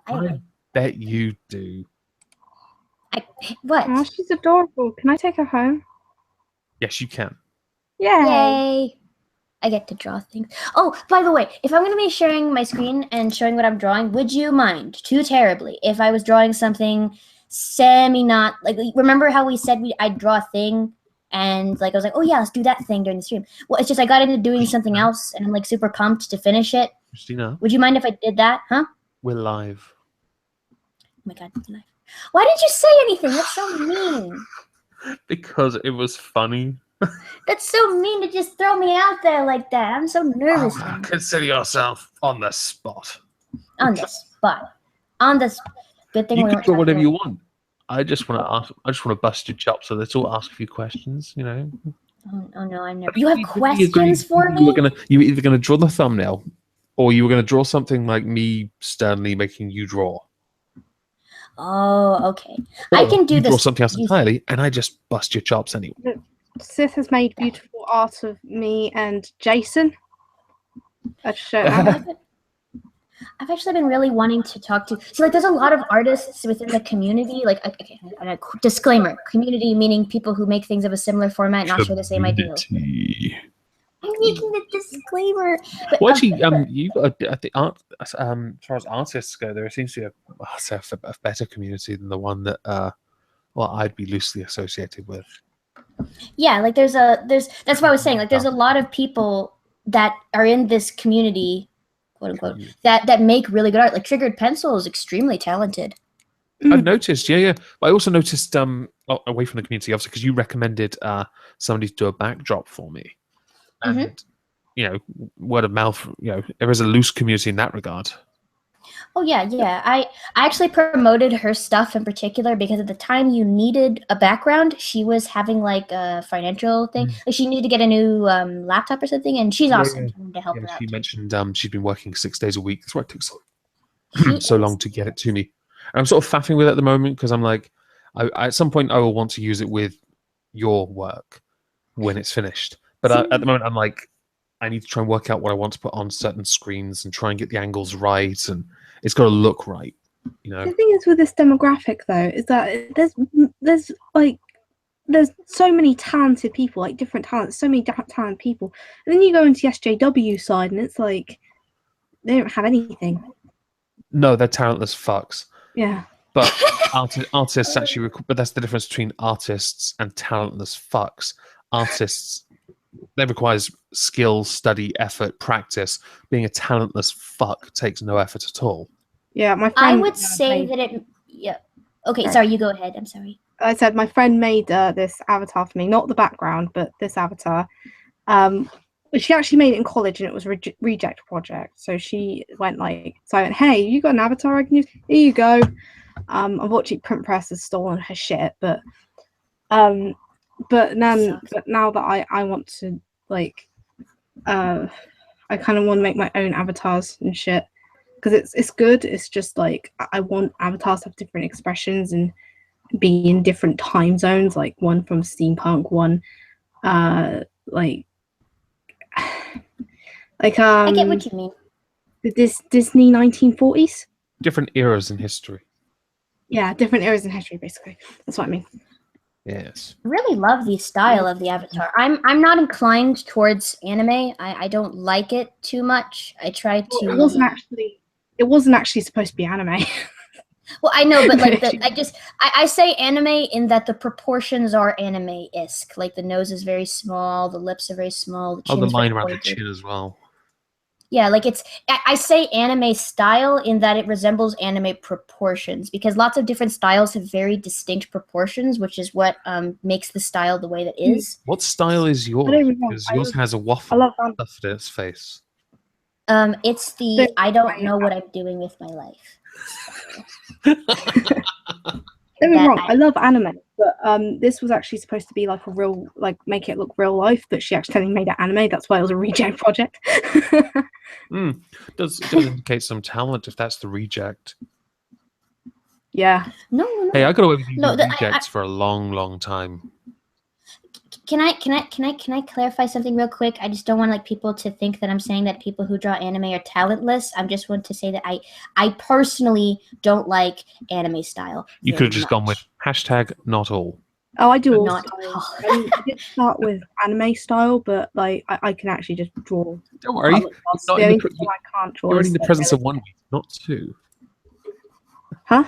I bet you do. What? Oh, she's adorable. Can I take her home? Yes, you can. Yay! I get to draw things. Oh, by the way, if I'm going to be sharing my screen and showing what I'm drawing, would you mind too terribly if I was drawing something semi-not like? Remember how we said I'd draw a thing, and like I was like, oh yeah, let's do that thing during the stream. Well, it's just I got into doing something else, and I'm like super pumped to finish it. Christina, would you mind if I did that? Huh? We're live. Oh my god, live. Why didn't you say anything? That's so mean. Because it was funny. That's so mean to just throw me out there like that. I'm so nervous. Consider yourself on the spot. On the spot. On the good thing you we can weren't draw whatever talking you want. I just want to ask. I just want to bust your chops. So let's all ask a few questions. You know. Oh no, I'm never. You have questions for me? You were either going to draw the thumbnail, or you were going to draw something like me sternly making you draw. Oh, okay. Or I can do this. Draw something else entirely, and I just bust your chops anyway. Sith has made beautiful art of me and Jason. I'll show I've actually been really wanting to talk to. So, like, there's a lot of artists within the community. Like, okay, disclaimer: community meaning people who make things of a similar format, not share the same ideals. I'm making the disclaimer. But, well, actually, you at the art, as far as artists go, there seems to be a better community than the one that, well, I'd be loosely associated with. Yeah, like there's that's what I was saying. Like, there's a lot of people that are in this community, quote unquote, that make really good art. Like Triggered Pencil is extremely talented. I've noticed, yeah. But I also noticed, away from the community, obviously, because you recommended somebody to do a backdrop for me. And, you know, word of mouth, you know, there is a loose community in that regard. Oh, yeah. I actually promoted her stuff in particular because at the time you needed a background, she was having like a financial thing. Like she needed to get a new laptop or something, and she's awesome to help her out. She mentioned she'd been working 6 days a week. That's why it took so long to get it to me. And I'm sort of faffing with it at the moment because I'm like, at some point I will want to use it with your work when it's finished. But at the moment, I'm like, I need to try and work out what I want to put on certain screens and try and get the angles right, and it's got to look right, you know. The thing is with this demographic, though, is that there's so many talented people, like different talents, so many talented people, and then you go into the SJW side, and it's like they don't have anything. No, they're talentless fucks. Yeah. But artists actually, but that's the difference between artists and talentless fucks. Artists. That requires skill, study, effort, practice. Being a talentless fuck takes no effort at all. Yeah, my friend. I would say that it. Yeah. Okay, sorry. You go ahead. I'm sorry. I said my friend made this avatar for me, not the background, but this avatar. She actually made it in college, and it was a reject project. So she went hey, you got an avatar I can use? Here you go. Unfortunately, Print Press has stolen her shit, but now that I want to I kind of want to make my own avatars and shit because it's good. It's just like I want avatars to have different expressions and be in different time zones, like one from steampunk, one I get what you mean. This Disney 1940s. Different eras in history. Yeah, different eras in history, basically. That's what I mean. Yes. I really love the style of the avatar. I'm not inclined towards anime. I don't like it too much. I try to. It wasn't actually supposed to be anime. Well, I know, but like I say anime in that the proportions are anime-esque. Like the nose is very small, the lips are very small, the chin the line around the chin as well. Yeah, like I say anime style in that it resembles anime proportions because lots of different styles have very distinct proportions, which is what makes the style the way that is. What style is yours? Because yours has a waffle stuffed in its face. It's the I don't know what I'm doing with my life. Don't get me wrong, I love anime, but this was actually supposed to be like a real, make it look real life, but she accidentally made it anime. That's why it was a reject project. Does indicate some talent if that's the reject. Yeah. No. Hey, I got away with using rejects for a long, long time. Can I clarify something real quick? I just don't want like people to think that I'm saying that people who draw anime are talentless. I just want to say that I personally don't like anime style. You could have just gone with hashtag not all. Oh, I do all Not styles. I mean, I did start with anime style, but like I can actually just draw. Don't worry. The only thing I can't draw You're is in the like, presence of one week, not two. Huh?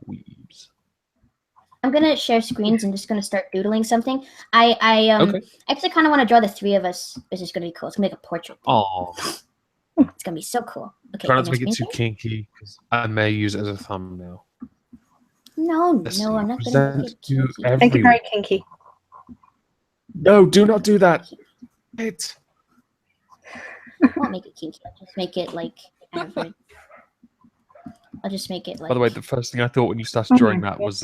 Weebs. I'm gonna share screens and just gonna start doodling something. I Okay. actually kind of want to draw the three of us. This is gonna be cool. It's gonna make a portrait. Oh, It's gonna be so cool. Okay. try not to and make it screen too share? kinky because I may use it as a thumbnail. No, Let's no, see, I'm not gonna make present it to kinky. every- Make it very kinky. No, do not do that. It. I won't make it kinky. I'll just make it like average. I'll just make it like. By the way, the first thing I thought when you started drawing that was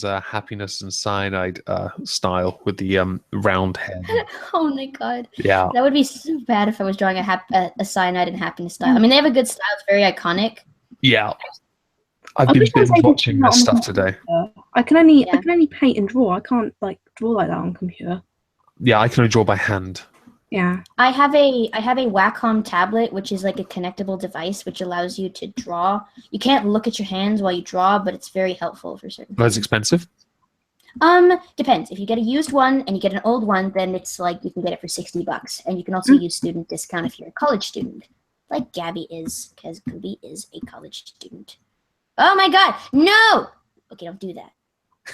happiness and cyanide style with the round head. Oh my god. Yeah. That would be so bad if I was drawing a cyanide and happiness style. I mean, they have a good style. It's very iconic. Yeah. I've I been wish I was binge able to watching do that this on stuff the today. computer. I can only Yeah. paint and draw. I can't like draw like that on computer. Yeah, I can only draw by hand. Yeah. I have a Wacom tablet, which is like a connectable device, which allows you to draw. You can't look at your hands while you draw, but it's very helpful for certain. But it's things. expensive. Depends. If you get a used one and you get an old one, then it's like you can get it for $60, and you can also use student discount if you're a college student, like Gabby is, because Gooby is a college student. Oh my God! No. Okay, don't do that.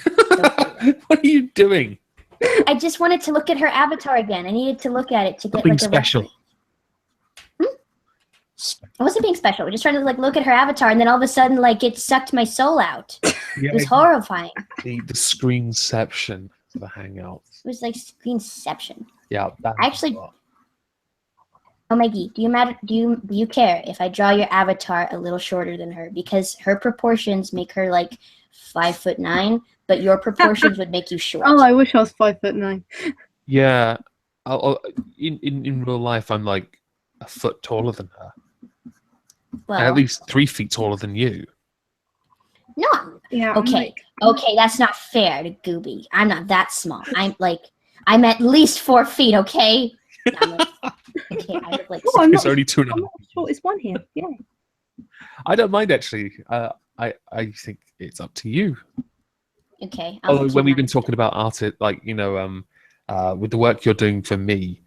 Don't do that. What are you doing? I just wanted to look at her avatar again. I needed to look at it to get Being like a special. reference. I wasn't being special. We're just trying to like look at her avatar, and then all of a sudden, like it sucked my soul out. Yeah, It was horrifying. the screenception of the Hangout. It was like screenception. Yeah, that Actually- Oh Maggie, do you care if I draw your avatar a little shorter than her, because her proportions make her like 5'9", but your proportions would make you short. Oh, I wish I was 5'9". Yeah, in real life, I'm like a foot taller than her, well, and at least 3 feet taller than you. no. Yeah. I'm Okay, like- okay, that's not fair to Gooby. I'm not that small. I'm at least 4 feet. Okay. Okay, I look like. Oh, I'm It's not, only 2.5. I'm not the shortest one here. Yeah. I don't mind actually. I think it's up to you. Okay. I'll Although keep when we've my- been talking about art, like with the work you're doing for me,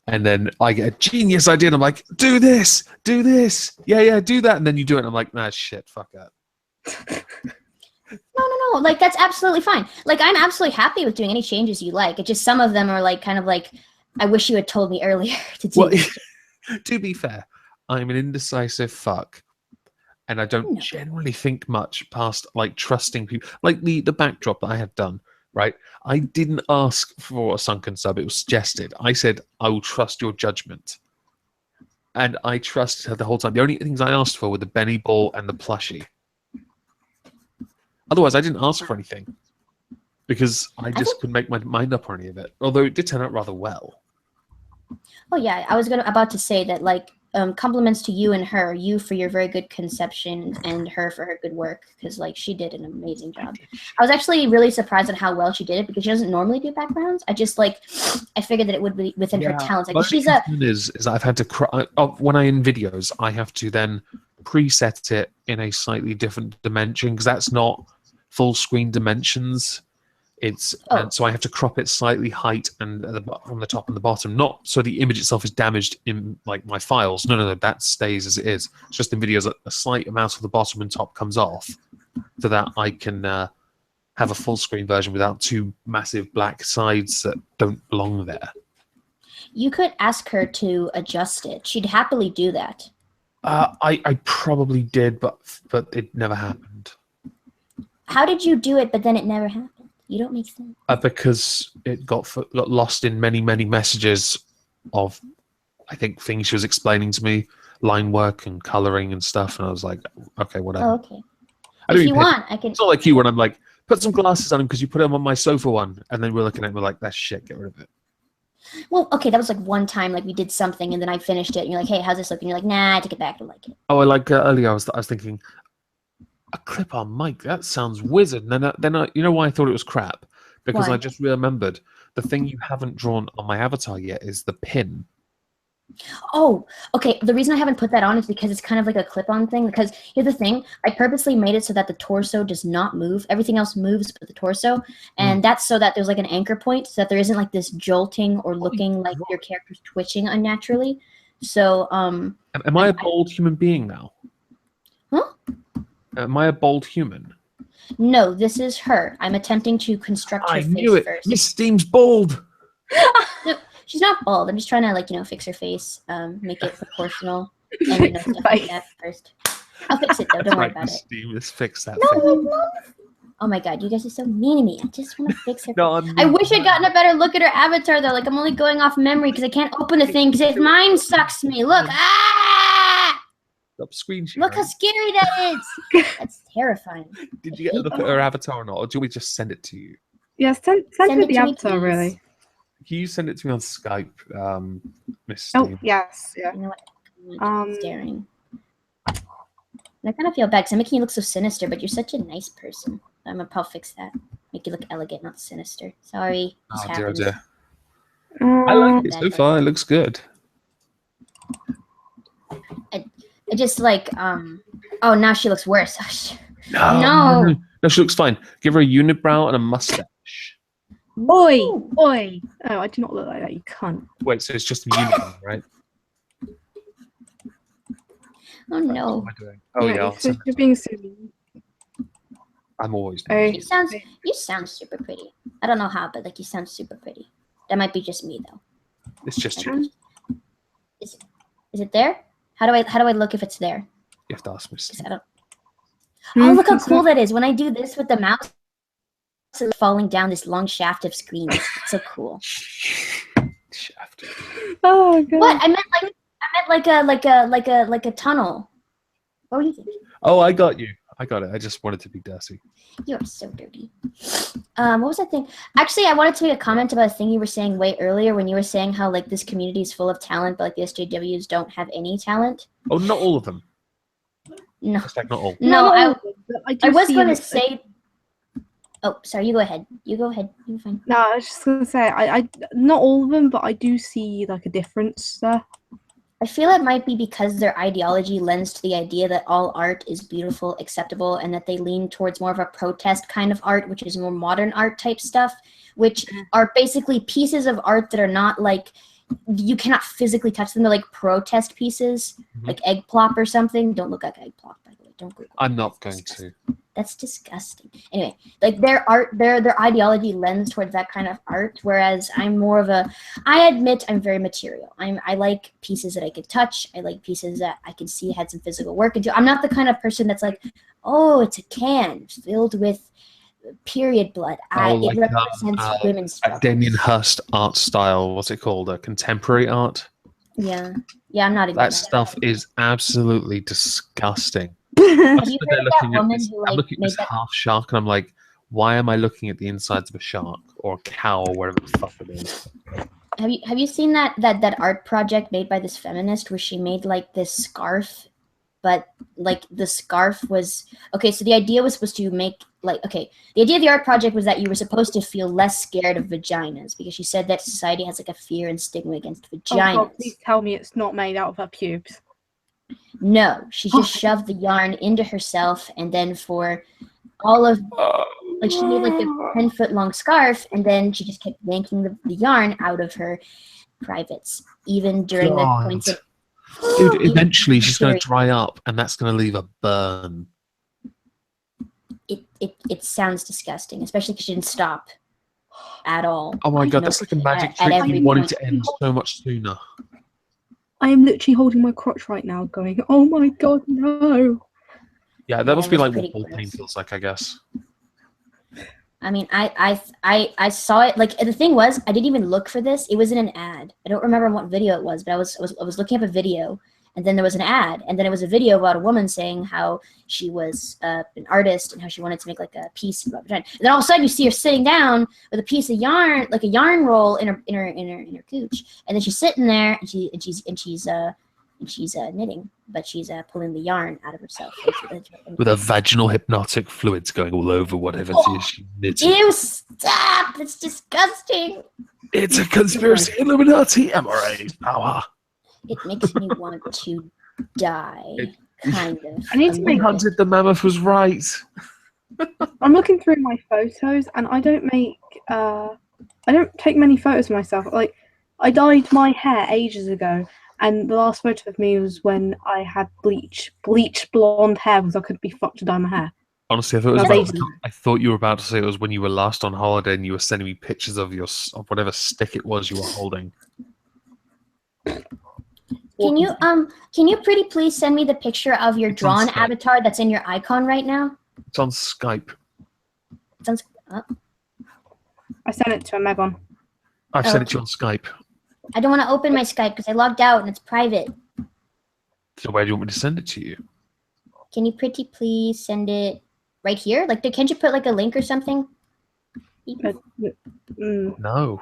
and then I get a genius idea, and I'm like, do this, yeah, do that, and then you do it, and I'm like, nah, shit, fuck that. No. Like that's absolutely fine. Like I'm absolutely happy with doing any changes you like. It's just some of them are like kind of like, I wish you had told me earlier to do. Well, this. to be fair, I'm an indecisive fuck, and I don't No. generally think much past like trusting people. Like the backdrop that I had done, right? I didn't ask for a sunken sub; it was suggested. I said I will trust your judgment, and I trusted her the whole time. The only things I asked for were the Benny ball and the plushie. Otherwise, I didn't ask for anything because I just couldn't make my mind up on any of it. Although it did turn out rather well. Oh yeah, I was about to say that like compliments to you and her, you for your very good conception and her for her good work, because like she did an amazing job. I was actually really surprised at how well she did it, because she doesn't normally do backgrounds. I figured that it would be within her talents. My Like only she's a concern is I've had to when I in videos I have to then preset it in a slightly different dimension because that's not full screen dimensions. It's and so I have to crop it slightly height and from the top and the bottom, not so the image itself is damaged in like my files. No, that stays as it is. It's just in videos a slight amount of the bottom and top comes off, so that I can have a full screen version without two massive black sides that don't belong there. You could ask her to adjust it. She'd happily do that. I probably did, but it never happened. How did you do it, but then it never happened? You don't make sense. Because it got lost in many messages of, I think, things she was explaining to me, line work and coloring and stuff, and I was like, okay, whatever. Oh, okay. I don't If even you pay- want, I can. It's not like you when I'm like, put some glasses on him because you put them on my sofa one, and then we're looking at it, we're like, that's shit, get rid of it. Well, okay, that was like one time, like we did something, and then I finished it, and you're like, "Hey, how's this look?" And you're like, "Nah, I took it back. I don't like it." Oh, I like earlier I was thinking, a clip-on mic, that sounds wizard. And then you know why I thought it was crap? Because Why? I just remembered the thing you haven't drawn on my avatar yet is the pin. Oh, okay. The reason I haven't put that on is because it's kind of like a clip-on thing. Because here's the thing: I purposely made it so that the torso does not move. Everything else moves, but the torso, and that's so that there's like an anchor point, so that there isn't like this jolting or looking like your character's twitching unnaturally. So, Am I a bold human being now? Huh? Am I a bold human? No, this is her. I'm attempting to construct her I face knew it. first. Miss Steam's bald. No, she's not bald. I'm just trying to, like, fix her face, make it proportional, and stuff like that first. I'll fix it though. Don't worry about Miss it. Steam, let's fix that. No, thing. I'm not. Oh my god, you guys are so mean to me. I just want to fix her. No, I wish I'd gotten a better look at her avatar though. Like, I'm only going off memory because I can't open the thing because mine sucks me. Look, Stop screen sharing. look how scary that is. That's terrifying. Did you get a look at her avatar or not, or do we just send it to you? Yeah, send Send me it the to me, avatar, please. really. Can you send it to me on Skype, Miss Steam? Oh, yes, yeah. You know what? I'm staring. And I kind of feel bad because I'm making you look so sinister, but you're such a nice person. I'm gonna probably fix that. Make you look elegant, not sinister. Sorry. Oh Just dear, oh happens. dear. I like it so Bad far. It looks good. I just like oh, now she looks worse. Oh, No, she looks fine. Give her a unibrow and a mustache. Oi! No. Oi! Oh, I do not look like that, you cunt. Wait, so it's just a unibrow, right? Oh no. What am I doing? Oh yeah, I'll send you're it. being silly. I'm always. Hey. You sound super pretty. I don't know how, but like you sound super pretty. That might be just me though. It's just you. Is it there? How do I look if it's there? You have to ask Miss 'Cause Steam. I don't. Oh, look how cool that is. When I do this with the mouse, it's falling down this long shaft of screens. It's so cool. Shaft. Oh god. What? I meant like a tunnel. What were you thinking? Oh, I got you. I got it. I just wanted to be dirty. You're so dirty. What was that thing? Actually, I wanted to make a comment about a thing you were saying way earlier when you were saying how like this community is full of talent, but like the SJWs don't have any talent. Oh, not all of them. No, It's like not all. no, I was going to to say. Oh, sorry. You go ahead. You go ahead. You're fine. No, I was just gonna say I not all of them, but I do see like a difference there. I feel it might be because their ideology lends to the idea that all art is beautiful, acceptable, and that they lean towards more of a protest kind of art, which is more modern art type stuff, which are basically pieces of art that are not like, you cannot physically touch them. They're like protest pieces, like egg plop or something. Don't look like egg plop, by the way. Don't Google. I'm not going to. That's disgusting. Anyway, like their art, their ideology lends towards that kind of art, whereas I'm more of a, I admit I'm very material. I like pieces that I can touch. I like pieces that I can see had some physical work into. I'm not the kind of person that's like, oh, it's a can filled with period blood. It represents women's struggles. Damien Hirst art style. What's it called? Contemporary art. Yeah, I'm not into That stuff is absolutely disgusting. Have you heard of that I'm woman who like looking at made this that? half shark, and I'm like, why am I looking at the insides of a shark or a cow or whatever the fuck it is? Have you seen that art project made by this feminist where she made like this scarf, but like the scarf was okay. So the idea was supposed to make like the idea of the art project was that you were supposed to feel less scared of vaginas because she said that society has like a fear and stigma against vaginas. Oh god, please tell me it's not made out of her pubes. No, she just shoved the yarn into herself, and then for all of like she made like a 10-foot long scarf, and then she just kept yanking the yarn out of her privates, even during the points of. Dude, eventually she's going to dry up, and that's going to leave a burn. It sounds disgusting, especially because she didn't stop at all. Oh my god, that's like a magic trick. You want it to end so much sooner. I am literally holding my crotch right now, going, "Oh my god, no!" Yeah, that must be like what ball gross. pain feels like, I guess. I mean, I saw it. Like the thing was, I didn't even look for this. It was in an ad. I don't remember what video it was, but I was looking up a video, and then there was an ad, and then it was a video about a woman saying how she was an artist and how she wanted to make like a piece about vagina. And then all of a sudden, you see her sitting down with a piece of yarn, like a yarn roll in her gooch, and then she's sitting there, and she's and she's knitting, but she's pulling the yarn out of herself. With her vaginal hypnotic fluids going all over whatever it is she knits. Ew, stop! That's disgusting. It's a conspiracy, Illuminati, MRA power. It makes me want to die, kind of. I need to make Hunted the mammoth was right. I'm looking through my photos, and I don't take many photos of myself. Like, I dyed my hair ages ago, and the last photo of me was when I had bleach blonde hair because I couldn't be fucked to dye my hair. Honestly, I thought you were about to say it was when you were last on holiday and you were sending me pictures of whatever stick it was you were holding. Can you pretty please send me the picture of your drawn avatar that's in your icon right now? It's on Skype. I sent it to Omegon. I've sent it to you on Skype. I don't want to open my Skype because I logged out and it's private. So where do you want me to send it to you? Can you pretty please send it right here? Like, can't you put like a link or something? No.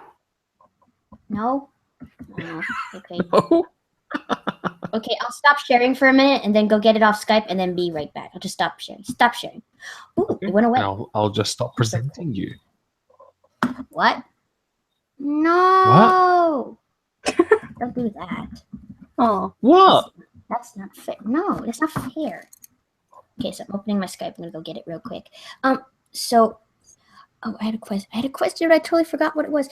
No? Oh, okay. No. Okay, I'll stop sharing for a minute and then go get it off Skype and then be right back. I'll just stop sharing. Stop sharing. Ooh, it went away. I'll just stop presenting you. What? No. Don't do that. Oh. What? That's not fair. No, that's not fair. Okay, so I'm opening my Skype. I'm gonna go get it real quick. So, I had a question. But I totally forgot what it was.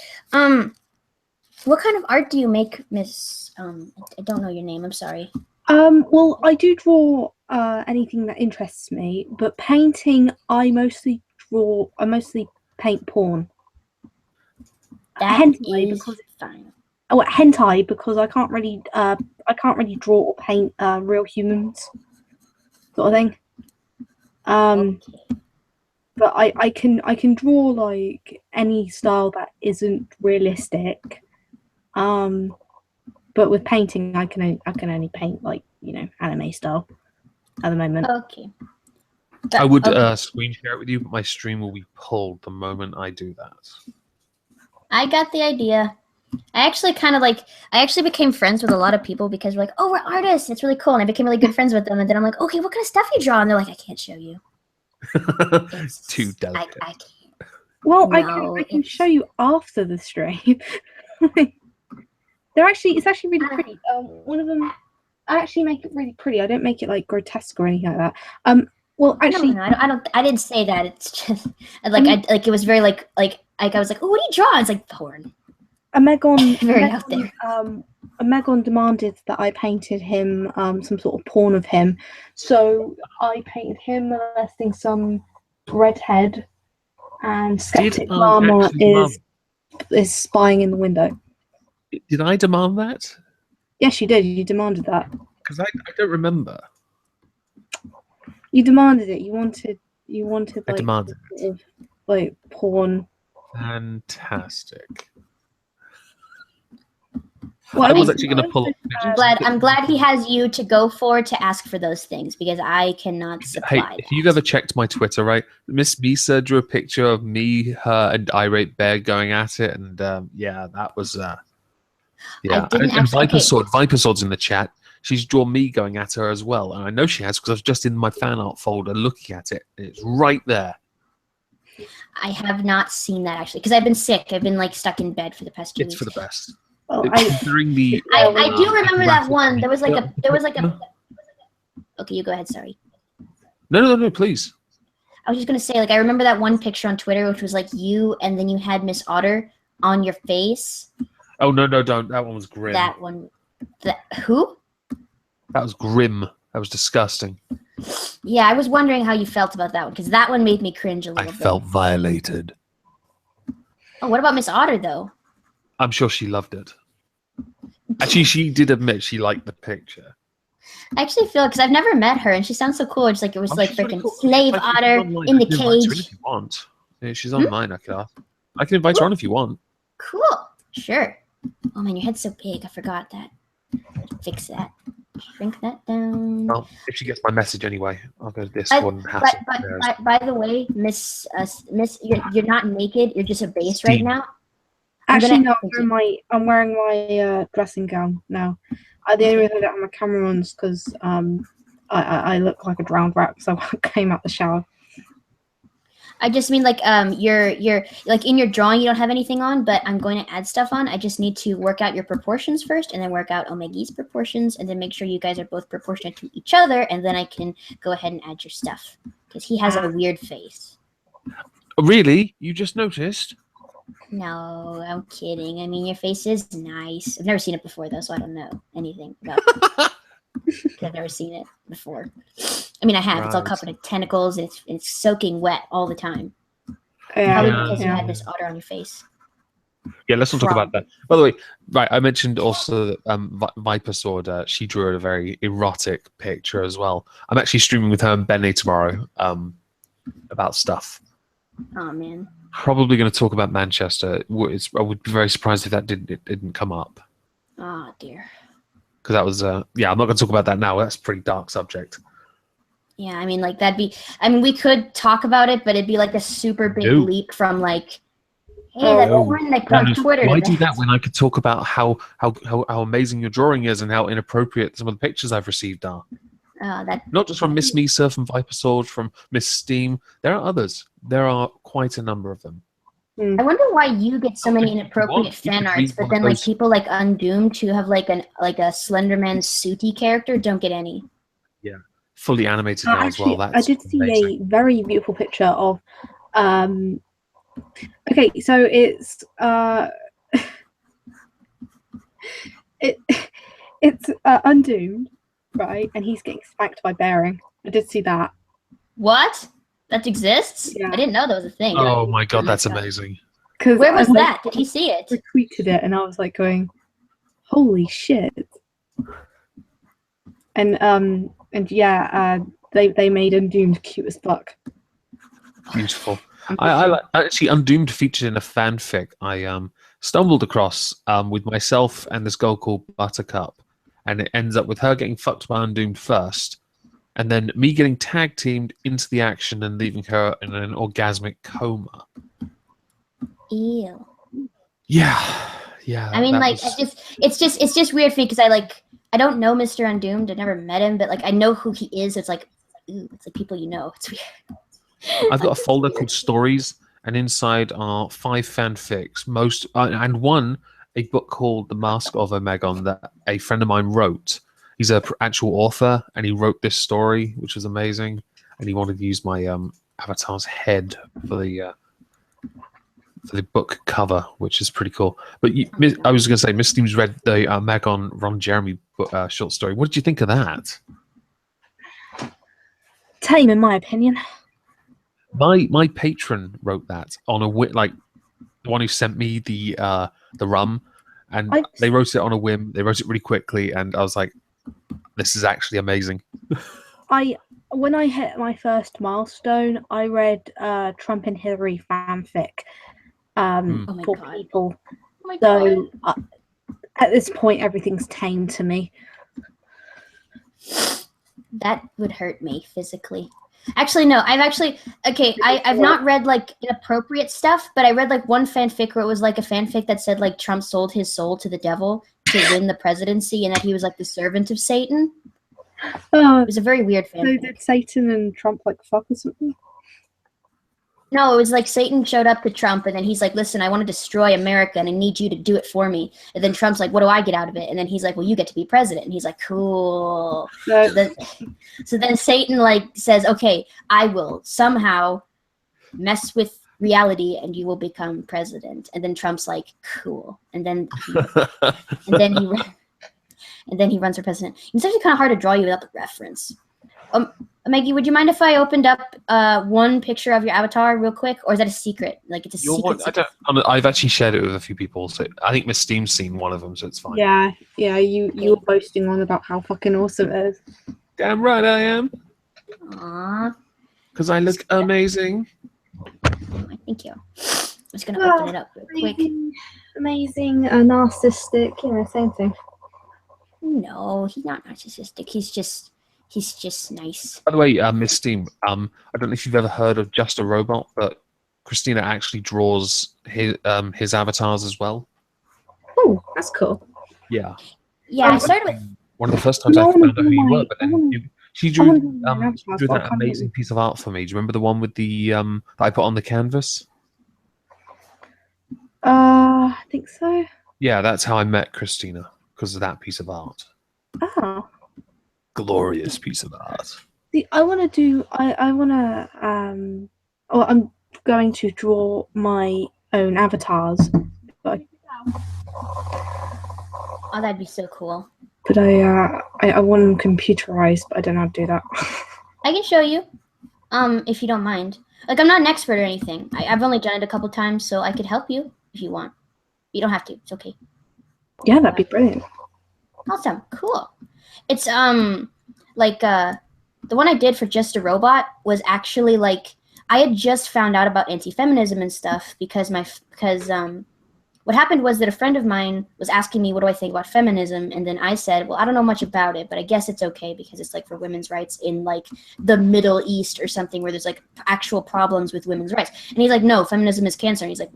What kind of art do you make, Miss? I don't know your name. I'm sorry. Well, I do draw anything that interests me, but painting, I mostly paint porn. That hentai is because fine. Oh, hentai because I can't really draw or paint real humans, sort of thing. Okay. But I can draw like any style that isn't realistic. But with painting, I can only paint like anime style at the moment. Okay. I would screen share it with you, but my stream will be pulled the moment I do that. I got the idea. I actually became friends with a lot of people because we're like, oh, we're artists. It's really cool. And I became really good friends with them. And then I'm like, okay, what kind of stuff you draw? And they're like, I can't show you. Too delicate. I can't. Well, No, I can show you after the stream. It's actually really pretty. One of them, I actually make it really pretty. I don't make it like grotesque or anything like that. Well, actually, no, I didn't say that. It's just it was very like I was like, oh, what do you draw? It's like porn. Omegon demanded that I painted him some sort of porn of him, so I painted him molesting some redhead, and Skeptic Mama is spying in the window. Did I demand that? Yes, you did. You demanded that. Because I don't remember. You demanded it. You wanted I like demanded sort of, like porn. Fantastic. Well, I was actually going to pull up. I'm glad he has you to go to ask for those things because I cannot supply. Hey, if you've ever checked my Twitter, right? Miss Misa drew a picture of me, her, and Irate Bear going at it, and yeah, that was yeah. And Viper Sword's in the chat. She's drawn me going at her as well, and I know she has because I was just in my fan art folder looking at it. It's right there. I have not seen that actually because I've been sick. I've been like stuck in bed for the past 2 weeks. It's for the best. Oh, I do remember that one. There was like a. Okay, you go ahead. Sorry. No, please. I was just gonna say, like, I remember that one picture on Twitter, which was like you, and then you had Miss Otter on your face. Oh no, don't. That one was grim. That one. Who? That was grim. That was disgusting. Yeah, I was wondering how you felt about that one because that one made me cringe a little bit. I felt violated. Oh, what about Miss Otter though? I'm sure she loved it. Actually, she did admit she liked the picture. I actually feel because I've never met her and she sounds so cool. Just like it was like freaking cool. Slave Otter in the cage. If you want, yeah, she's online. I can invite her on if you want. Cool. Sure. Oh man, your head's so big. I forgot that. Fix that. Shrink that down. Well, if she gets my message anyway, I'll go to Discord and hassle. By the way, Miss, you're not naked. You're just a base right now. Actually, no. I'm wearing my dressing gown now. The only reason I don't have my camera on is because I look like a drowned rat because I came out the shower. I just mean like you're like in your drawing you don't have anything on, but I'm going to add stuff on. I just need to work out your proportions first, and then work out Omegi's proportions, and then make sure you guys are both proportionate to each other, and then I can go ahead and add your stuff because he has a weird face. Really? You just noticed? No, I'm kidding. I mean, your face is nice. I've never seen it before though, so I don't know anything about it. I've never seen it before. I mean, I have. Right. It's all covered in tentacles, and it's soaking wet all the time. Probably because you had this otter on your face. Yeah, let's not talk about that. By the way, right, I mentioned also that Viper Sword, she drew a very erotic picture as well. I'm actually streaming with her and Benny tomorrow about stuff. Oh, man. Probably going to talk about Manchester. I would be very surprised if that didn't come up. Oh, dear. Because that was, yeah, I'm not going to talk about that now. That's a pretty dark subject. Yeah, I mean, like, we could talk about it, but it'd be like a super big leap from, like, hey, that's one they put on Twitter. Why do that when I could talk about how amazing your drawing is and how inappropriate some of the pictures I've received are? Not just from Miss Misa, from Viper Sword, from Miss Steam. There are others. There are quite a number of them. I wonder why you get so many inappropriate fan arts, but then like people like Undoomed who have like a Slenderman suity character don't get any. Yeah, fully animated now as well. That's I did see a very beautiful picture of. Okay, so it's it's Undoomed, right? And he's getting spanked by Bearing. I did see that. What? That exists? Yeah. I didn't know that was a thing. Oh my god, that's amazing. Where was that? Did he see it? I retweeted it, and I was like going, "Holy shit!" And yeah, they made Undoomed cute as fuck. Beautiful. I actually Undoomed featured in a fanfic I stumbled across with myself and this girl called Buttercup, and it ends up with her getting fucked by Undoomed first, and then me getting tag teamed into the action and leaving her in an orgasmic coma. Ew. Yeah. I mean, like, it's just weird for me because I don't know Mr. Undoomed. I never met him, but like I know who he is. So it's like, ooh, it's like people you know. It's weird. I've got a folder called Stories, and inside are 5 fanfics, and one a book called The Mask of Omegon that a friend of mine wrote. He's an actual author, and he wrote this story, which was amazing. And he wanted to use my avatar's head for the book cover, which is pretty cool. But I was going to say, Miss Steam's read the Omegon Ron Jeremy short story. What did you think of that? Tame, in my opinion. My patron wrote that on a the one who sent me the rum, and they wrote it on a whim. They wrote it really quickly, and I was like, "This is actually amazing." When I hit my first milestone, I read Trump and Hillary fanfic for people. Oh my God. So at this point, everything's tame to me. That would hurt me physically. Actually, no. I've not read like inappropriate stuff, but I read like one fanfic where it was like a fanfic that said like Trump sold his soul to the devil to win the presidency, and that he was like the servant of Satan. It was a very weird fanfic. So did Satan and Trump like fuck or something? No, it was like Satan showed up to Trump, and then he's like, "Listen, I want to destroy America, and I need you to do it for me." And then Trump's like, "What do I get out of it?" And then he's like, "Well, you get to be president." And he's like, "Cool." So then Satan like says, "Okay, I will somehow mess with reality, and you will become president." And then Trump's like, "Cool." And then he runs for president. It's actually kind of hard to draw you without the reference. Maggie, would you mind if I opened up one picture of your avatar real quick, or is that a secret? Like it's a secret. I've actually shared it with a few people, so I think Miss Steam's seen one of them, so it's fine. Yeah. You were boasting on about how fucking awesome it is. Damn right I am. Aww. Because I look amazing. Thank you. I'm just gonna open it up real quick. Amazing, narcissistic, same thing. No, he's not narcissistic. He's just nice. By the way, Miss Steam, I don't know if you've ever heard of Just a Robot, but Christina actually draws his avatars as well. Oh, that's cool. Yeah. Yeah, I started with. One of the first times I found out who you were, but then she I wanna do my drew avatars, but I that can't do amazing piece of art for me. Do you remember the one with the that I put on the canvas? I think so. Yeah, that's how I met Christina, because of that piece of art. Oh. Glorious piece of art. See, I want to do. I want to. Oh, I'm going to draw my own avatars. But Oh, that'd be so cool. I want them computerized, but I don't know how to do that. I can show you, if you don't mind. Like, I'm not an expert or anything. I've only done it a couple times, so I could help you if you want. You don't have to. It's okay. Yeah, that'd be brilliant. Awesome. Cool. It's like the one I did for Just a Robot was actually like I had just found out about anti-feminism and stuff because what happened was that a friend of mine was asking me what do I think about feminism, and then I said, well, I don't know much about it, but I guess it's okay because it's like for women's rights in like the Middle East or something where there's like actual problems with women's rights. And he's like, no, feminism is cancer. And he's like,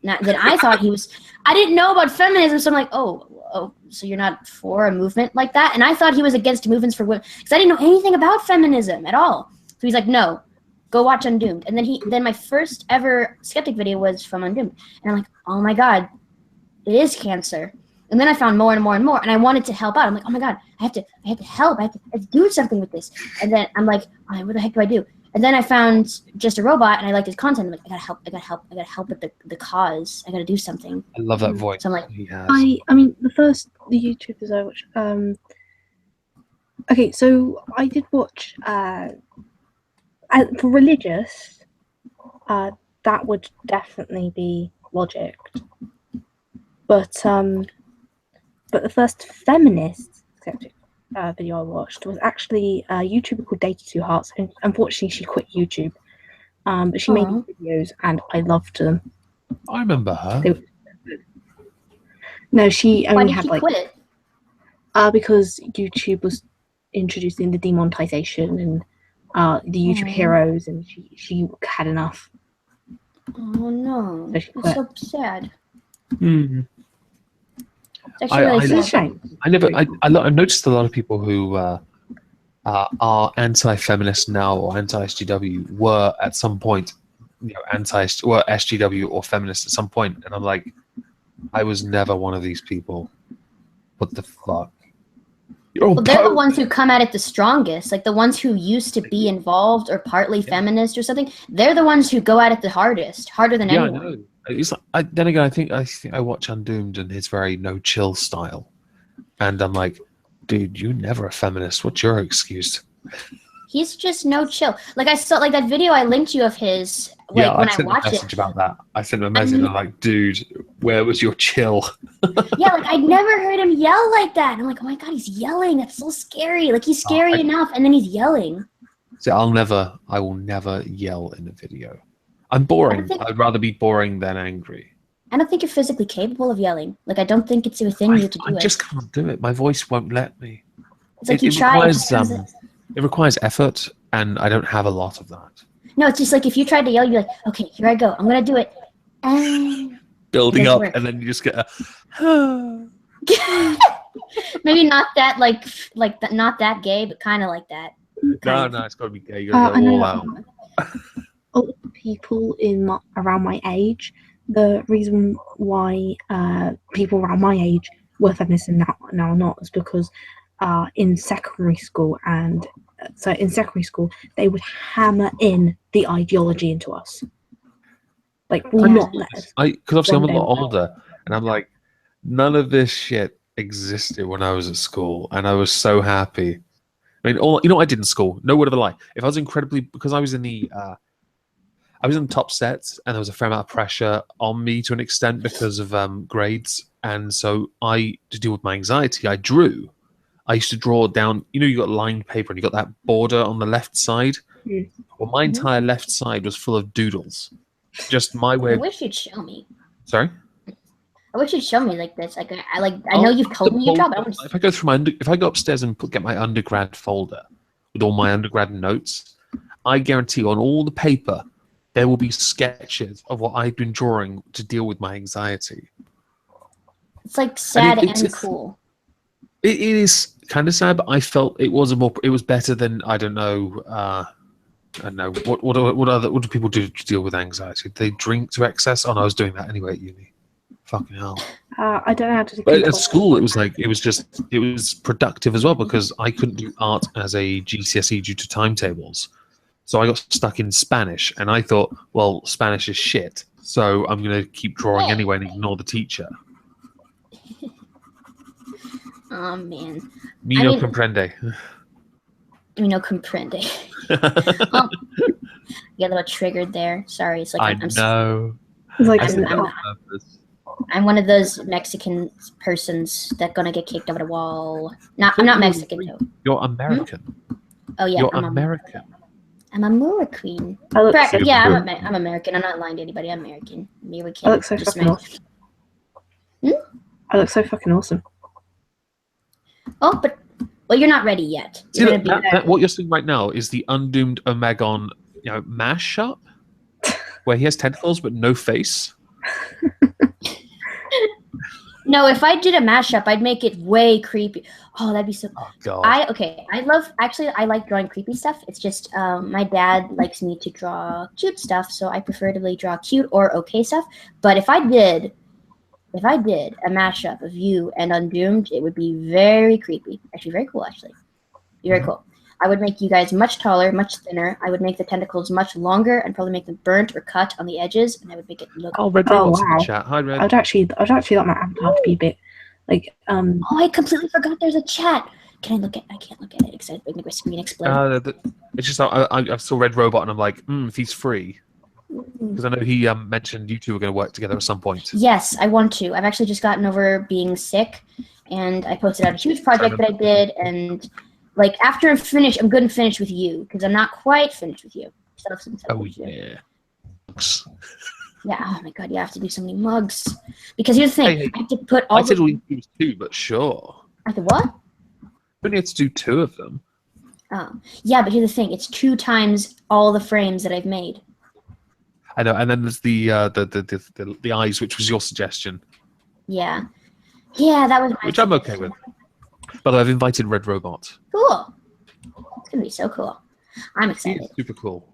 then I thought I didn't know about feminism, so I'm like, oh, so you're not for a movement like that? And I thought he was against movements for women because I didn't know anything about feminism at all. So he's like, no, go watch Undoomed. And then my first ever skeptic video was from Undoomed, and I'm like, oh my god, it is cancer. And then I found more and more and more, and I wanted to help out. I'm like, oh my god, I have to help. I have to do something with this. And then I'm like, all right, what the heck do I do? And then I found Just a Robot, and I liked his content. I'm like, I gotta help with the cause. I gotta do something. I love that voice. So I'm like, he has. I mean, the YouTubers I watched. Okay, so I did watch. For religious, that would definitely be Logic. But the first feminist skeptic video I watched was actually a YouTuber called Data Two Hearts, and unfortunately she quit YouTube. But she made these videos, and I loved them. I remember her. No, she only why did had she like quit? because YouTube was introducing the demonetization and the YouTube heroes, and she had enough. Oh no, So she it's quit. so sad. Hmm. It's actually really It's a sad. shame. I've noticed a lot of people who are anti-feminist now or anti-SGW were at some point, SGW or feminist at some point, and I'm like, I was never one of these people. What the fuck? Well, they're the ones who come at it the strongest, like the ones who used to be involved or partly feminist or something. They're the ones who go at it the hardest, harder than anyone. I know. It's like, then again, I think I watch Undoomed and his very no chill style, and I'm like, dude, you're never a feminist. What's your excuse? He's just no chill. Like I saw, like that video I linked you of his. Like when I sent watched a message it, about that. I sent him a message. I'm like, dude, where was your chill? yeah, like I'd never heard him yell like that. And I'm like, oh my god, he's yelling. That's so scary. Like he's scary enough, and then he's yelling. See, I will never yell in a video. I'm boring. I'd rather be boring than angry. I don't think you're physically capable of yelling. Like I don't think it's within you to do it. I just can't do it. My voice won't let me. It's like you try. It requires effort, and I don't have a lot of that. No, it's just like if you tried to yell, you're like, okay, here I go. I'm gonna do it. And building up, and then you just get a. Maybe not that not that gay, but kind of like that. No, it's got to be gay. You got to go all out. A lot of people around my age, the reason why people around my age were feminists and now not is because in secondary school they would hammer in the ideology into us. Like, will not let us. Because obviously I'm a lot older, and I'm like, none of this shit existed when I was at school, and I was so happy. I mean, you know what I did in school? No word of a lie. If I was because I was in the top sets, and there was a fair amount of pressure on me to an extent because of grades, and so to deal with my anxiety, I drew. I used to draw down, you got lined paper and you got that border on the left side. Mm. Well, my entire left side was full of doodles. Just my way. I wish you'd show me. Sorry? I wish you'd show me like this. Like I know you've told me your job. If I go through if I go upstairs and get my undergrad folder with all my undergrad notes, I guarantee on all the paper there will be sketches of what I've been drawing to deal with my anxiety. It's like sad and cool. It is kind of sad, but I felt it was better than I don't know. I don't know what do people do to deal with anxiety? They drink to excess. Oh, no, I was doing that anyway at uni. Fucking hell. I don't know how to. But at school, it was productive as well because I couldn't do art as a GCSE due to timetables. So I got stuck in Spanish, and I thought, well, Spanish is shit, so I'm going to keep drawing anyway and ignore the teacher. Oh man. Me no comprende. Me no comprende. Get a little triggered there. Sorry, it's like I know. It's like I'm one of those Mexican persons that gonna get kicked over the wall. I'm not Mexican though. You're American. Oh yeah, You're American. I'm American. Yeah, I'm American. I'm not lying to anybody. I'm American. American. I look so fucking awesome. I look so fucking awesome. Oh, but you're not ready yet. See, what you're seeing right now is the undoomed Omegon, mashup, where he has tentacles but no face. No, if I did a mashup, I'd make it way creepy. Oh, that'd be so. Oh God. I like drawing creepy stuff. It's just my dad likes me to draw cute stuff, so I preferably draw cute or okay stuff. But if I did a mashup of you and Undoomed, it would be very creepy. Actually, very cool. Actually, very cool. I would make you guys much taller, much thinner. I would make the tentacles much longer and probably make them burnt or cut on the edges, and I would make it look. Oh, Red Robot's in the chat. Hi, Red. I'd actually like my avatar to be a bit like. Oh, I completely forgot. There's a chat. Can I look at? I can't look at it because I make my screen explode. It's just I saw Red Robot and I'm like, if he's free, because I know he mentioned you two were going to work together at some point. Yes, I want to. I've actually just gotten over being sick, and I posted out a huge project that I did, and. Like, after I'm finished, I'm good and finished with you, because I'm not quite finished with you. Oh, yeah. Yeah, oh my God, you have to do so many mugs. Because here's the thing, I have to put all I said we do two, but sure. I have to what? We only have to do two of them. Oh, yeah, but here's the thing, it's 2 times all the frames that I've made. I know, and then there's the eyes, which was your suggestion. Yeah. Yeah, that was my Which I'm okay with. But I've invited Red Robot. Cool. It's going to be so cool. I'm excited. He's super cool.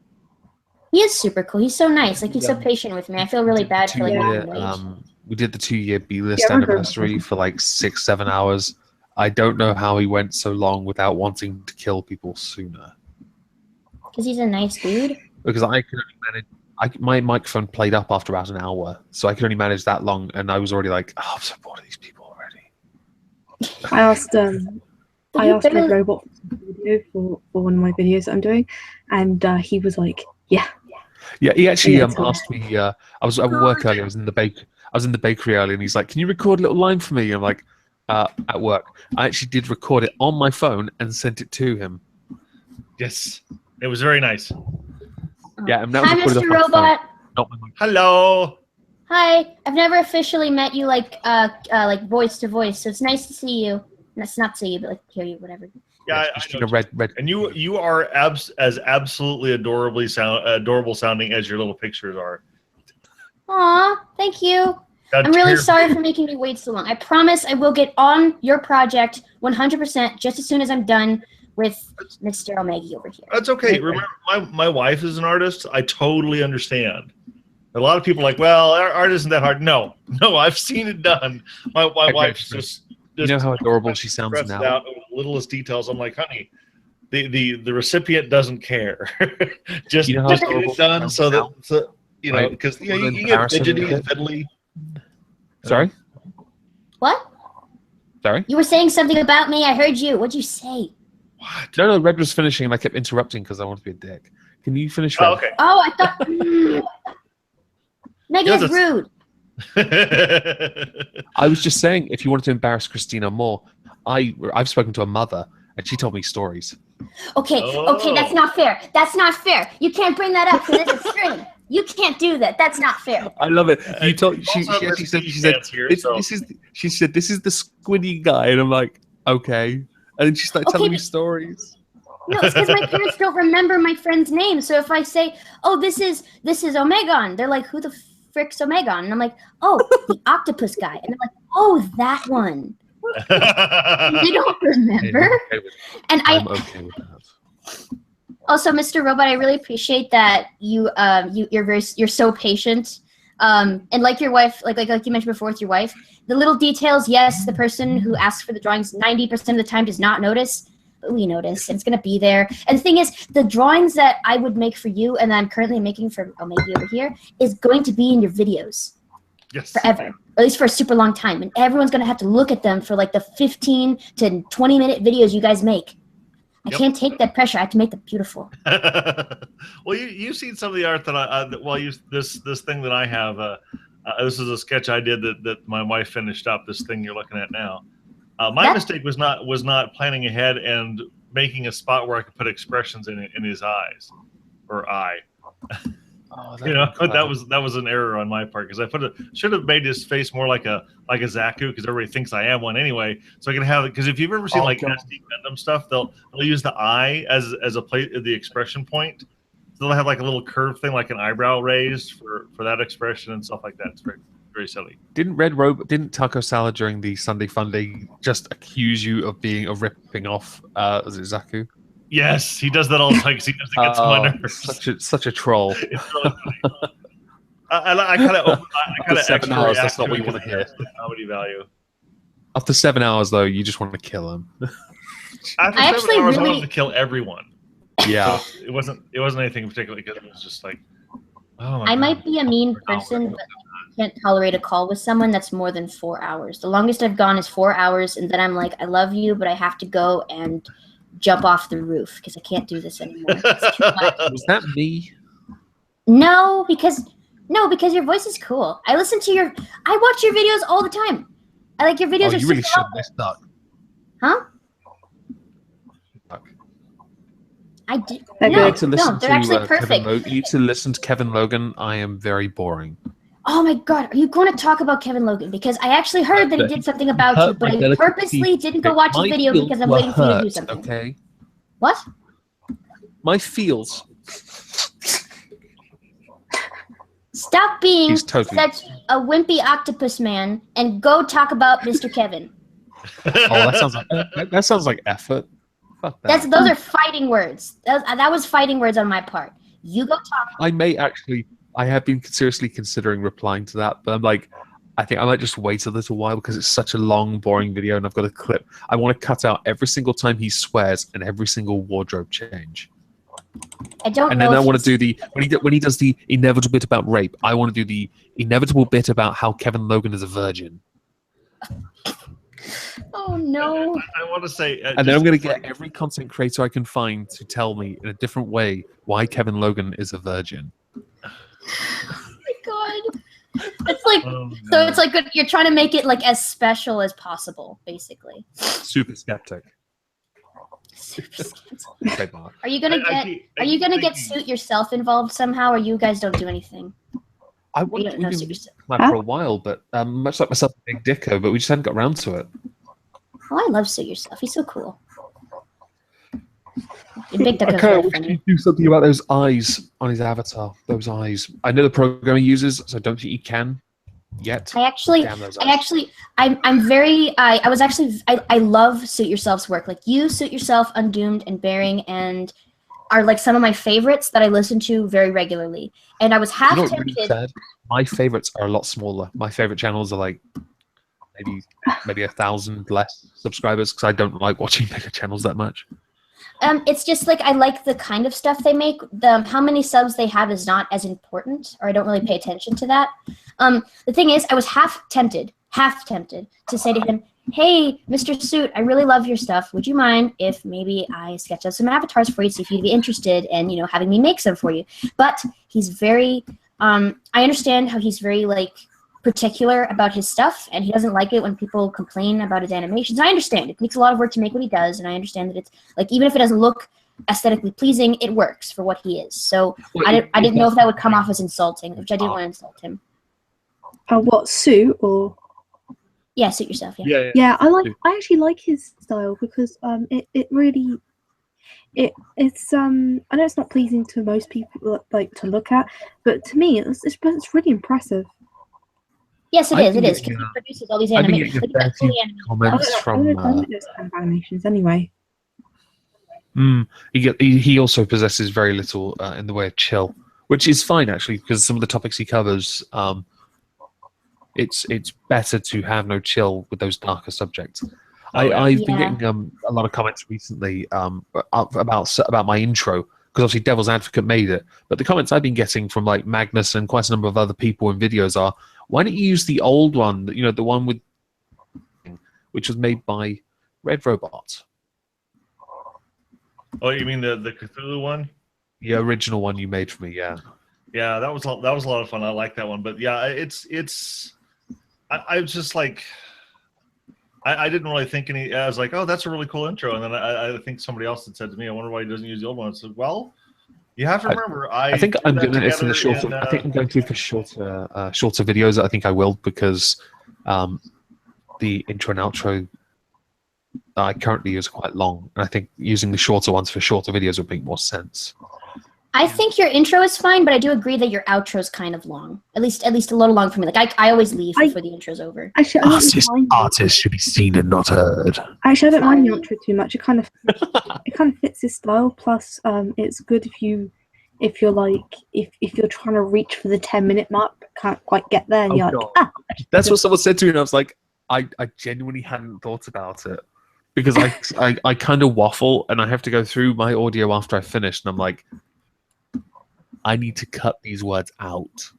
He is super cool. He's so nice. Like, he's so patient with me. I feel really bad for, we did the 2-year B-list anniversary for like 6-7 hours. I don't know how he went so long without wanting to kill people sooner. Because he's a nice dude? Because I could only manage... my microphone played up after about an hour, so I could only manage that long, and I was already like, oh, I'm so bored of these people. I asked Red Robot for a video for one of my videos that I'm doing, and he was like, "Yeah." Yeah, he actually asked me. I was at work earlier. I was in the bakery earlier, and he's like, "Can you record a little line for me?" I'm like, "At work." I actually did record it on my phone and sent it to him. Yes, it was very nice. Yeah, and that was Hi, Mr. Robot. Hello. Hi, I've never officially met you like voice to voice, so it's nice to see you. That's not see you, but like hear you, whatever. Yeah, I know. Red. And you are as absolutely adorable sounding as your little pictures are. Aw, thank you. I'm really sorry for making you wait so long. I promise I will get on your project 100% just as soon as I'm done with Mr. Omegi over here. That's okay. Remember, my wife is an artist. I totally understand. A lot of people are like, well, art isn't that hard. No, I've seen it done. My wife's just you know how adorable she sounds now. Out with the littlest details. I'm like, honey, the recipient doesn't care. just get it done because you get fidgety and fiddly. Sorry. What? Sorry. You were saying something about me. I heard you. What'd you say? What? No, Red was finishing, and I kept interrupting because I wanted to be a dick. Can you finish? Red? Oh, okay. Oh, I thought. Negative, rude. I was just saying, if you wanted to embarrass Christina more, I've spoken to her mother, and she told me stories. Okay, that's not fair. That's not fair. You can't bring that up because it's a stream. You can't do that. That's not fair. I love it. You told she said this is the squiddy guy, and I'm like, okay, and then she started telling me stories. No, it's because my parents don't remember my friend's name. So if I say, "Oh, this is Omegon," they're like, "Who the frick's Omegon?" And I'm like, "Oh, the octopus guy," and they're like, "Oh, that one." You don't remember? And I'm okay with that. Also, Mr. Robot, I really appreciate that you're so patient. And like your wife, like you mentioned before with your wife, the little details. Yes, the person who asks for the drawings 90% of the time does not notice, but we notice, and it's gonna be there. And the thing is, the drawings that I would make for you, and that I'm currently making for Omegon over here, is going to be in your videos. Yes. Forever, or at least for a super long time, and everyone's gonna have to look at them for like the 15 to 20-minute videos you guys make. I can't take that pressure. I have to make them beautiful. Well, you've seen some of the art that this thing that I have. This is a sketch I did that my wife finished up. This thing you're looking at now. My mistake was not planning ahead and making a spot where I could put expressions in his eyes or eye. Oh, that was an error on my part because I should have made his face more like a Zaku because everybody thinks I am one anyway. So I can have it because if you've ever seen SD Gundam stuff, they'll use the eye as the expression point. So they'll have like a little curved thing like an eyebrow raised for that expression and stuff like that. It's very very silly. Didn't Taco Salad during the Sunday Fun Day just accuse you of ripping off Zaku? Yes, he does that all the time because he doesn't get to my nerves. Such a troll. It's really funny. I kind of 7 hours. That's not what you want to hear. Comedy value. After 7 hours, though, you just want to kill him. After 7 hours, I wanted to kill everyone. Yeah, so it wasn't anything in particular because it was just like. Oh I might be a mean person, but I can't tolerate a call with someone that's more than 4 hours. The longest I've gone is 4 hours, and then I'm like, I love you, but I have to go and jump off the roof because I can't do this anymore. It's too much. Was that me? No, because your voice is cool. I watch your videos all the time. I like your videos. Oh, you really should. They suck. Huh? I did. They're No, good. they're actually perfect. You need to listen to Kevin Logan. I am very boring. Oh my God, are you going to talk about Kevin Logan? Because I actually heard that he did something about you, but I purposely didn't go watch his video because I'm waiting for you to do something. Okay. What? My feels. Stop being such a wimpy octopus man and go talk about Mr. Kevin. That sounds like effort. Fuck that. Those are fighting words. That was fighting words on my part. You go talk. I have been seriously considering replying to that, but I'm like, I think I might just wait a little while because it's such a long, boring video, and I've got a clip. I want to cut out every single time he swears and every single wardrobe change. I don't. And then I want to do when he does the inevitable bit about rape. I want to do the inevitable bit about how Kevin Logan is a virgin. Oh no! I want to say, and then I'm going to get every content creator I can find to tell me in a different way why Kevin Logan is a virgin. Oh my God! It's like so. It's like you're trying to make it like as special as possible, basically. Super skeptic. Are you gonna get Suit Yourself involved somehow, or you guys don't do anything? We've been for a while, but much like myself, Big Dicko, but we just hadn't got around to it. Oh, I love Suit Yourself. He's so cool. Big Dicko's I wish you do something about those eyes on his avatar. Those eyes. I know the program he uses, so I don't think you can yet. I love Suit Yourself's work. Like you, Suit Yourself, Undoomed, and Bearing, and are like some of my favorites that I listen to very regularly. And I was half tempted. Really sad? My favorites are a lot smaller. My favorite channels are like maybe 1,000 less subscribers because I don't like watching bigger channels that much. It's just like I like the kind of stuff they make. How many subs they have is not as important, or I don't really pay attention to that. The thing is, I was half tempted to say to him, "Hey, Mr. Suit, I really love your stuff. Would you mind if maybe I sketch out some avatars for you, see if you'd be interested in, having me make some for you?" But he's very, I understand how he's very like particular about his stuff, and he doesn't like it when people complain about his animations. I understand it takes a lot of work to make what he does, and I understand that it's like even if it doesn't look aesthetically pleasing, it works for what he is. So I didn't know if that would come off as insulting, which I didn't want to insult him. What, Suit or? Yeah, Suit Yourself. Yeah. I actually like his style because it really it's I know it's not pleasing to most people like to look at, but to me it's really impressive. Yes, it I've is. been It is getting, because he produces all these I've been animations. getting a fair few comments I from. would have done those kind of animations anyway. He also possesses very little in the way of chill, which is fine actually, because some of the topics he covers, it's better to have no chill with those darker subjects. I've been getting a lot of comments recently about my intro, because obviously Devil's Advocate made it, but the comments I've been getting from like Magnus and quite a number of other people in videos are, why don't you use the old one, the one with, which was made by Red Robot. Oh, you mean the Cthulhu one? The original one you made for me, yeah. Yeah, that was a lot of fun. I like that one, but yeah, I was just like, I didn't really think any. I was like, oh, that's a really cool intro, and then I think somebody else had said to me, I wonder why he doesn't use the old one. I said, well, you have to remember, I think I'm doing it for the shorter. I think I'm going to for shorter videos. I think I will, because the intro and outro I currently use are quite long, and I think using the shorter ones for shorter videos would make more sense. I think your intro is fine, but I do agree that your outro is kind of long. At least a little long for me. Like I always leave before the intro's over. Actually, Artists should be seen and not heard. Actually, I don't mind the outro too much. It kind of fits his style. Plus, it's good if you're trying to reach for the 10-minute mark, but can't quite get there, and you're like, That's what someone said to me, and I was like, I genuinely hadn't thought about it, because I kind of waffle, and I have to go through my audio after I finish, and I'm like, I need to cut these words out.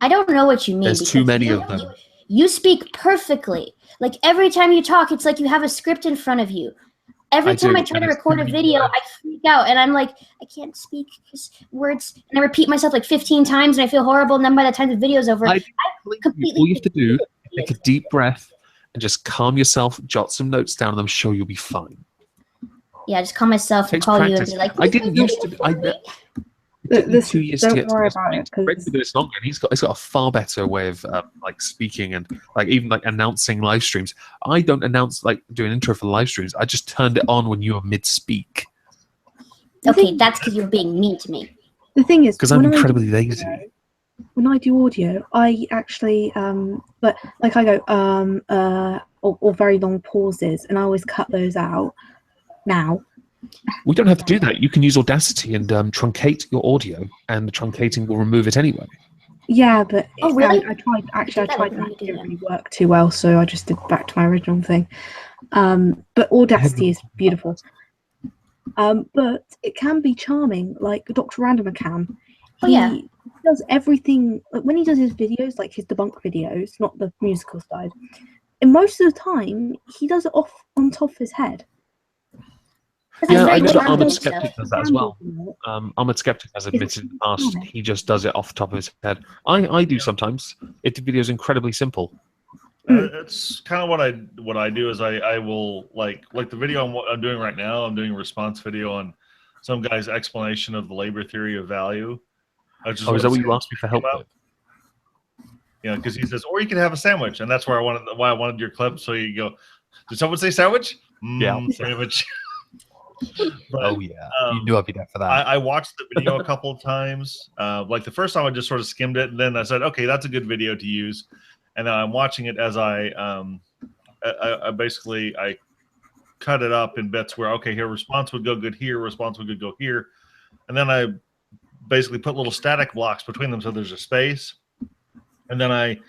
I don't know what you mean. There's too many of them. You speak perfectly. Like every time you talk, it's like you have a script in front of you. Every time I try to record a video, I freak out, and I'm like, I can't speak because words, and I repeat myself like 15 times, and I feel horrible, and then by the time the video's over, I completely. All you have to do is take a deep breath and just calm yourself, jot some notes down, and I'm sure you'll be fine. Yeah, just calm myself and call you and be like, I didn't used to. It took me 2 years to get worry about it. Greg's been doing this longer, and he's got a far better way of like speaking and like even like announcing live streams. I don't announce like do an intro for the live streams. I just turned it on when you were mid speak. Okay, that's because you're being mean to me. The thing is, because I'm incredibly lazy. When I do audio, I actually but like I go or very long pauses, and I always cut those out now. We don't have to do that. You can use Audacity and truncate your audio, and the truncating will remove it anyway. Yeah, but really? I tried that. It didn't really work too well, so I just did back to my original thing. But Audacity is beautiful. But it can be charming, like Dr. Randomer can. He does everything. Like when he does his videos, like his debunk videos, not the musical side. And most of the time, he does it on top of his head. Yeah, I know that Armored Skeptic does that as well. Armored Skeptic has admitted in the past he just does it off the top of his head. I do sometimes. The video is incredibly simple. It's kind of what I do is I will like the video I'm doing right now. I'm doing a response video on some guy's explanation of the labor theory of value. Is that what you asked me for help with? Yeah, because he says, or you can have a sandwich, and that's why I wanted your clip. So you go, did someone say sandwich? Yeah, sandwich. But, oh yeah, you knew I'd be there for that. I watched the video a couple of times. Like the first time, I just sort of skimmed it, and then I said, "Okay, that's a good video to use." And then I'm watching it as I basically cut it up in bits where here response would go good here, response would go here, and then I basically put little static blocks between them so there's a space, and then I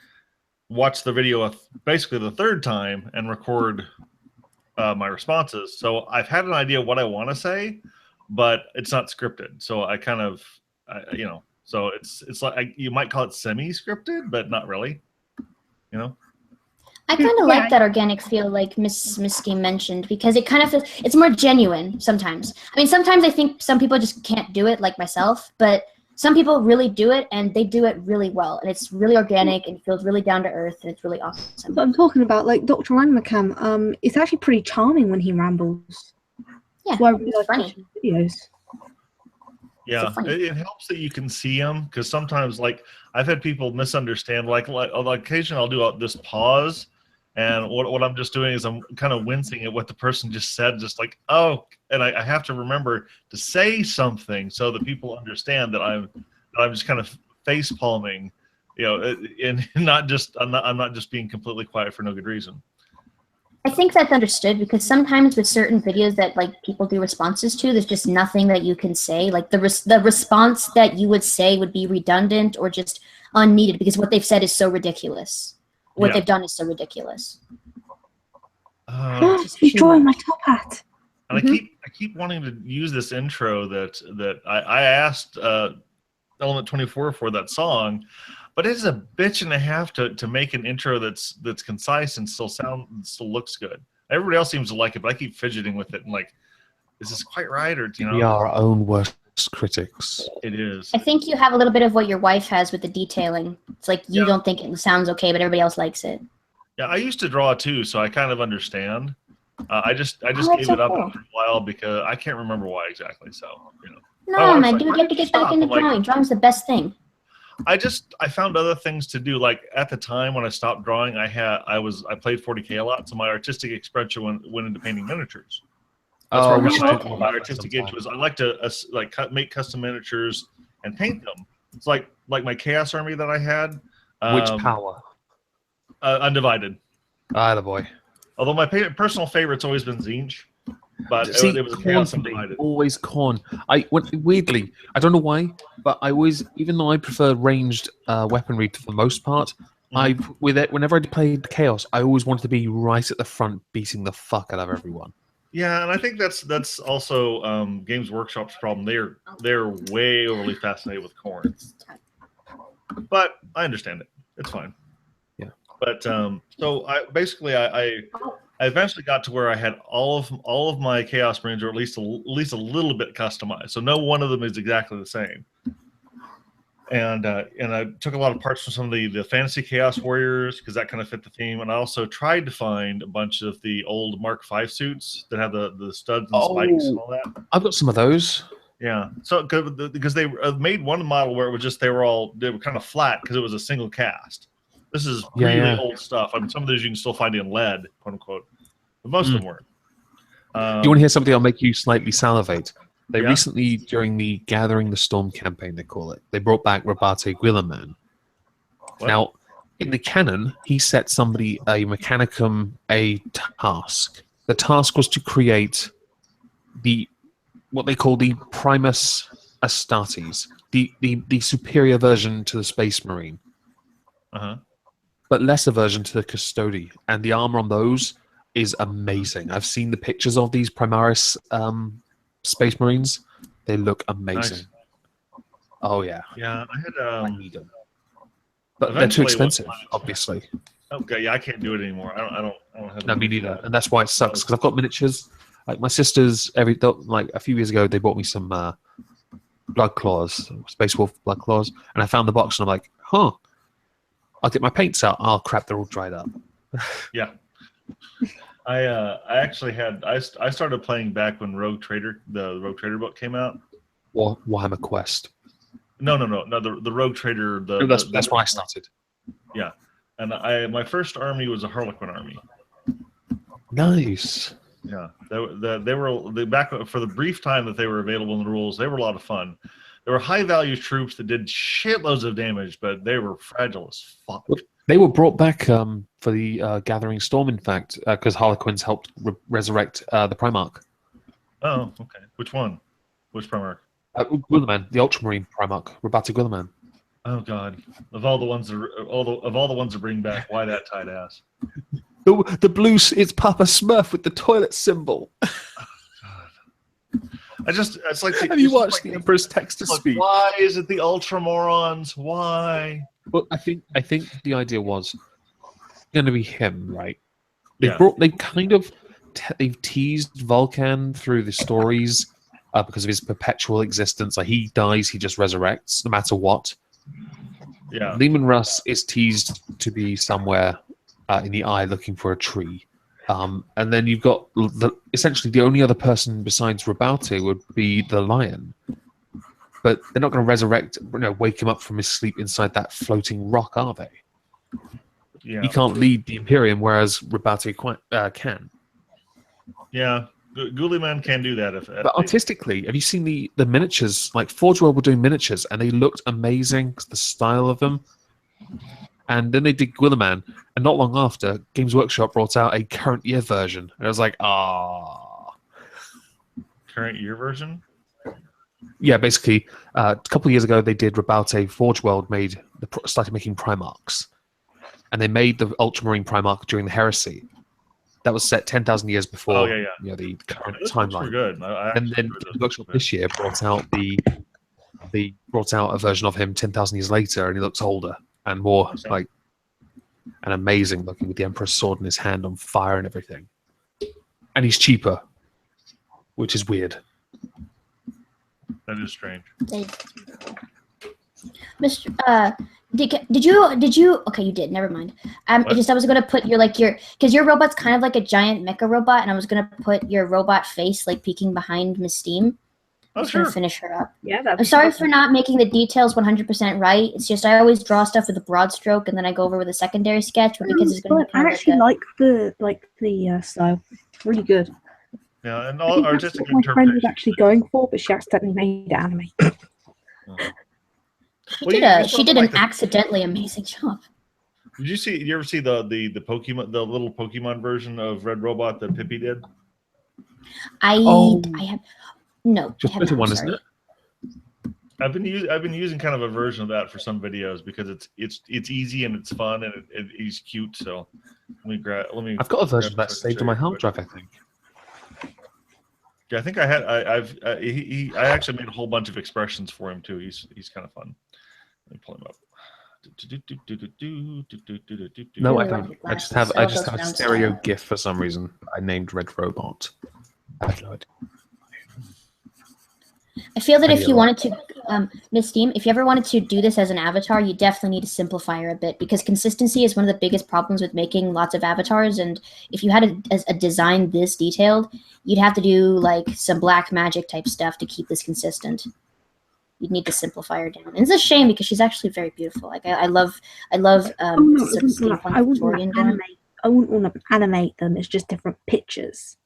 watch the video basically the third time and record my responses. So I've had an idea what I want to say, but it's not scripted. So I kind of, so it's like you might call it semi-scripted, but not really, I kind of like that organic feel, like Miss Misty mentioned, because it kind of feels it's more genuine sometimes. I mean, sometimes I think some people just can't do it, like myself, but some people really do it, and they do it really well, and it's really organic and feels really down to earth, and it's really awesome. But I'm talking about, like Dr. Randomer, it's actually pretty charming when he rambles. Yeah, so I really it's funny. Videos. Yeah, it helps that you can see them, because sometimes, like, I've had people misunderstand. Like on occasion, I'll do this pause, and what I'm just doing is I'm kind of wincing at what the person just said, just like, oh, and I have to remember to say something so that people understand that I'm just kind of face palming, you know, and not just I'm not just being completely quiet for no good reason. I think that's understood because sometimes with certain videos that like people do responses to, there's just nothing that you can say. Like the response that you would say would be redundant or just unneeded because what they've said is so ridiculous. What they've done is so ridiculous. He's drawing my top hat. And I keep wanting to use this intro that I asked Element 24 for that song, but it's a bitch and a half to make an intro that's concise and still looks good. Everybody else seems to like it, but I keep fidgeting with it and like, is this quite right? Or we are our own worst critics. It is. I think you have a little bit of what your wife has with the detailing. It's like you don't think it sounds okay, but everybody else likes it. Yeah, I used to draw too, so I kind of understand. I just gave it up after a while because I can't remember why exactly. So No, man, you get to get back into drawing. Drawing's the best thing. I found other things to do. Like at the time when I stopped drawing, I played 40K a lot, so my artistic expression went into painting miniatures. That's where my artistic itch was. I like to make custom miniatures and paint them. It's like my Chaos Army that I had. Which power? Undivided. The boy. Although my personal favorite's always been Zinch, but it was Chaos Undivided. Always Khorne. Weirdly, I don't know why, but I always, even though I prefer ranged weaponry for the most part, whenever I played Chaos, I always wanted to be right at the front, beating the fuck out of everyone. Yeah, and I think that's also Games Workshop's problem. They're way overly fascinated with Khorne, but I understand it. It's fine. Yeah. But so I eventually got to where I had all of my Chaos Marines, or at least a little bit customized. So no one of them is exactly the same. And I took a lot of parts from some of the Fantasy Chaos Warriors because that kind of fit the theme. And I also tried to find a bunch of the old Mark V suits that have the studs and spikes and all that. I've got some of those. Yeah. So because they made one model where it was just they were kind of flat because it was a single cast. This is really old stuff. I mean, some of those you can still find in lead, quote unquote, but most of them weren't. Do you want to hear something that'll make you slightly salivate? They recently, during the Gathering the Storm campaign, they call it, they brought back Rabate Guilliman. Now, in the canon, he set somebody a Mechanicum a task. The task was to create what they call the Primus Astartes, the superior version to the Space Marine. But lesser version to the Custodi, and the armor on those is amazing. I've seen the pictures of these Primaris Space Marines. They look amazing. Nice. Oh yeah. Yeah, I need them, but they're too expensive, obviously. Okay, yeah, I can't do it anymore. I don't have. No, me neither, and that's why it sucks because I've got miniatures. Like my sisters, like a few years ago, they bought me some Blood Claws, Space Wolf Blood Claws, and I found the box and I'm like, huh. I'll get my paints out. Oh crap, they're all dried up. Yeah. I actually I started playing back when the Rogue Trader book came out. Warhammer Quest. No, the Rogue Trader. That's why I started. Yeah, and my first army was a Harlequin army. Nice. Yeah, they were back for the brief time that they were available in the rules. They were a lot of fun. They were high-value troops that did shitloads of damage, but they were fragile as fuck. They were brought back for the Gathering Storm, in fact, because Harlequins helped resurrect the Primarch. Oh, okay. Which one? Which Primarch? Guilliman, the Ultramarine Primarch, Rabate Guilliman. Oh God! Of all the ones to bring back, why that tight ass? The blue, it's Papa Smurf with the toilet symbol. It's like. Have you watched the Emperor's Text-to-Speech? Why is it the Ultramorons? Why? Well, I think the idea was going to be him, right? They've teased Vulcan through the stories because of his perpetual existence. Like he dies, he just resurrects no matter what. Yeah. Leman Russ is teased to be somewhere in the eye looking for a tree. And then you've got essentially the only other person besides Rabate would be the lion. But they're not going to resurrect, wake him up from his sleep inside that floating rock, are they? Yeah. He can't lead the Imperium, whereas Rabate can. Yeah, Guilliman can do that. But artistically, have you seen the miniatures? Like Forge World were doing miniatures, and they looked amazing. The style of them, And then they did Gorilla Man, and not long after, Games Workshop brought out a current year version. And I was like, ah. Current year version? Yeah, basically, a couple of years ago, they did Rabaute Forge World started making Primarchs. And they made the Ultramarine Primarch during the Heresy. That was set 10,000 years before the current timeline. Good. And then Games Workshop this year brought out a version of him 10,000 years later, and he looks older and more like and amazing looking with the Emperor's sword in his hand on fire and everything. And he's cheaper, which is weird. That is strange. Mr. Did you? Okay, you did. Never mind. I was gonna put because your robot's kind of like a giant mecha robot, and I was gonna put your robot face like peeking behind Miss Steam. Oh, sure. To finish her up. Yeah, I'm sorry for not making the details 100% right. It's just I always draw stuff with a broad stroke, and then I go over with a secondary sketch. But because it's gonna be I actually like the style. It's really good. Yeah, and all artistic what my friend was interpretation. actually going for, but she accidentally made it anime. She did an accidentally amazing job. Did you ever see the Pokemon, the little Pokemon version of Red Robot that Pippi did? I have no. Just I have not, one, sorry. isn't it? I've been using kind of a version of that for some videos because it's easy and it's fun and he's cute. So let me. I've got a version of that saved on my hard drive, I think. Yeah, I think I had. I actually made a whole bunch of expressions for him too. He's kind of fun. Let me pull him up. No, I don't. I just have a stereo GIF for some reason. I named Red Robot. I have no idea. I feel that if you wanted to, Miss Steam, if you ever wanted to do this as an avatar, you definitely need to simplify her a bit because consistency is one of the biggest problems with making lots of avatars. And if you had a design this detailed, you'd have to do like some black magic type stuff to keep this consistent. You'd need to simplify her down. And it's a shame because she's actually very beautiful. Like I love I wouldn't want to animate them. It's just different pictures.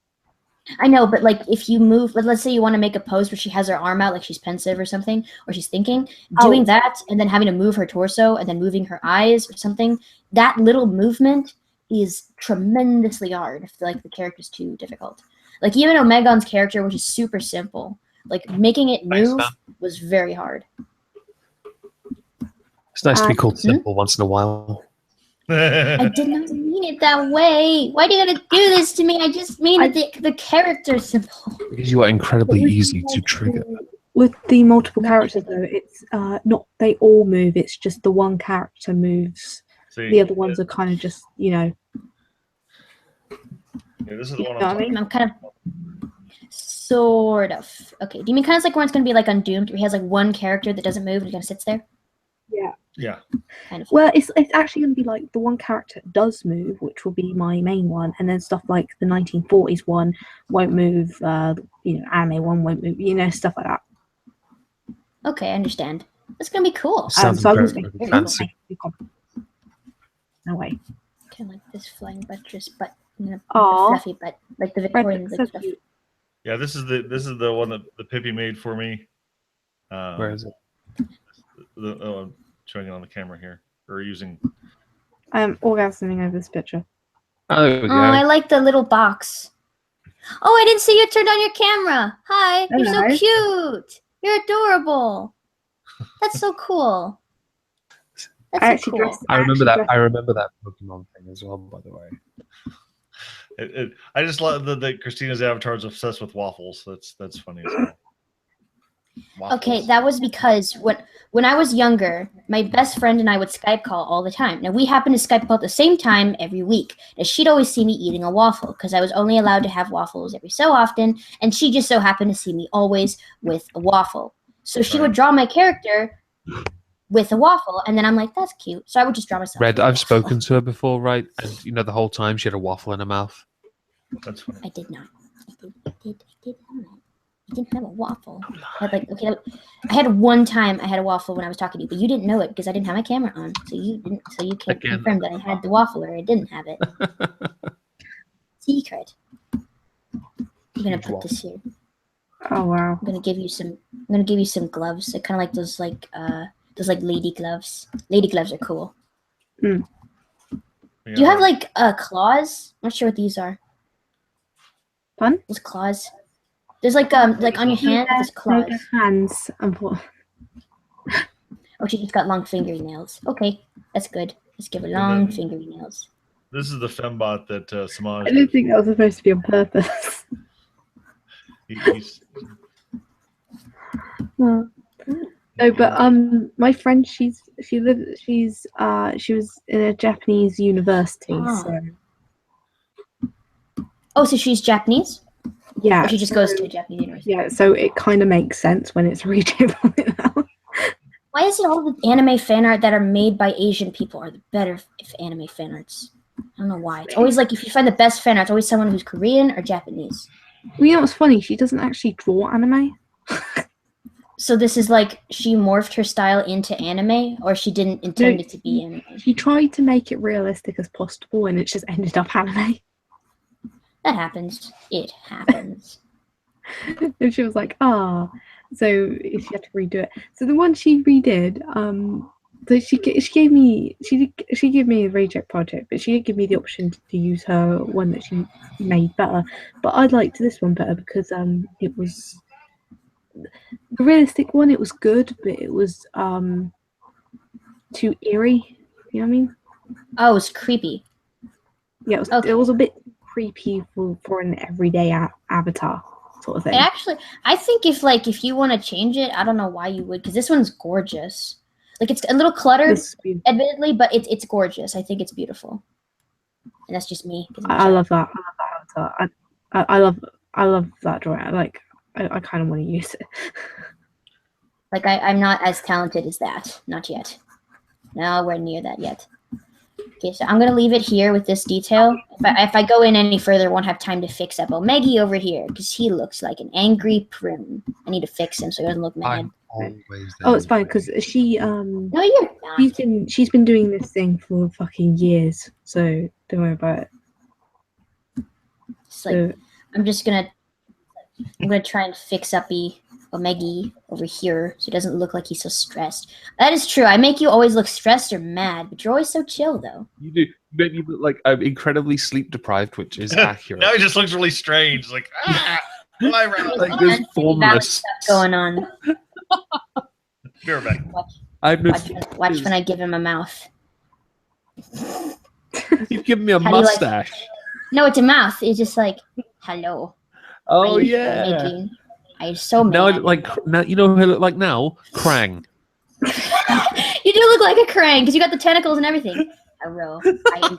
I know, but like if you move, let's say you want to make a pose where she has her arm out like she's pensive or something, or she's thinking, doing that and then having to move her torso and then moving her eyes or something, that little movement is tremendously hard if like the character's too difficult. Like even Omegon's character, which is super simple, like making it move was very hard. It's nice to be called simple once in a while. I did not mean it that way. Why do you gotta do this to me? I just mean the character's simple. Because you are incredibly easy to trigger. With the multiple characters, though, it's not they all move. It's just the one character moves. The other ones are kind of just, Yeah, this is the one I'm kind of sort of. Okay, do you mean kind of like when it's gonna be like Undoomed, where he has like one character that doesn't move and he kind of sits there? Yeah. Yeah. Kind of. Well, it's actually going to be like the one character does move, which will be my main one, and then stuff like the 1940s one won't move. Anime one won't move. Stuff like that. Okay, I understand. That's gonna be cool. Sounds very fancy. No way. Kind of like this flying buttress, but Aw. fluffy butt, like the Victorian So stuff. cute. Yeah, this is the one that the Pippi made for me. Where is it? I'm showing it on the camera here. Or using. I'm orgasming over this picture. Oh, there we go. I like the little box. Oh, I didn't see you turned on your camera. Hi, you're so Hello. cute. You're adorable. That's so cool. That's I so actually cool. I remember that Pokemon thing as well, by the way. I just love that Christina's avatar is obsessed with waffles. That's funny as well. Waffles. Okay, that was because when I was younger, my best friend and I would Skype call all the time. Now, we happened to Skype call at the same time every week. Now, she'd always see me eating a waffle because I was only allowed to have waffles every so often, and she just so happened to see me always with a waffle. So she would draw my character with a waffle, and then I'm like, that's cute. So I would just draw myself. Red, I've spoken to her before, right? And the whole time she had a waffle in her mouth. That's funny. I did not. I did not. I didn't have a waffle. I had one time I had a waffle when I was talking to you, but you didn't know it because I didn't have my camera on. So you didn't. So you can't confirm that I had the waffle or I didn't have it. Secret. I'm gonna put this here. Oh wow! I'm gonna give you some gloves. I kind of like those lady gloves. Lady gloves are cool. Mm. Do you have like claws? I'm not sure what these are. Fun? Those claws. There's like on your hand, there's claws. They're hands. Oh, she just got long fingernails. Okay, that's good. Let's give her long fingernails. This is the fembot that Samaj. I didn't think that was supposed to be on purpose. No, but my friend, she was in a Japanese university. So oh, so she's Japanese? yeah, Or she just goes to a Japanese university. Yeah, so it kind of makes sense when it's reading it out. Why is it all the anime fan art that are made by Asian people are the better anime fan arts? I don't know why. It's always like if you find the best fan art, it's always someone who's Korean or Japanese. Well, you know what's funny? She doesn't actually draw anime. So this is like she morphed her style into anime, or she didn't intend it to be anime? She tried to make it realistic as possible, and it just ended up anime. That happens. It happens. And she was like, so she had to redo it. So the one she redid, so she gave me a reject project, but she did give me the option to use her one that she made better. But I liked this one better because it was the realistic one. It was good, but it was too eerie. You know what I mean? Oh, it was creepy. Yeah, it was a bit creepy for an everyday avatar sort of thing. Actually, I think if you want to change it, I don't know why you would, because this one's gorgeous. Like it's a little cluttered, admittedly, but it's gorgeous. I think it's beautiful, and that's just me. I love that. I love that avatar. I love that drawing. I kind of want to use it. Like I'm not as talented as that. Not yet. Nowhere near that yet. Okay, so I'm gonna leave it here with this detail. If I go in any further, I won't have time to fix up Omegon over here because he looks like an angry prune. I need to fix him so he doesn't look mad. It's fine because she No, you're not. She's been doing this thing for fucking years, so don't worry about it. It's like I'm gonna try and fix up Omegon over here so it doesn't look like he's so stressed. That is true. I make you always look stressed or mad, but you're always so chill though. You do. Maybe you look like I'm incredibly sleep deprived, which is accurate. Now he just looks really strange. Like like there's formless stuff going on. Be right back. Watch when I give him a mouth. You've given me a How do you like- mustache. No, it's a mouth. It's just like hello. Oh I'm yeah. I'm so mad. Now you know who I look like now? Krang. You do look like a Krang because you got the tentacles and everything. Hello, I am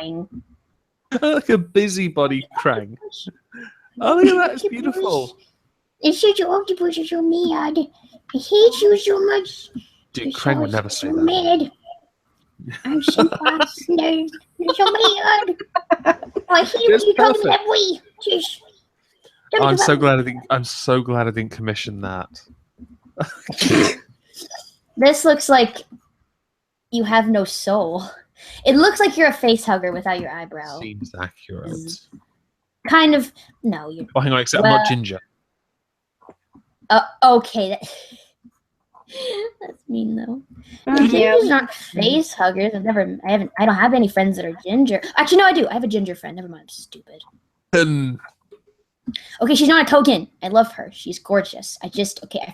Krang. I look like a busybody Krang. Oh, look at that! It's beautiful. It's such an octopus. You're so mad. I hate you so much. Dude, Krang would never say that. Mad. I'm so fascinated. You're so mad. I hate you. You told me that way. Just. I'm so glad I didn't commission that. This looks like you have no soul. It looks like you're a face hugger without your eyebrow. Seems accurate. Kind of. No, you're. Oh, hang on, except I'm not ginger. Okay. That's mean though. Gingers aren't face huggers. I don't have any friends that are ginger. Actually, no, I do. I have a ginger friend. Never mind. I'm stupid. Okay, she's not a token. I love her. She's gorgeous. I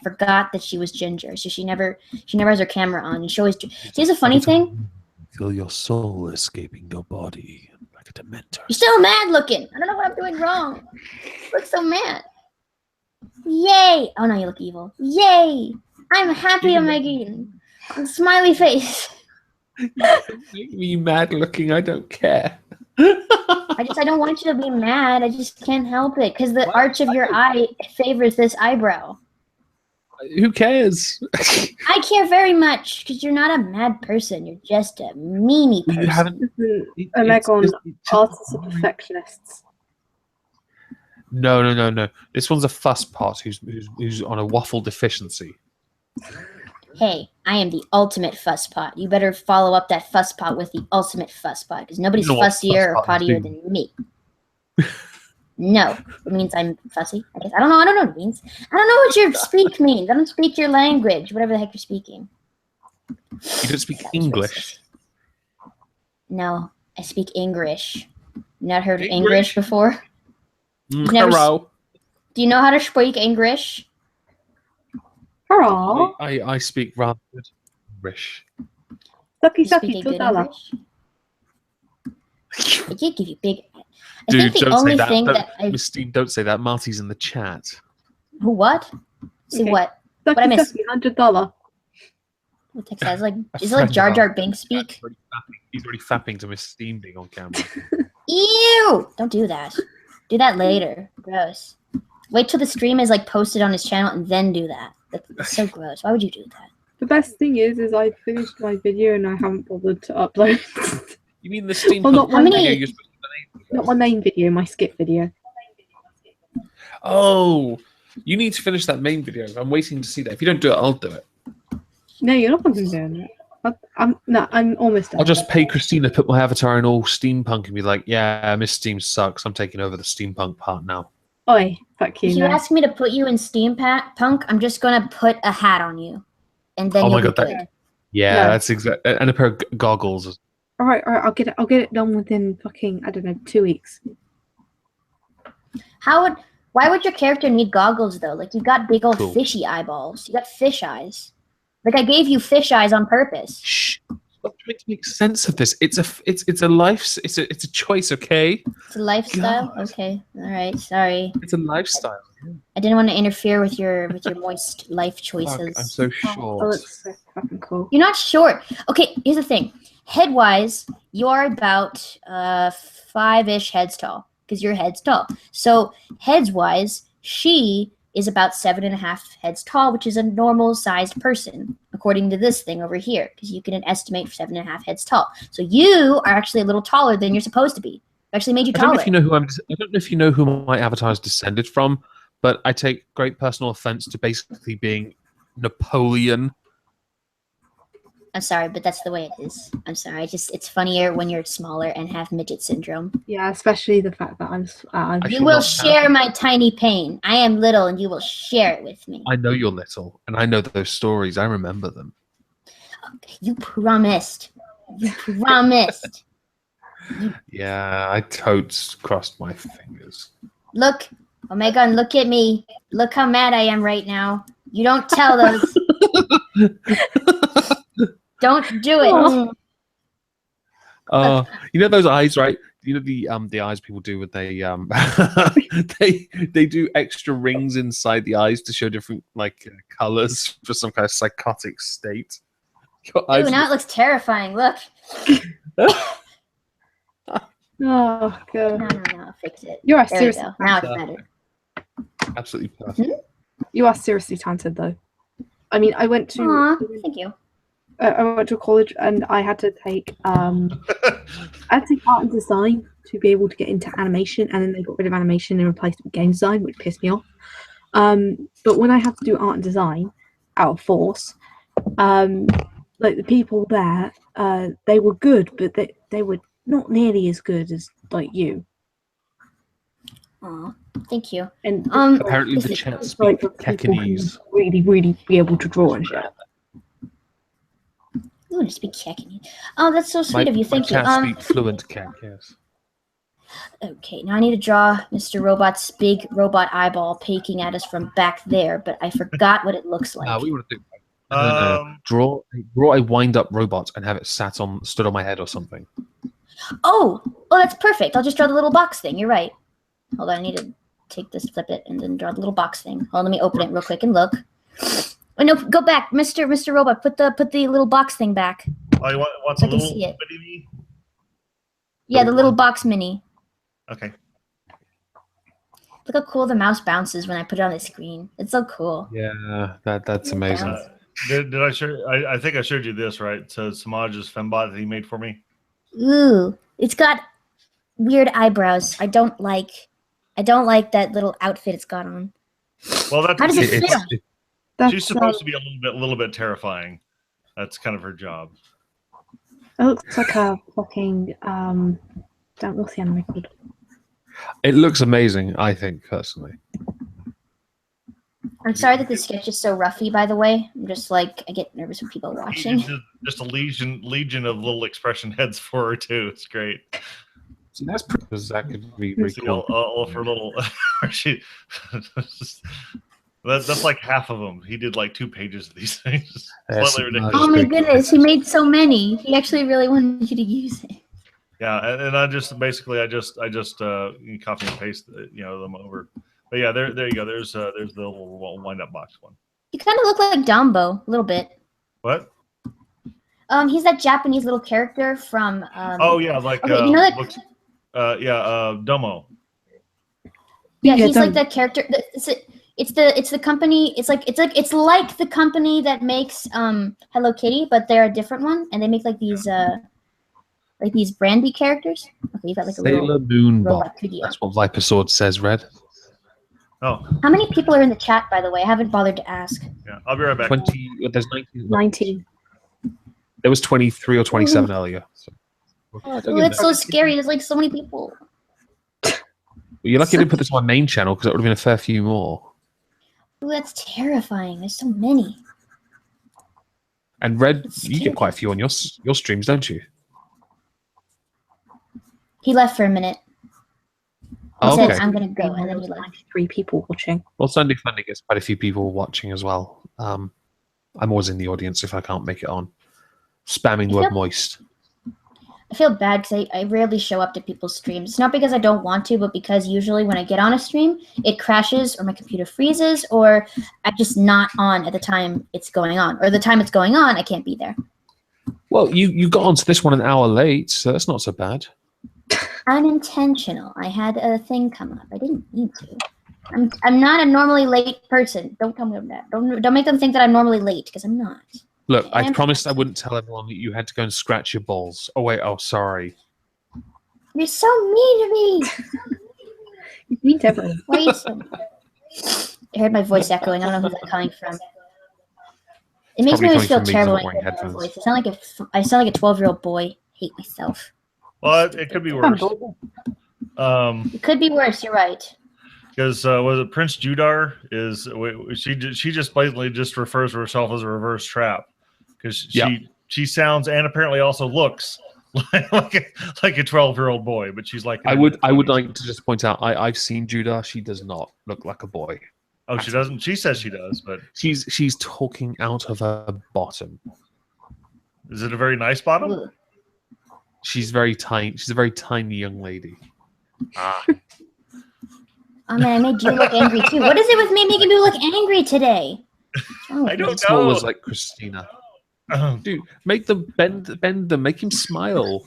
forgot that she was ginger. So she never has her camera on. And she always. Here's a funny thing. Feel your soul escaping your body like a dementor. You're still mad looking. I don't know what I'm doing wrong. You look so mad. Yay! Oh no, you look evil. Yay! I'm happy, Omegon. Smiley face. Make me mad looking. I don't care. I don't want you to be mad. I just can't help it because the arch of your eye favors this eyebrow. Who cares? I care very much because you're not a mad person. You're just a meanie person. You haven't. Omegon, artists are perfectionists. No. This one's a fuss pot who's on a waffle deficiency. Hey, I am the ultimate fuss pot. You better follow up that fuss pot with the ultimate fuss pot because nobody's fussier or pottier than me. No, it means I'm fussy. I guess I don't know what it means. I don't know what your speak means. I don't speak your language, whatever the heck you're speaking. You don't speak English. No, I speak English. You not heard English? English before? You've never Hello. Do you know how to speak English? Hurrah! I speak rather good English. Sucky, You speak sucky, a good $2. English? I did give you big. I Dude, think the don't only say that. thing Don't- that I Miss Steam, don't say that. Marty's in the chat. what? See Okay. what? Sucky, I miss? sucky, $100. What text says like A is it like friend Jar of Jar ours. Binks speak? He's already fapping to Miss Steam being on camera. Ew! Don't do that. Do that later. Gross. Wait till the stream is like posted on his channel and then do that. That's so gross. Why would you do that? The best thing is I finished my video and I haven't bothered to upload. You mean the Steam? Well, not How many- video you're supposed to do? Not my main video, my skip video. Oh, you need to finish that main video. I'm waiting to see that. If you don't do it, I'll do it. No, you're not going to do it. I'm almost done. I'll just pay Christina, put my avatar in all steampunk, and be like, "Yeah, Miss Steam sucks. I'm taking over the steampunk part now." Oi, fuck you. If you No. ask me to put you in steampunk, I'm just gonna put a hat on you, and then Oh you'll my be God, good. Yeah, No. that's exact. And a pair of goggles. All right, I'll get it done within fucking, I don't know, 2 weeks. Why would your character need goggles though? Like you got big old Cool. fishy eyeballs. You got fish eyes. Like I gave you fish eyes on purpose. Shh. Stop trying to make sense of this. It's a life. It's a choice. Okay. It's a lifestyle. God. Okay, all right. Sorry, It's a lifestyle. I didn't want to interfere with your moist life Fuck, choices. I'm so Oh, short. that's so fucking cool. You're not short. Okay, here's the thing. Head-wise, you're about 5-ish heads tall because your head's tall. So heads-wise, she is about 7.5 heads tall, which is a normal-sized person, according to this thing over here, because you can estimate 7.5 heads tall. So you are actually a little taller than you're supposed to be. I actually made you I don't taller. know if you know who I don't know if you know who my avatar is descended from, but I take great personal offense to basically being Napoleon. I'm sorry, but that's the way it is. I'm sorry. It's funnier when you're smaller and have midget syndrome. Yeah, especially the fact that I'm I You should will not share my tiny pain. I am little, and you will share it with me. I know you're little, and I know those stories. I remember them. You promised. You promised. Yeah, I totes crossed my fingers. Look, Omegon, look at me. Look how mad I am right now. You don't tell those. Don't do it. You know those eyes, right? You know the eyes people do with they they do extra rings inside the eyes to show different colors for some kind of psychotic state. Your Ooh, eyes now it looks terrifying. Look. Oh god. No. Fix it. You are There we seriously go. Now it's talented. better. absolutely perfect. You are seriously talented though. I mean, I went to Aw, thank you. I went to college and I had to take art and design to be able to get into animation, and then they got rid of animation and replaced it with game design, which pissed me off. But when I had to do art and design out of force, like the people there, they were good, but they were not nearly as good as like you. Aw, thank you. And Apparently the this is chat like speak the people who Kekanese. really be able to draw and shit. Ooh, to speak Kekini. Oh, that's so sweet of you. Thank you. Chat speak fluent Kek, yes. Okay, now I need to draw Mr. Robot's big robot eyeball peeking at us from back there, but I forgot what it looks like. We want to do I don't know. Draw a wind-up robot and have it stood on my head or something. Oh, that's perfect. I'll just draw the little box thing. You're right. Hold on, I need to take this, flip it, and then draw the little box thing. Hold on, let me open it real quick and look. Oh no, go back, Mr. Robot. Put the little box thing back. Oh, you want I a can little see it. bitty? Yeah, the little box mini. Okay. Look how cool the mouse bounces when I put it on the screen. It's so cool. Yeah, that's amazing. Did I show? I think I showed you this, right? So Samaj's fembot that he made for me. Ooh, it's got weird eyebrows. I don't like that little outfit it's got on. Well, that's How does it fit on? she's supposed to be a little bit terrifying. That's kind of her job. It looks like a fucking what's the anime called? It looks amazing, I think, personally. I'm sorry that this sketch is so roughy, by the way. I'm just like, I get nervous when people are watching. Just a legion of little expression heads for her too. It's great. See, that's pretty. That could be very cool. All for little. That's like half of them. He did like 2 pages of these things. Slightly ridiculous. Oh my goodness, he made so many. He actually really wanted you to use it. Yeah, and I just basically I just copy and paste them over. But yeah, there you go. There's the little wind up box one. You kind of look like Dumbo a little bit. What? He's that Japanese little character from. Oh yeah, like okay, you know that. Dumbo. Yeah, he's like that character. It's the company. It's like the company that makes Hello Kitty, but they're a different one, and they make like these brandy characters. Okay, you got like a Sailor Moon Bot. video. That's what Viper Sword says, Red. Oh. How many people are in the chat, by the way? I haven't bothered to ask. Yeah, I'll be right back. 20. There's 19. 19. There was 23 or 27 earlier. So. It's so scary. There's like so many people. Well, you're lucky I didn't put this on my main channel because that would have been a fair few more. Ooh, that's terrifying. There's so many. And Red, you get quite a few on your streams, don't you? He left for a minute. Oh, He okay. said, I'm going to go, and then he left. 93 people watching. Well, Sunday Funday gets quite a few people watching as well. I'm always in the audience if I can't make it on. Spamming the word moist. I feel bad because I rarely show up to people's streams. It's not because I don't want to, but because usually when I get on a stream, it crashes or my computer freezes or I'm just not on at the time it's going on. Or the time it's going on, I can't be there. Well, you got onto this one an hour late, so that's not so bad. Unintentional. I had a thing come up. I didn't need to. I'm not a normally late person. Don't tell me that. Don't make them think that I'm normally late because I'm not. Look, I promised I wouldn't tell everyone that you had to go and scratch your balls. Oh wait, sorry. You're so mean to me. You mean to everyone. Why are you so? I heard my voice echoing. I don't know who that's coming from. It makes me always feel terrible when I hear my voice. I sound like a 12-year-old boy. Hate myself. Well, it could be worse. It could be worse. You're right. Because was it Prince Judar? She just blatantly just refers to herself as a reverse trap because she sounds and apparently also looks like a 12-year-old boy, but she's like. I would like to just point out I've seen Judar. She does not look like a boy. Oh, she doesn't. She says she does, but she's talking out of her bottom. Is it a very nice bottom? Ooh. She's very tiny. She's a very tiny young lady. Oh man, I made you look angry too. What is it with me making people look angry today? I don't It's know. always like Christina. Dude, make them bend them. Make him smile.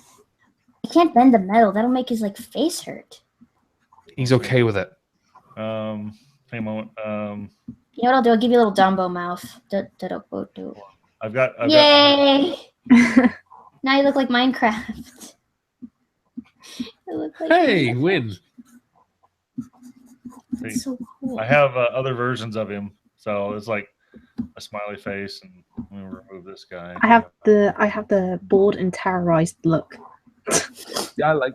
I can't bend the metal. That'll make his like face hurt. He's okay with it. Hang a moment. You know what I'll do? I'll give you a little Dumbo mouth. I've got. Yay! Now you look like Minecraft. Hey, win. That's so cool. I have other versions of him, so it's like a smiley face, and I'm gonna remove this guy. I have the bored and terrorized look. Yeah, I like.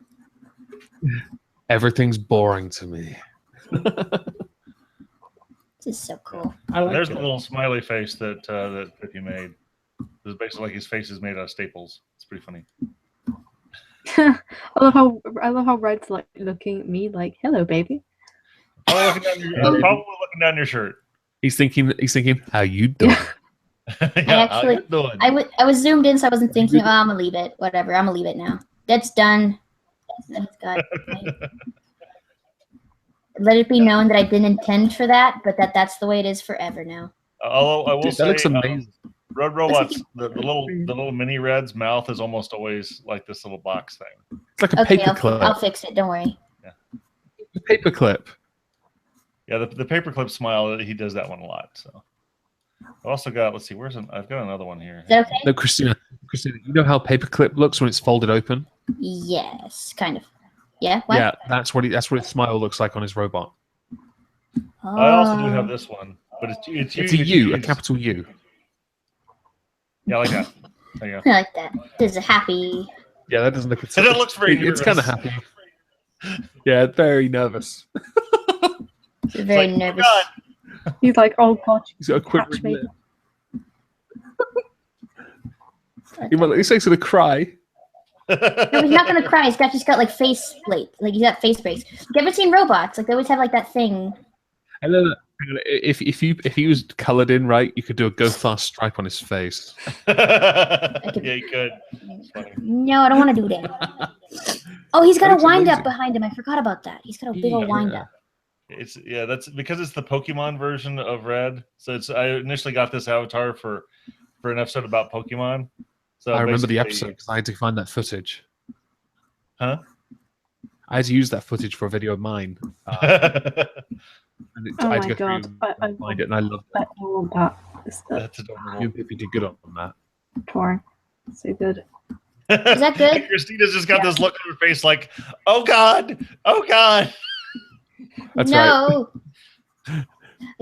Everything's boring to me. This is so cool. There's the little smiley face that he made. It's basically like his face is made out of staples. It's pretty funny. I love how Red's like looking at me like, "Hello, baby." Probably looking down your shirt. He's thinking, how you doing? How you doing? I was zoomed in, so I wasn't thinking. Oh, I'm gonna leave it. Whatever. I'm gonna leave it now. That's done. That's done. Let it be known that I didn't intend for that, but that's the way it is forever now. Although I will say, that looks amazing. Road Robots, the little mini Red's mouth is almost always like this little box thing. It's like a paperclip. I'll fix it. Don't worry. Yeah. A paperclip. Yeah, the paperclip smile. He does that one a lot. So I've also got. Let's see. I've got another one here. Is that okay? No, Christina, you know how paperclip looks when it's folded open? Yes, kind of. Yeah. What? Yeah, that's what his smile looks like on his robot. Oh. I also do have this one, but it's a U, a capital U. Yeah, I like that. There you go. I like that. This is a happy. Yeah, that doesn't look. And it looks very. It's kind of happy. Yeah, very nervous. Very nervous. He's like, oh god, He's got a catch quivering me. lip. He might at least he's gonna cry. No, he's not gonna cry. He's just got like face plate, like he's got face breaks. You ever seen robots? Like they always have like that thing. I love that. If he was coloured in right, you could do a go fast stripe on his face. Yeah, you could. No, I don't want to do that. Oh, he's got That a looks wind up amazing. behind him. I forgot about that. He's got a big old wind up. That's because it's the Pokemon version of Red. So I initially got this avatar for an episode about Pokemon. So I remember the basically- episode because I had to find that footage. Huh? I had to use that footage for a video of mine. And Oh I had my to go god, through I and find it, and I loved I it. want that. It's the That's adorable. You and Pippi did good on that. touring. So good. Is that good? Christina's just got this look on her face like, oh God, oh God. That's right. No. I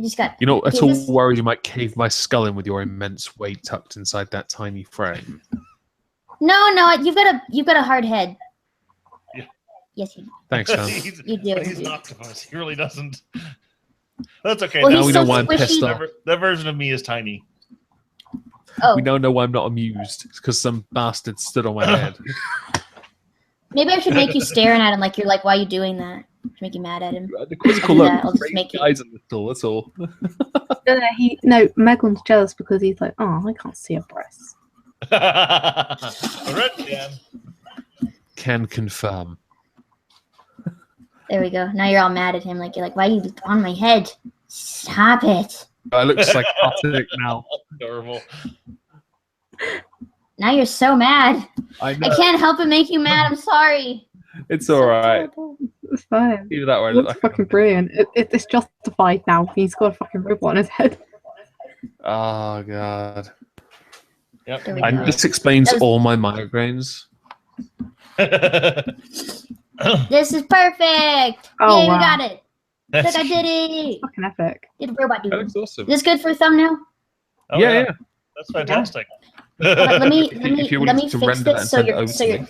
just got. You know, at Okay, all this- worried you might cave my skull in with your immense weight tucked inside that tiny frame. No, you've got a hard head. Yeah. Yes, you do. Thanks, Sam. You do. He's an octopus. He really doesn't. That's okay. Well, Now he's we so know why I'm pissed squishy. off. That version of me is tiny. Oh, We now know why I'm not amused. It's because some bastard stood on my head. maybe I should make you staring at him like you're like, why are you doing that? To make you mad at him. The quizzical Yeah, look. I'll just Raise make your it- eyes a little. That's all. No, Megan's jealous because he's like, oh, I can't see a breast. Red man. Can confirm. There we go. Now you're all mad at him. Like you're like, why are you on my head? Stop it. I look psychotic now. Adorable. Now you're so mad. I know. I can't help but make you mad. I'm sorry. It's all right. It's fine. Either that way. I It look looks like fucking brilliant. It's justified now. He's got a fucking robot on his head. Oh god. Yep. There we And go. this explains That was- all my migraines. This is perfect. Oh, Yay, wow. we got it. Look, That's I did it. Fucking epic. Did a robot do That it. looks awesome. Is this good for a thumbnail? Oh, yeah. That's fantastic. Hold on, let me If you let me wanted to fix render that this and so send it you're over so to you're me.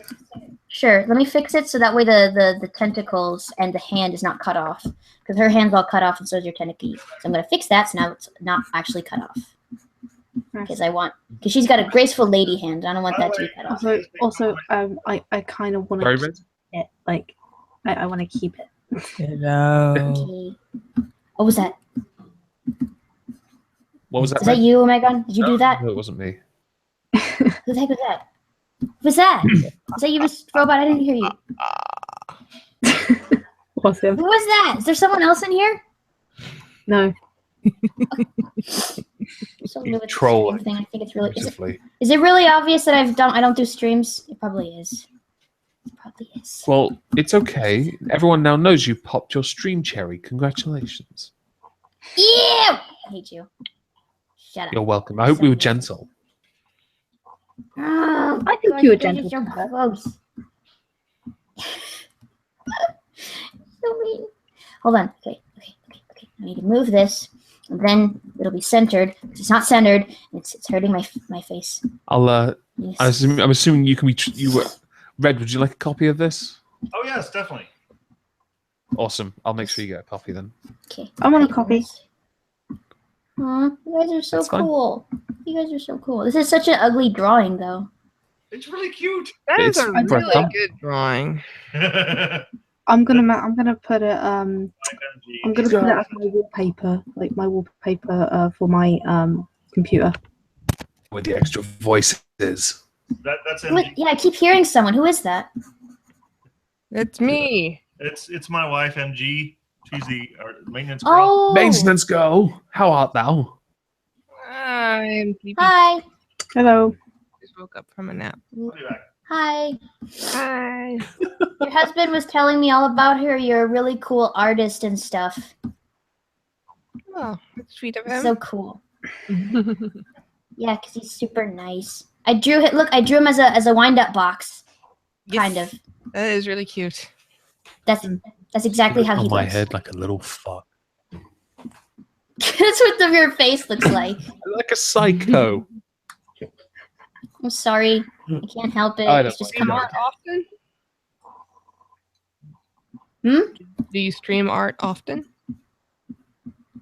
sure. Let me fix it so that way the tentacles and the hand is not cut off because her hand's all cut off and so is your tentacle. So I'm gonna fix that so now it's not actually cut off because she's got a graceful lady hand. I don't want that to be cut off. Also, I kind of want Very to red. keep it. Like, I want to keep it. Hello. Okay. What was that? What was that? Is that you, Omegon? Did you do that? No, it wasn't me. Who the heck was that? What was that? Is that you, Mr. Robot? I didn't hear you. What's him? Who was that? Is there someone else in here? No. So new with the Troll. stream thing. I think it's really. Beautifully. Is it really obvious that I don't do streams? It probably is. It probably is. Well, it's okay. Everyone now knows you popped your stream cherry. Congratulations. Ew! I hate you. Shut up. You're welcome. I hope we were gentle. Oh, I think gosh, you were you're gentle. so gross. So mean. Hold on. Okay. I need to move this, and then it'll be centered. It's not centered. It's hurting my face. I'll. Yes. I'm assuming you can be. You were. Red, would you like a copy of this? Oh yes, definitely. Awesome. I'll make sure you get a copy then. Okay. I want a copy. Aw, you guys are so That's fine. cool. You guys are so cool. This is such an ugly drawing, though. It's really cute. That is It's a for a really thumb. good drawing. I'm gonna put it. I'm gonna put it as my wallpaper, like my wallpaper for my computer. With the extra voices. That's Who is- MG. yeah, I keep hearing someone. Who is that? It's me. It's my wife MG. She's the maintenance girl. Oh, Maintenance girl, how art thou? I'm Phoebe. hi. Hello. Just woke up from a nap. I'll be back. Hi. Hi. Your husband was telling me all about her. You're a really cool artist and stuff. Oh, that's sweet of It's him. so cool. Yeah, because he's super nice. I drew him as a wind-up box. Kind of. That is really cute. That's exactly how he on my looks. head like a little fuck. That's what your face looks like. Like a psycho. I'm sorry. I can't help it. I don't It's just Stream come art out. often? Hmm? Do you stream art often?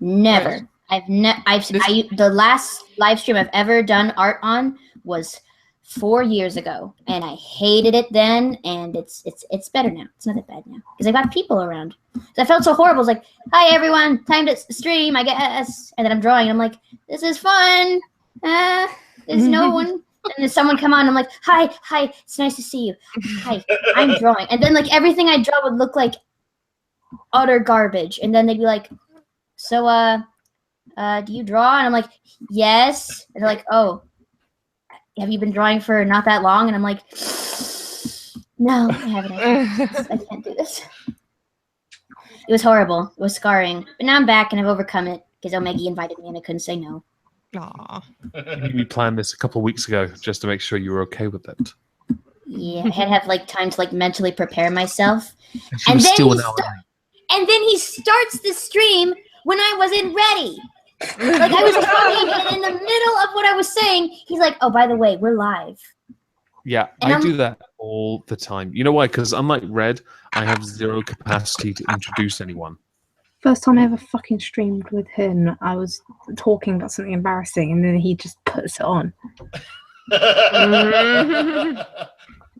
Never. The last live stream I've ever done art on was 4 years ago, and I hated it then, and it's better now. It's not that bad now because I got people around. So I felt so horrible. I was like, "Hi everyone, time to stream, I guess." And then I'm drawing, and I'm like, "This is fun." There's no one, and there's someone come on. I'm like, "Hi, it's nice to see you. Hi, I'm drawing." And then like everything I draw would look like utter garbage, and then they'd be like, "So, do you draw?" And I'm like, "Yes." And they're like, "Oh, have you been drawing for not that long?" And I'm like, "No, I haven't. I can't do this." It was horrible. It was scarring. But now I'm back and I've overcome it because Omegon invited me and I couldn't say no. Aw. We planned this a couple of weeks ago just to make sure you were okay with it. Yeah, I had to have like time to like mentally prepare myself. And she was still an hour late. And then he starts the stream when I wasn't ready. Like I was talking, and in the middle of what I was saying, he's like, "Oh, by the way, we're live." Yeah, I do that all the time. You know why? Because unlike Red, I have zero capacity to introduce anyone. First time I ever fucking streamed with him, I was talking about something embarrassing, and then he just puts it on.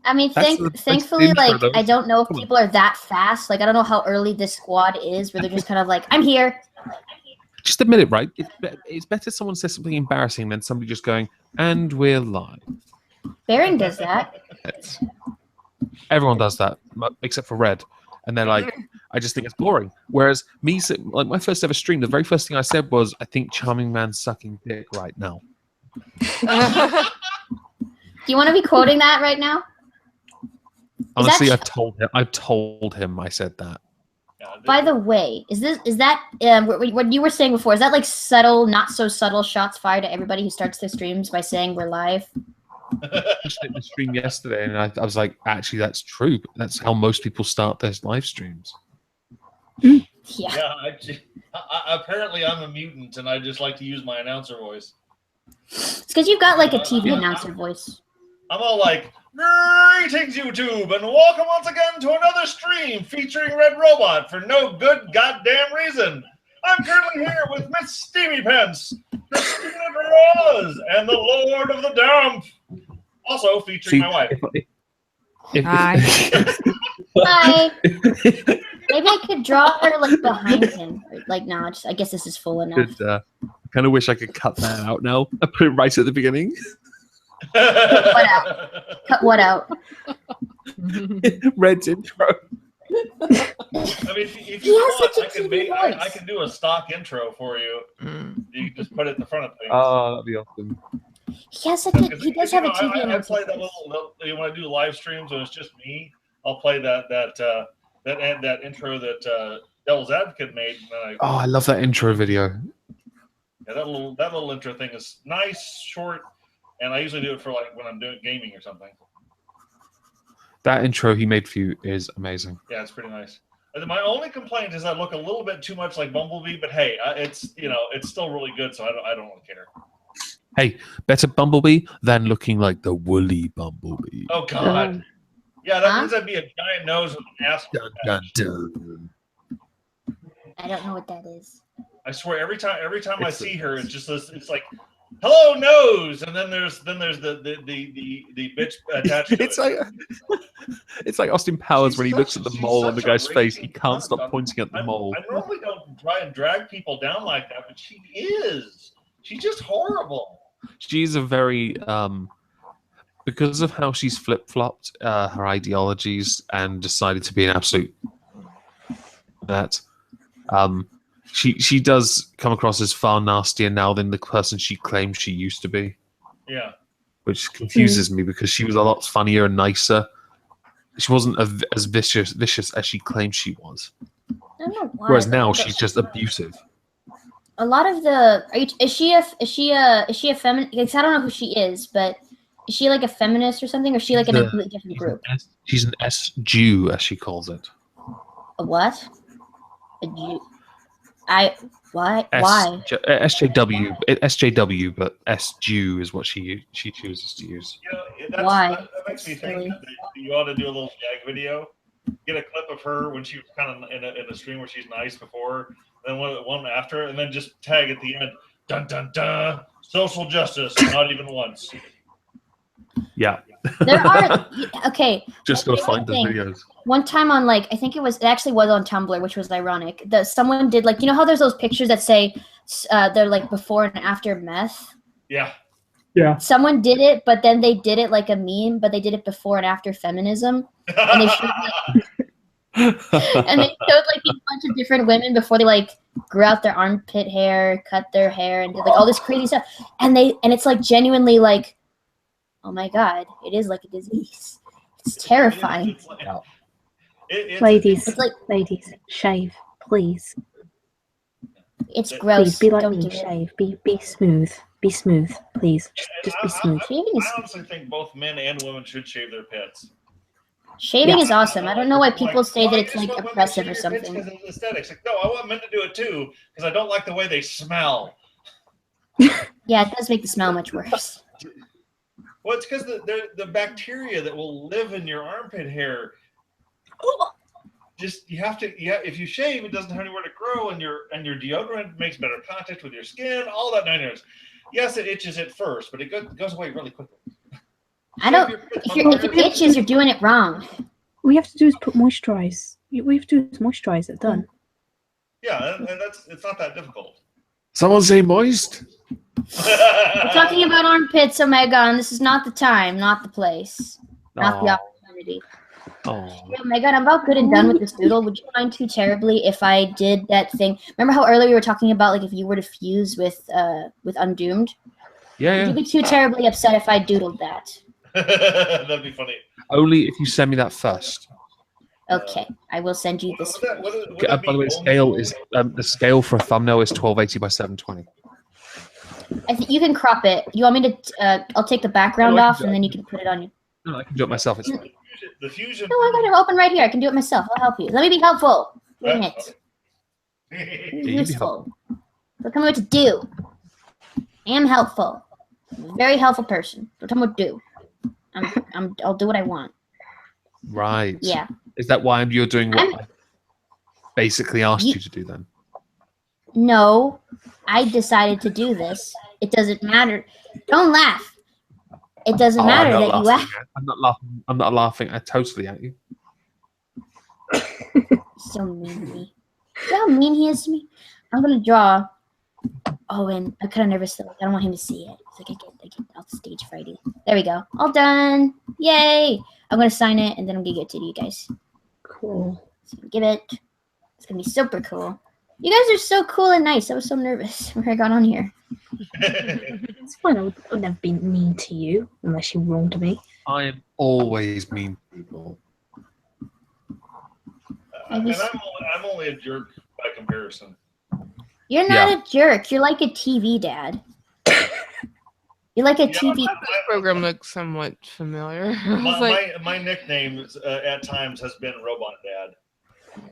I mean, thankfully, like, I don't know if people are that fast. Like, I don't know how early this squad is, where they're just kind of like, "I'm here." Just admit it, right? It's better someone says something embarrassing than somebody just going, "And we're live." Baron does that. Everyone does that, except for Red. And they're like, I just think it's boring. Whereas me, like my first ever stream, the very first thing I said was, "I think Charming Man's sucking dick right now." Do you want to be quoting that right now? Honestly, I've told him I said that. By the way, is that what you were saying before? Is that like subtle, not so subtle shots fired at everybody who starts their streams by saying we're live? I just did the stream yesterday, and I was like, actually, that's true. That's how most people start their live streams. Yeah. Apparently, I'm a mutant, and I just like to use my announcer voice. It's because you've got like a TV announcer voice. I'm all like, "Greetings, YouTube, and welcome once again to another stream featuring Red Robot for no good goddamn reason. I'm currently here with Miss Steamy Pence, Christina Draws, and the Lord of the Dump. Also featuring my wife." Hi. Hi. Maybe I could draw her like behind him. Like, no, I guess this is full enough. I kind of wish I could cut that out now. I put it right at the beginning. What out? Cut what out? Red's intro. I mean, if you want, I can do a stock intro for you. You can just put it in the front of things. Oh, that'd be awesome. He does have a TV announcer. I play that little. When I do live streams when it's just me, I'll play that intro that Devil's Advocate made. And I love that intro video. Yeah, that little intro thing is nice, short, and I usually do it for like when I'm doing gaming or something. That intro he made for you is amazing. Yeah, it's pretty nice. And my only complaint is I look a little bit too much like Bumblebee, but hey, it's still really good, so I don't really care. Hey, better Bumblebee than looking like the woolly Bumblebee. Oh God, yeah, that means I'd be a giant nose with an ass. Dun, dun, dun. I don't know what that is. I swear, every time I see her, it's just this. It's like, "Hello, nose," and then there's the bitch attached to it's like Austin Powers when he looks at the mole on the guy's face. He can't stop pointing at the mole. I normally don't try and drag people down like that, but she is. She's just horrible. She's a very because of how she's flip-flopped her ideologies and decided to be an absolute she does come across as far nastier now than the person she claims she used to be. Yeah. Which confuses me because she was a lot funnier and nicer. She wasn't as vicious as she claimed she was. I don't know why. Whereas now she's just abusive. A lot of the is she a feminist? I don't know who she is, but is she like a feminist or something, or is she like in a completely different group? She's an S-Jew, as she calls it. A what? A Jew? Why? SJW, but S-Jew is what she chooses to use. Why? That makes me think that you ought to do a little gag video. Get a clip of her when she was kind of in a stream where she's nice before, then one after, and then just tag at the end. Dun dun dun. Social justice. Not even once. Yeah. There are okay. Just go here's find the the thing. videos. One time on like I think it actually was on Tumblr, which was ironic. Someone did like you know how there's those pictures that say they're like before and after meth. Yeah. Yeah. Someone did it, but then they did it like a meme, but they did it before and after feminism, and they showed and they showed like a bunch of different women before they like grew out their armpit hair, cut their hair, and did like all this crazy stuff. And it's like genuinely like, oh my god, it is like a disease. It's terrifying. Ladies, It's like ladies, shave, please. it's gross. Please be like Don't me, do it. shave. Be smooth. Be smooth, please. Just be smooth. I honestly think both men and women should shave their pits. Shaving Yeah. is awesome. I don't know why people say that Why it's do you like just want women to oppressive or shave your pits something. 'cause of aesthetics. Like, no, I want men to do it too because I don't like the way they smell. Yeah, it does make the smell much worse. Well, it's because the bacteria that will live in your armpit hair. Just you have to if you shave, it doesn't have anywhere to grow, and your deodorant makes better contact with your skin. All that 9 years. Yes, it itches at first, but it goes away really quickly. I don't. If it itches, you're doing it wrong. All you have to do is put moisturize. All you have to do is moisturize it. Done. Yeah, and it's not that difficult. Someone say moist. We're talking about armpits, Omegon. This is not the time, not the place, not the opportunity. Oh. Yeah, Omegon, I'm about good and done with this doodle. Would you mind too terribly if I did that thing? Remember how earlier we were talking about like if you were to fuse with Undoomed? Yeah, Would yeah. you be too terribly upset if I doodled that? That'd be funny. Only if you send me that first. Okay, I will send you this. Would that By the way, the scale for a thumbnail is 1280 by 720. I think you can crop it. You want me to? I'll take the background off, and then you can put it on you. No, I can do it myself. It's fine. The fusion. No, I got it open right here. I can do it myself. I'll help you. Let me be helpful. Dang it. you be Useful. Don't tell me what to do. I am helpful. I'm a very helpful person. Don't tell me what to do. I'll do what I want. Right. Yeah. Is that why you're doing what I basically asked You- you to do then? No, I decided to do this. It doesn't matter. Don't laugh. It doesn't matter I'm that not you laughing laugh. I'm not laughing. I'm not laughing totally at you. So mean to me. See how mean he is to me? I'm gonna draw. Oh, and I'm kind of nervous though. I don't want him to see it. It's like I get off the stage frighty. There we go. All done. Yay! I'm gonna sign it and then I'm gonna get to you guys. Cool. So give it. It's gonna be super cool. You guys are so cool and nice. I was so nervous when I got on here. It's fine. I would never be mean to you unless you wronged me. I am always mean to people. And I'm only a jerk by comparison. You're not a jerk. You're like a TV dad. You're like a TV. This program looks somewhat familiar. I was like, My nickname at times has been Robot Dad.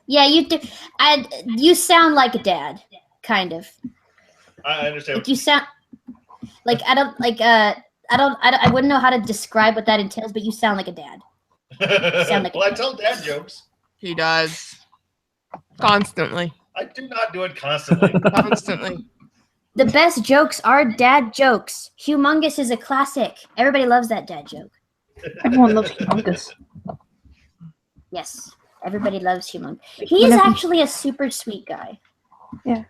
Yeah, you do. You sound like a dad, kind of. I understand. Like you sound like I wouldn't know how to describe what that entails, but you sound like a dad. sound like a Well, I dad. tell dad jokes. he does. Constantly. I do not do it constantly. Constantly. The best jokes are dad jokes. Humongous is a classic. Everybody loves that dad joke. Everyone loves Humongous. Yes, everybody loves Humongous. He is actually a super sweet guy. Yeah.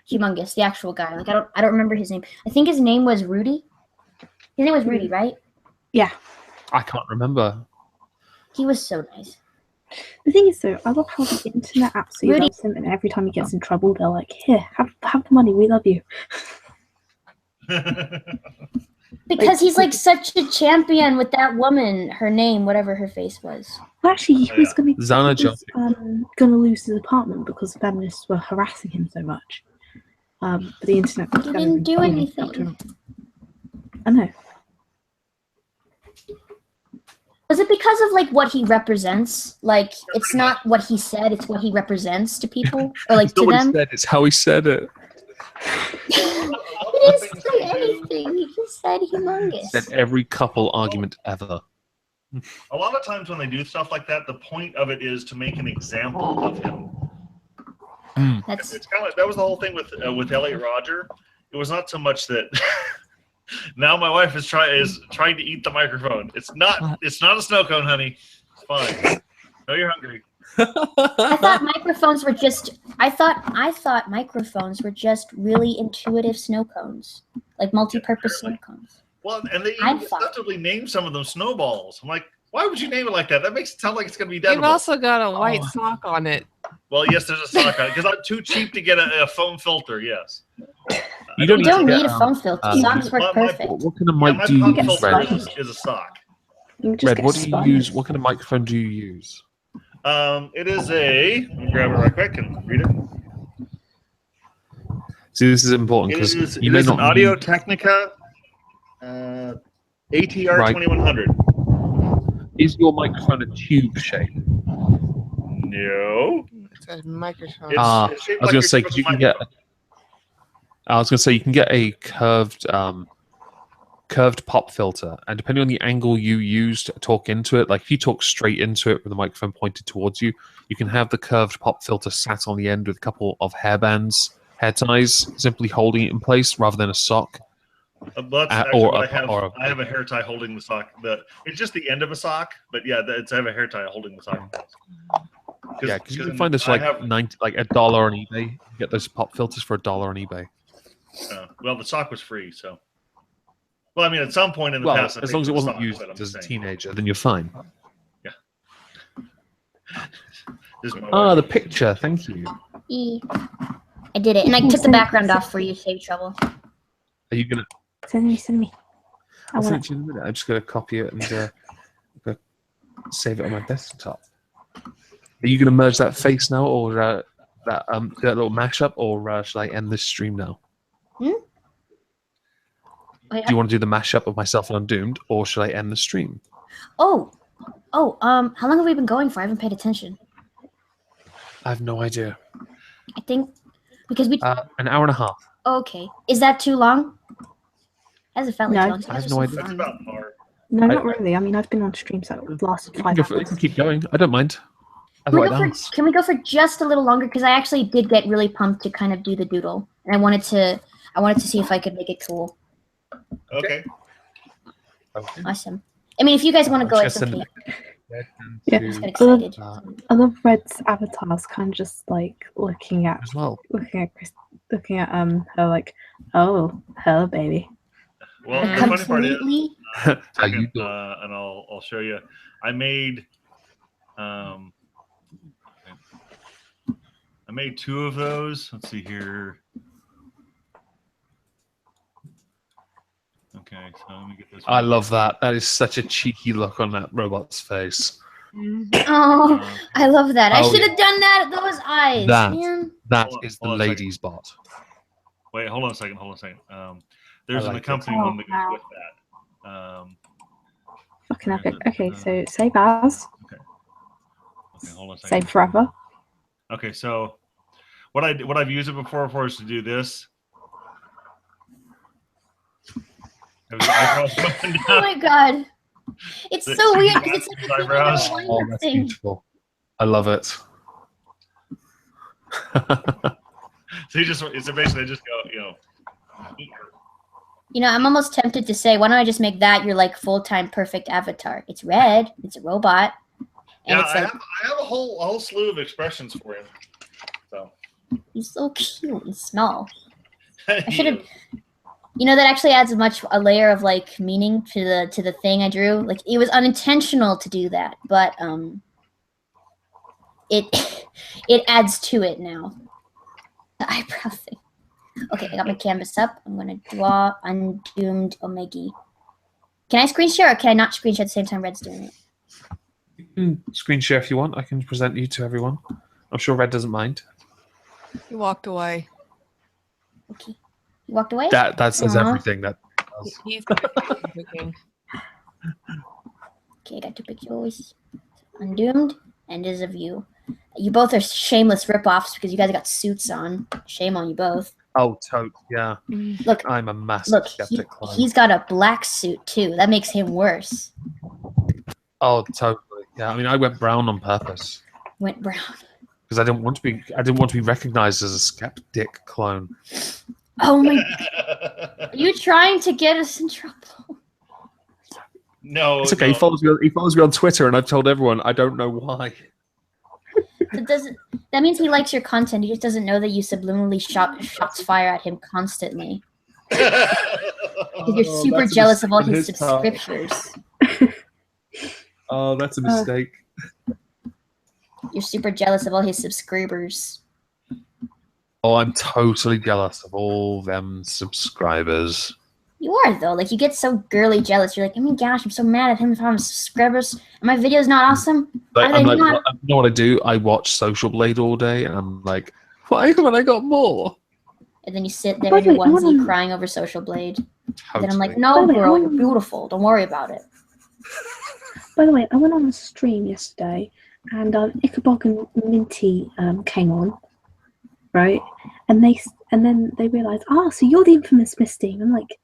Humongous, the actual guy. Like I don't remember his name. I think his name was Rudy. His name was Rudy, right? Yeah. I can't remember. He was so nice. The thing is, though, I love how the internet absolutely Rudy- loves him, and every time he gets in trouble, they're like, "Here, have the money. We love you." Because he's like such a champion with that woman, her name, whatever her face was. Well, actually, he was going Zana to lose his apartment because feminists were harassing him so much. But the internet. He didn't do anything. I know. Was it because of like what he represents? Like it's not what he said, it's what he represents to people or like It's to not what he them. said, it's how he said it. He didn't say anything. He just said humongous. Said every couple argument ever. A lot of times when they do stuff like that, the point of it is to make an example of him. That's It's kind of that was the whole thing with Elliot Roger. It was not so much that now my wife is trying to eat the microphone. It's not a snow cone, honey. It's fine. No, you're hungry. I thought microphones were just I thought microphones were just really intuitive snow cones. Like multi-purpose snow cones. Well, and they I even thought- effectively named some of them snowballs. I'm like, why would you name it like that? That makes it sound like it's going to be You've edible. also got a white sock on it. Well, yes, there's a sock on it because I'm too cheap to get a foam filter. Yes. You don't You don't need to need get, a phone filter. Socks work my- perfect. What kind of Yeah, mic my do you pop get use, filter Red? sponge. is a sock. You can just Red, get what do you sponge. use? What kind of microphone do you use? It is a. Let me grab it right quick and read it. See, this is important It because is, you it may is not an Audio need- Technica ATR Right. 2100. Is your microphone a tube shape? No. It's a microphone. It's shaped I was like going to say your because you typical can get. I was going to say you can get a curved pop filter, and depending on the angle you use to talk into it, like if you talk straight into it with the microphone pointed towards you, you can have the curved pop filter sat on the end with a couple of hair ties, simply holding it in place rather than a sock. That's actually or what a- I have. or a- I have a hair tie holding the sock. It's just the end of a sock, but yeah, I have a hair tie holding the sock. Yeah, because you can find this like $90, like $1 on eBay. You get those pop filters for $1 on eBay. Well, the sock was free, so. Well, I mean, at some point in the Well, past, I as paid long as for it the wasn't sock, used but I'm as just a saying. teenager, then you're fine. This is my Ah, wife. the picture. Thank you. I did it, and I took the background off for you to save trouble. Are you gonna? Send me. I I'll send want it to you in a minute. I'm just gonna copy it and go save it on my desktop. Are you gonna merge that face now, or that little mashup, or should I end this stream now? Wait, Do you want to do the mashup of myself and Undoomed, or should I end the stream? how long have we been going for? I haven't paid attention. I have no idea. I think because we. An hour and a half. Okay, is that too long? Hasn't felt like No. too long. You I have guys are no so idea. That's fun. about par. No, not I- really. I mean, I've been on streams that lasted You 5 can, you hours. can keep going. I don't mind. I Can we, thought I'd ask. can we go for just a little longer? Because I actually did get really pumped to kind of do the doodle, and I wanted to see if I could make it cool. Okay. Okay. Awesome. I mean, if you guys want to I'm go, just it's gonna okay. send Yeah. to, I just got excited. I love Red's avatars, kind of just like looking at as well. her like, oh, her baby. Well, the funny part is, Completely. How you doing? and I'll show you. I made 2 of those. Let's see here. Okay, so let me get this. I one. love that. That is such a cheeky look on that robot's face. Oh, Uh, I love that. I Oh, should have done that. Those eyes, That- man. That Hold on- is the hold on a second. ladies' bot. Wait, hold on a second. There's an like it. accompanying one that Oh, goes with that. Fucking epic. There's Okay, a- so save as, Okay, hold on a second. save forever. Okay, so what I've used it before for is to do this. Have his eyebrows going Oh down. my god. It's The- so the weird because it's like his a eyebrows. little Oh, wine that's thing. beautiful. I love it. So basically just go, eat her. You know, I'm almost tempted to say, why don't I just make that your like full-time perfect avatar? It's red. It's a robot. And Yeah, it's I like have a whole slew of expressions for him. So he's so cute and small. I should have. You know, that actually adds a layer of like meaning to the thing I drew. Like it was unintentional to do that, but it adds to it now. The eyebrow thing. Okay, I got my canvas up. I'm gonna draw Undoomed Omegon. Can I screen share or can I not screen share at the same time Red's doing it? You can screen share if you want. I can present you to everyone. I'm sure Red doesn't mind. He walked away. Okay. You walked away? That says Aw. everything. That He's cooking. Okay, I got 2 pictures. Undoomed and is of you. You both are shameless rip-offs because you guys got suits on. Shame on you both. oh, tote. Yeah, Look, I'm a massive look, skeptic. Clive. he's got a black suit too. That makes him worse. Oh, totally. Yeah, I mean, I went brown on purpose. Went brown. because I didn't want to be recognized as a skeptic clone. Oh my! Are you trying to get us in trouble? No, It's okay. no. He follows me on Twitter, and I've told everyone I don't know why. That means he likes your content. He just doesn't know that you subliminally shots fire at him constantly. Because you're super jealous of all his subscriptions. Oh, that's a mistake. You're super jealous of all his subscribers. Oh, I'm totally jealous of all them subscribers. You are, though. Like, you get so girly jealous. You're like, oh my gosh, I'm so mad at him for having subscribers. And my video's not awesome. Like, Are they not? You know what I do? I watch Social Blade all day, and I'm like, why haven't I got more? And then you sit there in your onesie crying over Social Blade. And then I'm like, no, girl, you're beautiful. Don't worry about it. By the way, I went on a stream yesterday, and Ichabod and Minty came on, right? And then they realised, so you're the infamous Misty. I'm like,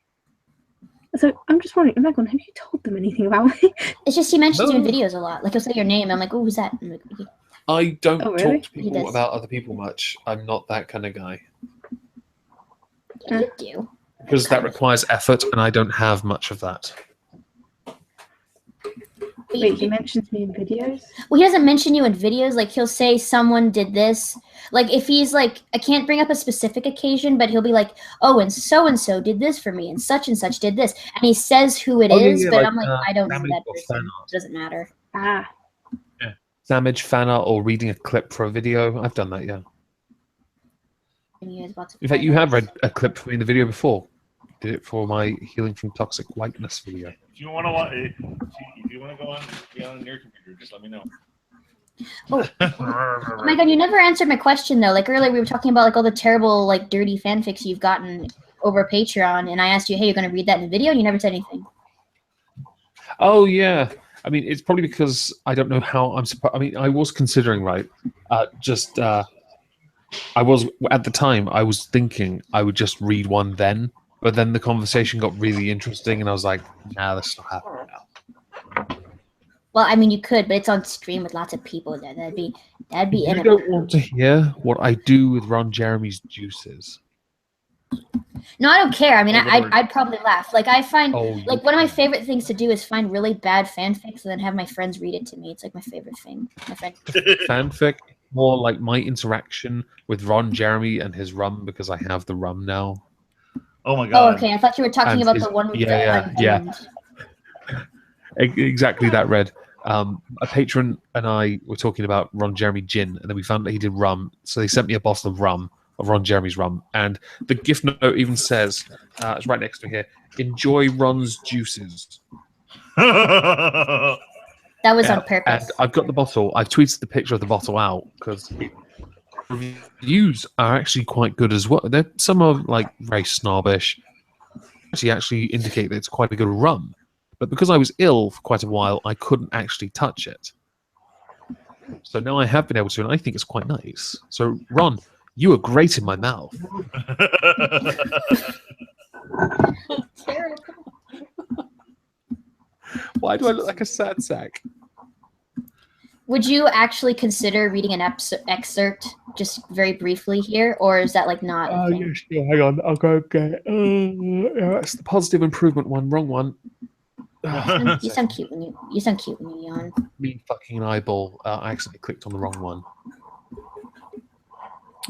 so I'm just wondering, Omegon, have you told them anything about me? It's just he mentions you in videos a lot. Like, he'll say your name. I'm like, oh, who's that? I'm like, okay. I don't really? talk to people about other people much. I'm not that kind of guy. Yeah, you do. Because that requires effort, and I don't have much of that. Wait, he mentions me in videos? Well, he doesn't mention you in videos. Like, he'll say someone did this. Like, if he's like, I can't bring up a specific occasion, but he'll be like, oh, and so did this for me, and such did this. And he says who it is, but I'm like, I don't know that person. It doesn't matter. Damage fan art or reading a clip for a video. I've done that, yeah. In fact, you have read a clip for me in the video before. Did it for my Healing from Toxic Whiteness video. If you want to go on your computer, just let me know. Oh my god, you never answered my question though. Like earlier we were talking about like all the terrible, like dirty fanfics you've gotten over Patreon, and I asked you, hey, you're gonna read that in the video, and you never said anything. Oh yeah. I mean, it's probably because I don't know how I'm supposed. I mean, I was considering, right? I was at the time. I was thinking I would just read one then, but then the conversation got really interesting, and I was like, "Nah, that's not happening now." Well, I mean, you could, but it's on stream with lots of people there. That'd be. You don't want to hear what I do with Ron Jeremy's juices. No, I don't care. I mean, I'd probably laugh. Like, I find, like, one of my can. favorite things to do is find really bad fanfics and then have my friends read it to me. It's like my favorite thing. My friend. Fanfic, more like my interaction with Ron Jeremy and his rum, because I have the rum now. Oh my god. Oh, okay. I thought you were talking about the one with yeah. Exactly that, Red. A patron and I were talking about Ron Jeremy gin, and then we found that he did rum, so they sent me a bottle of rum, of Ron Jeremy's rum, and the gift note even says, it's right next to here, enjoy Ron's juices. That was on purpose. And I've got the bottle. I've tweeted the picture of the bottle out because reviews are actually quite good as well. Some are like very snobbish. Actually indicate that it's quite a good rum. But because I was ill for quite a while, I couldn't actually touch it. So now I have been able to, and I think it's quite nice. So, Ron, you are great in my mouth. Terrible. Why do I look like a sad sack? Would you actually consider reading an excerpt just very briefly here, or is that like not? Yeah, sure. Hang on, I'll go get. That's the positive improvement one. Wrong one. You sound cute when you yawn. Me fucking eyeball. I accidentally clicked on the wrong one.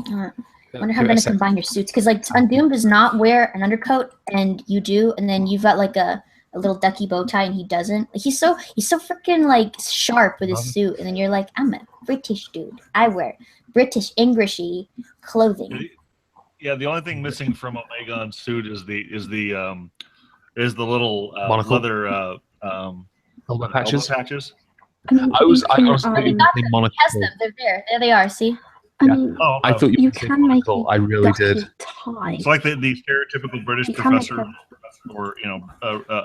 I wonder how I'm gonna combine your suits, because like Undoom does not wear an undercoat, and you do, and then you've got like a little ducky bow tie, and he doesn't. Like he's so freaking like sharp with his suit, and then you're like, I'm a British dude. I wear British Englishy clothing. Yeah, the only thing missing from Omegon's suit is the little leather elbow patches. I was thinking monocle. He has them. They're there. There they are. See. I mean, I thought you can make I really did. Tie. It's like the stereotypical British professor, or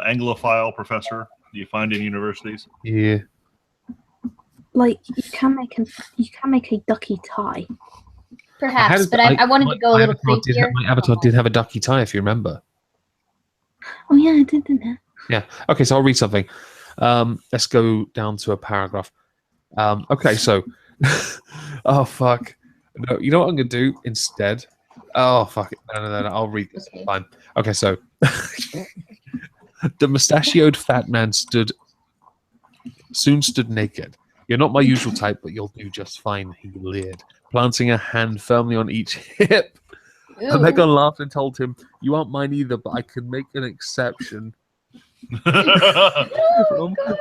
Anglophile professor you find in universities. Yeah. Like you can make a ducky tie. Perhaps, but I wanted to go a little creepier. My avatar did have a ducky tie, if you remember. Oh yeah, I did, didn't I? Yeah. Okay, so I'll read something. Let's go down to a paragraph. Okay, so Oh fuck! No, you know what I'm gonna do instead? Oh fuck it! No. I'll read this. Okay. Fine. Okay, so the mustachioed fat man soon stood naked. You're not my usual type, but you'll do just fine. He leered, planting a hand firmly on each hip. Ew. Omegon laughed and told him, "You aren't mine either, but I can make an exception."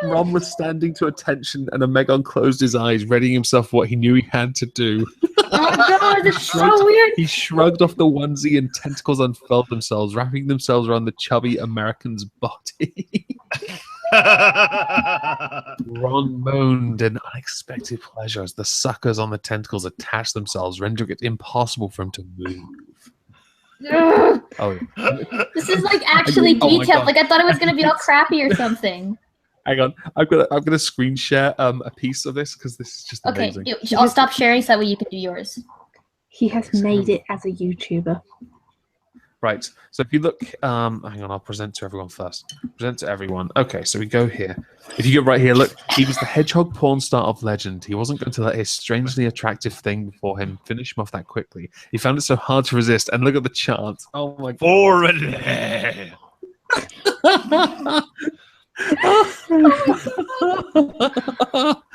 Ron was standing to attention, and Omegon closed his eyes, readying himself for what he knew he had to do. Oh my god, that's so weird. He shrugged off the onesie, and tentacles unfurled themselves, wrapping themselves around the chubby American's body. Ron moaned in unexpected pleasure as the suckers on the tentacles attached themselves, rendering it impossible for him to move. Ugh. Oh, yeah. This is like actually Oh my detailed. God. Like I thought it was gonna be all crappy or something. Hang on, I'm gonna screen share a piece of this because this is just Okay, amazing. I'll stop sharing so that way you can do yours. He has made it as a YouTuber. Right. So if you look, hang on, I'll present to everyone first. Present to everyone. Okay, so we go here. If you get right here, look, he was the hedgehog porn star of legend. He wasn't going to let his strangely attractive thing before him finish him off that quickly. He found it so hard to resist. And look at the chart. Oh my god. Forward.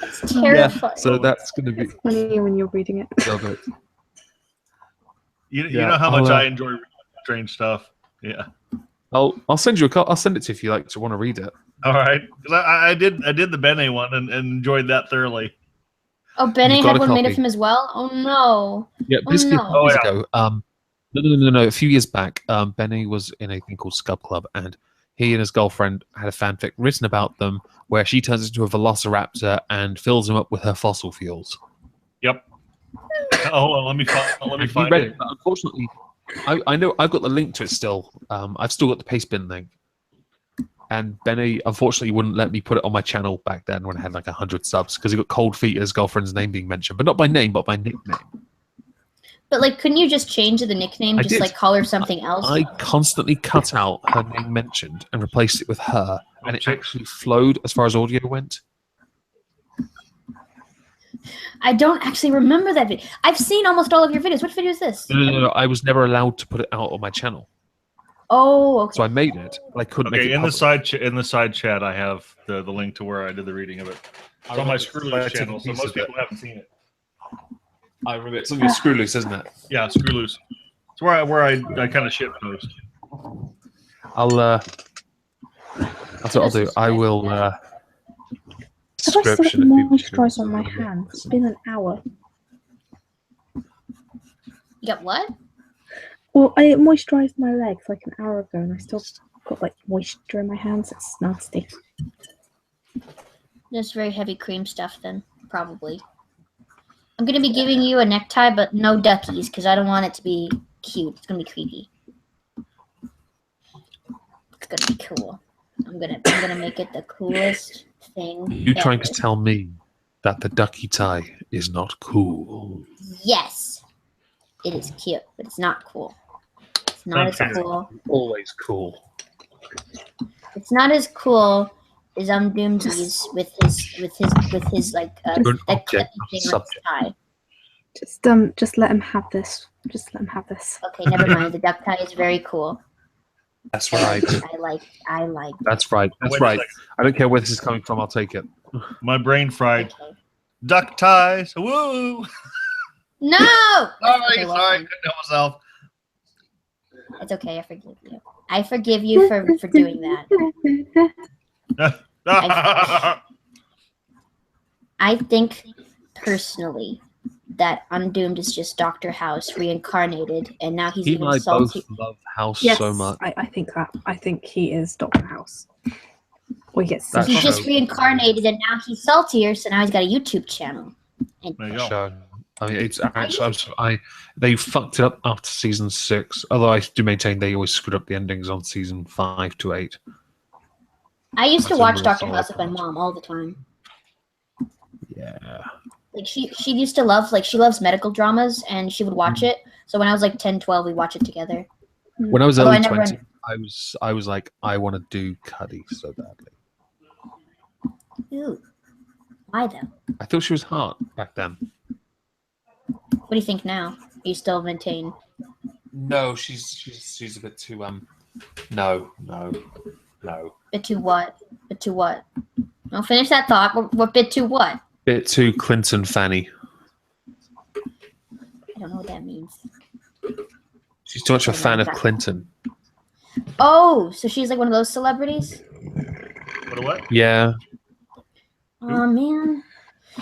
It's terrifying. So that's going to be. Funny when you're reading it. You Yeah, know how much I'll, I enjoy reading strange stuff. Yeah. I'll send you a copy. I'll send it to you if you like to want to read it. All right. Because I did the Bene one and enjoyed that thoroughly. Oh, Benny You've got had a one made of copy. him as well. Oh no. Yeah, Oh, basically no. a few years Oh, yeah. ago. No. A few years back, Benny was in a thing called Scub Club, and he and his girlfriend had a fanfic written about them where she turns into a velociraptor and fills him up with her fossil fuels. Yep. Hold on, let me And he find read it. but unfortunately, I know I've got the link to it still. I've still got the paste bin link. And Benny, unfortunately, wouldn't let me put it on my channel back then when I had like 100 subs because he got cold feet at his girlfriend's name being mentioned, but not by name, but by nickname. But like, couldn't you just change the nickname? I Just did. like call her something else. I constantly cut out her name mentioned and replaced it with her, and it actually flowed as far as audio went. I don't actually remember that video. I've seen almost all of your videos. What video is this? No. I was never allowed to put it out on my channel, Oh, okay. so I made it, but I couldn't make Okay, it in the public. side chat, I have the link to where I did the reading of it. It's on my Screw Loose channel, so most people haven't seen it. I remember it's on your Screw Loose, isn't it? Yeah, Screw Loose. It's where I kind of shit post. That's what I'll do. I will. Have I still got Description if people moisturiser on my hands? It's been an hour. You got what? Well, I moisturised my legs like an hour ago, and I still got like moisture in my hands. It's nasty. Just very heavy cream stuff then, probably. I'm going to be giving you a necktie, but no duckies, because I don't want it to be cute. It's going to be creepy. It's going to be cool. I'm gonna make it the coolest thing You trying to ever. tell me that the ducky tie is not cool? Yes. It is cute, but it's not cool. It's not as cool. Always cool. It's not as cool as Doomsy's with his like An that object, clippy not thing a on his tie. Just let him have this. Just let him have this. Okay, never mind. The duck tie is very cool. That's right. I like. That's right. That's Wait a right. second. I don't care where this is coming from. I'll take it. My brain fried. Okay. Duck ties. Woo! No. Sorry, Okay, well, sorry. Couldn't help myself. It's okay. I forgive you. I forgive you for doing that. I think personally that Undoomed is just Dr. House reincarnated, and now he's He and even I both salty. love House Yes, so much. I think that. I think he is Dr. House. Or he gets That's He show. just reincarnated, and now he's saltier, so now he's got a YouTube channel. And There you go. Show. I mean, it's actually they fucked it up after season 6. Although I do maintain they always screwed up the endings on season 5 to 8. I used to That's a watch real Dr. solid House with my part. mom all the time. Yeah. Like she used to love, like, she loves medical dramas, and she would watch it. So when I was like 10, 12, we watch it together. When I was Although early I never 20, I was like, I want to do Cuddy so badly. Ooh, why though? I thought she was hot back then. What do you think now? You still maintain? No, she's a bit too no. Bit too what? Bit too what? I'll finish that thought. What bit too what? Bit too Clinton Fanny. I don't know what that means. She's too much a fan of Clinton. Oh, so she's like one of those celebrities? What? Yeah. Oh man.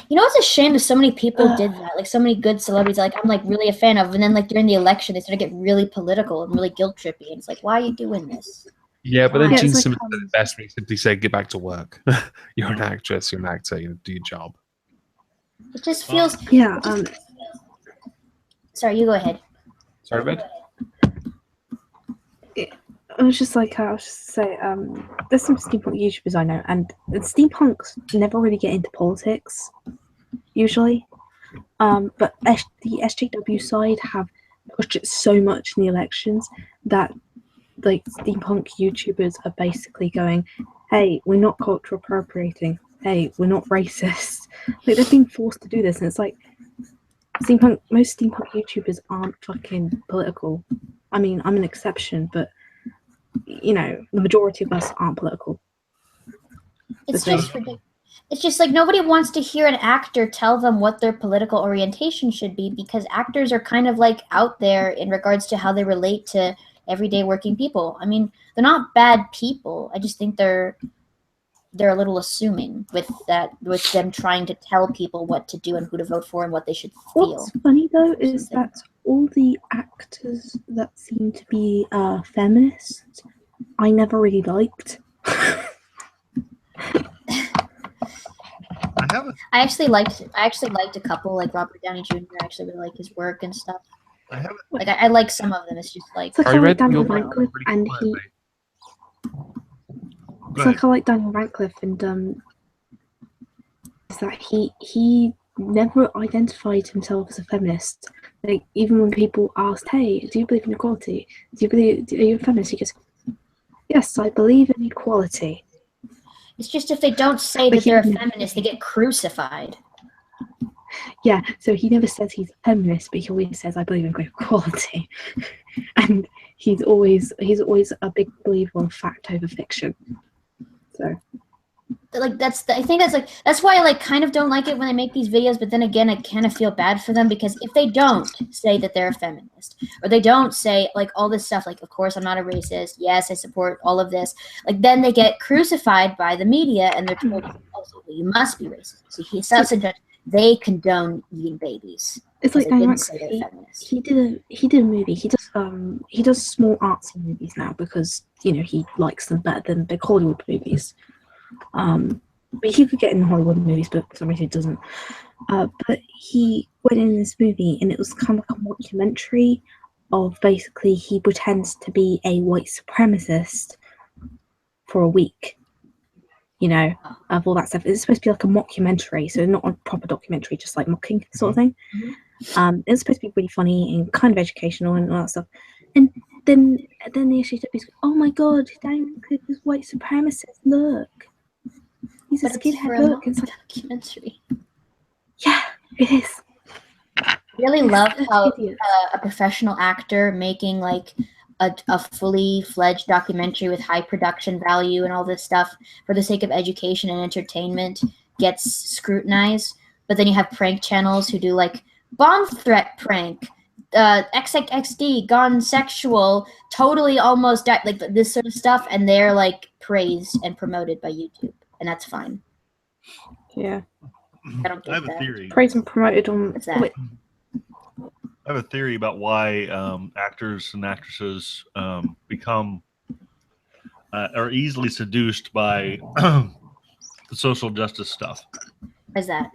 You know, it's a shame that so many people did that. Like so many good celebrities, like I'm like really a fan of, and then like during the election, they started to get really political and really guilt trippy. And it's like, why are you doing this? Yeah, but then Yeah, Gene it's like, Simmons said it best when he simply said, "Get back to work. You're an actress. You're an actor. You know, do your job." It just feels. Yeah. Sorry, you go ahead. Sorry, Ben. I was just say, there's some steampunk YouTubers I know, and steampunks never really get into politics, usually. But the SJW side have pushed it so much in the elections that, like, steampunk YouTubers are basically going, "Hey, we're not culture appropriating. Hey, we're not racist." Like, they're being forced to do this, and it's like, most steampunk YouTubers aren't fucking political. I mean, I'm an exception, but you know, the majority of us aren't political. It's just ridiculous. It's just like nobody wants to hear an actor tell them what their political orientation should be, because actors are kind of like out there in regards to how they relate to everyday working people. I mean, they're not bad people. I just think they're a little assuming with them trying to tell people what to do and who to vote for and what they should feel. What's funny though is that all the actors that seem to be feminists, I never really liked. I actually liked a couple, like Robert Downey Jr. I actually really like his work and stuff. I like some of them. It's just like, It's like I like Daniel Radcliffe, and he. It's like I like Daniel Radcliffe, and is that he never identified himself as a feminist. Like, even when people asked, "Hey, do you believe in equality? Are you a feminist?" He goes, "Yes, I believe in equality." It's just if they don't say that they're a feminist, they get crucified. Yeah, so he never says he's a feminist, but he always says, "I believe in equality," and he's always a big believer of fact over fiction. So, like that's why I like kind of don't like it when they make these videos. But then again, I kind of feel bad for them, because if they don't say that they're a feminist, or they don't say like all this stuff, like, of course I'm not a racist, yes I support all of this, like then they get crucified by the media and they're told, "Oh, so you must be racist." So he self-suggests they condone eating babies. It's like he did a movie. He does small artsy movies now because, you know, he likes them better than big Hollywood movies. But he could get in Hollywood movies, but for some reason he doesn't. But he went in this movie, and it was kind of like a documentary of basically he pretends to be a white supremacist for a week. You know, of all that stuff. It's supposed to be like a mockumentary, so not a proper documentary, just like mocking sort of thing. It's supposed to be really funny and kind of educational and all that stuff. And then the SJWs go, "Oh my god, Daniel Radcliffe is white supremacist, look. He's a skinhead, look." It's like, documentary. Yeah, it is. I really love how a professional actor making like a fully fledged documentary with high production value and all this stuff for the sake of education and entertainment gets scrutinized. But then you have prank channels who do like bomb threat prank, XXXD gone sexual, totally almost died, like this sort of stuff, and they're like praised and promoted by YouTube, and that's fine. Yeah. I don't get I have that. a theory. Praised and promoted on. What's that? I have a theory about why actors and actresses become are easily seduced by the social justice stuff. What's that?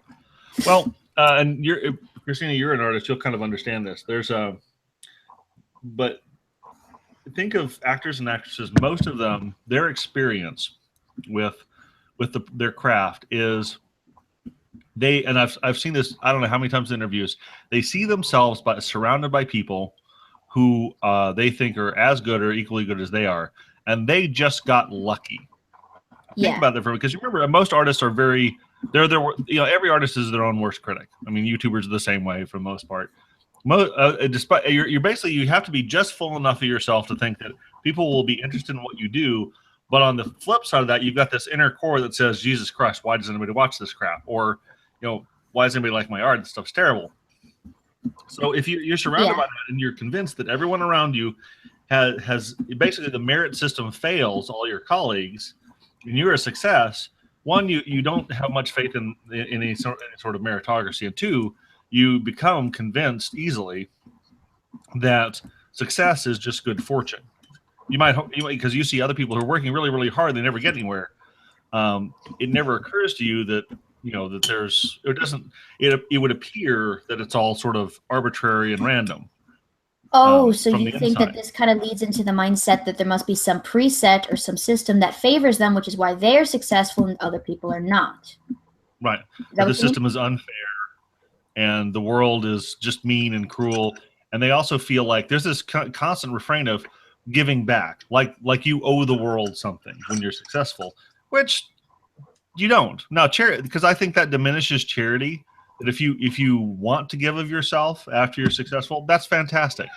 Well, and Christina, you're an artist. You'll kind of understand this. But think of actors and actresses. Most of them, their experience with their craft is and I've seen this, I don't know how many times in interviews, they see themselves surrounded by people who they think are as good or equally good as they are, and they just got lucky. Think about that because you remember most artists are every artist is their own worst critic. I mean, YouTubers are the same way for the most part. Despite you're basically, you have to be just full enough of yourself to think that people will be interested in what you do. But on the flip side of that, you've got this inner core that says, Jesus Christ, why does anybody watch this crap? Or, why does anybody like my art? This stuff's terrible. So if you're surrounded by that and you're convinced that everyone around you has basically the merit system fails all your colleagues, and you're a success, one, you don't have much faith in any sort of meritocracy, and two, you become convinced easily that success is just good fortune. You might because you see other people who are working really, really hard, they never get anywhere. It never occurs to you that that it would appear that it's all sort of arbitrary and random. Oh, so you think that this kind of leads into the mindset that there must be some preset or some system that favors them, which is why they're successful and other people are not. Right. The system is unfair and the world is just mean and cruel. And they also feel like there's this constant refrain of giving back, like you owe the world something when you're successful, which you don't. Now, charity, because I think that diminishes charity. That if you want to give of yourself after you're successful, that's fantastic.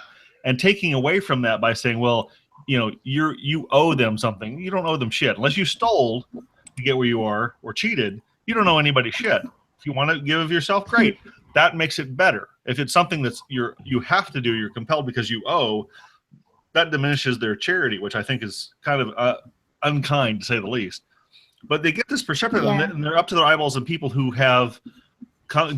And taking away from that by saying, well, you owe them something. You don't owe them shit unless you stole to get where you are or cheated. You don't owe anybody shit. If you want to give of yourself, great. That makes it better. If it's something that's you have to do, you're compelled because you owe, that diminishes their charity, which I think is kind of unkind to say the least. But they get this perception, and they're up to their eyeballs in people who have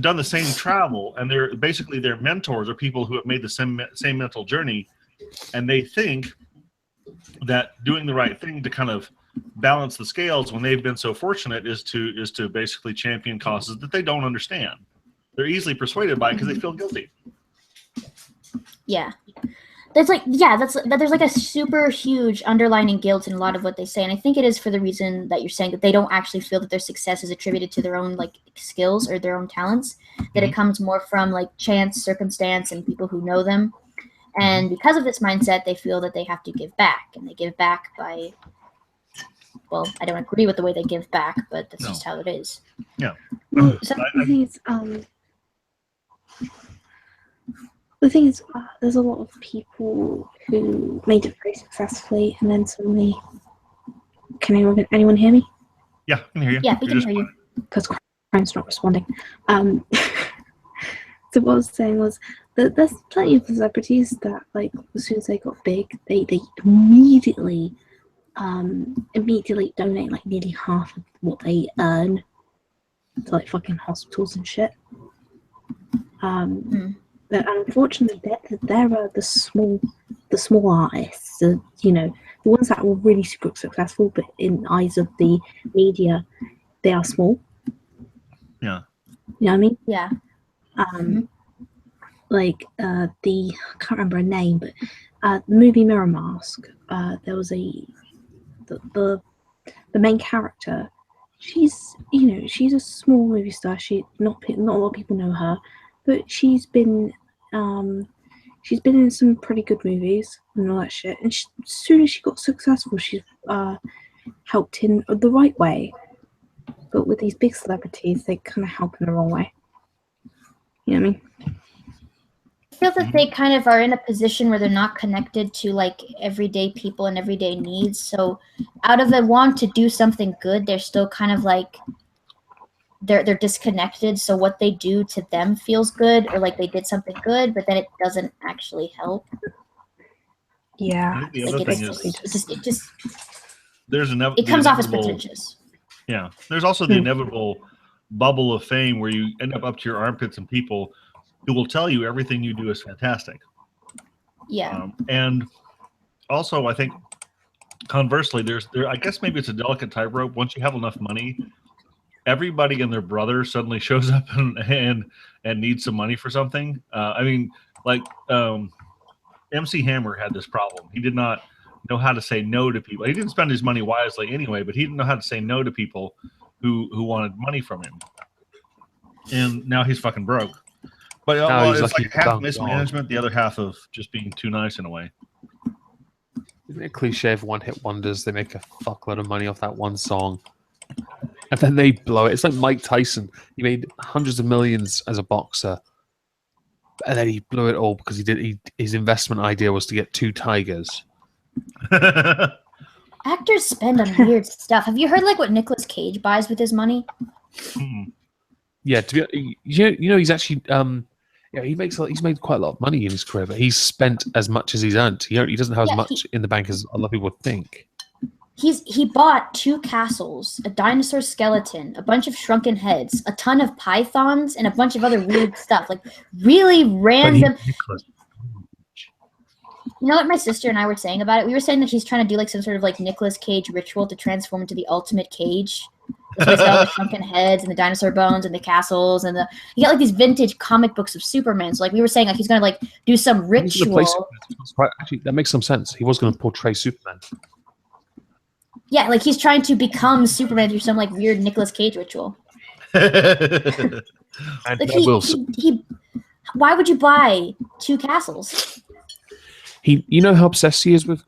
done the same travel, and they're basically their mentors are people who have made the same mental journey, and they think that doing the right thing to kind of balance the scales when they've been so fortunate is to basically champion causes that they don't understand. They're easily persuaded by it because they feel guilty. Yeah. There's there's like a super huge underlining guilt in a lot of what they say, and I think it is for the reason that you're saying, that they don't actually feel that their success is attributed to their own skills or their own talents, that it comes more from chance, circumstance, and people who know them. And because of this mindset, they feel that they have to give back, and they give back by, well, I don't agree with the way they give back, but that's just how it is. Yeah. The thing is, there's a lot of people who made it very successessly, and then suddenly, can anyone hear me? Yeah, I can hear you. Yeah, we can hear you. Because Crime's not responding. So what I was saying was that there's plenty of celebrities that, as soon as they got big, they immediately donate nearly half of what they earn to fucking hospitals and shit. But unfortunately, they're the small artists, the ones that were really super successful, but in the eyes of the media, they are small. Yeah. You know what I mean? Yeah. I can't remember her name, but the movie Mirror Mask, there was the main character. She's a small movie star. Not a lot of people know her, but she's been in some pretty good movies and all that shit. And as soon as she got successful, she's helped in the right way. But with these big celebrities, they kind of help in the wrong way. You know what I mean? I feel that they kind of are in a position where they're not connected to everyday people and everyday needs. So out of the want to do something good, they're still kind of they're disconnected. So what they do to them feels good, or they did something good, but then it doesn't actually help. Yeah. The other thing is, it comes off as pretentious. Yeah. There's also the inevitable bubble of fame where you end up to your armpits and people who will tell you everything you do is fantastic. Yeah. And also, I think conversely, I guess maybe it's a delicate tightrope. Once you have enough money, everybody and their brother suddenly shows up and needs some money for something. MC Hammer had this problem. He did not know how to say no to people. He didn't spend his money wisely anyway, but he didn't know how to say no to people who wanted money from him. And now he's fucking broke. But it's half mismanagement, the other half of just being too nice in a way. Isn't it a cliche of one-hit wonders? They make a fuckload of money off that one song, and then they blow it. It's like Mike Tyson. He made hundreds of millions as a boxer, And then he blew it all because his investment idea was to get 2 tigers. Actors spend on weird stuff. Have you heard like what Nicolas Cage buys with his money? Yeah, he's actually he's made quite a lot of money in his career, but he's spent as much as he's earned. He doesn't have as much in the bank as a lot of people think. He bought 2 castles, a dinosaur skeleton, a bunch of shrunken heads, a ton of pythons, and a bunch of other weird stuff. Like really random. You know what my sister and I were saying about it? We were saying that he's trying to do like some sort of like Nicolas Cage ritual to transform into the ultimate Cage. So he's got all the shrunken heads and the dinosaur bones and the castles and you got like these vintage comic books of Superman. So like we were saying, like he's gonna like do some ritual. Actually, that makes some sense. He was going to portray Superman. Yeah, like he's trying to become Superman through some like weird Nicolas Cage ritual. And like why would you buy 2 castles? You know how obsessed he is with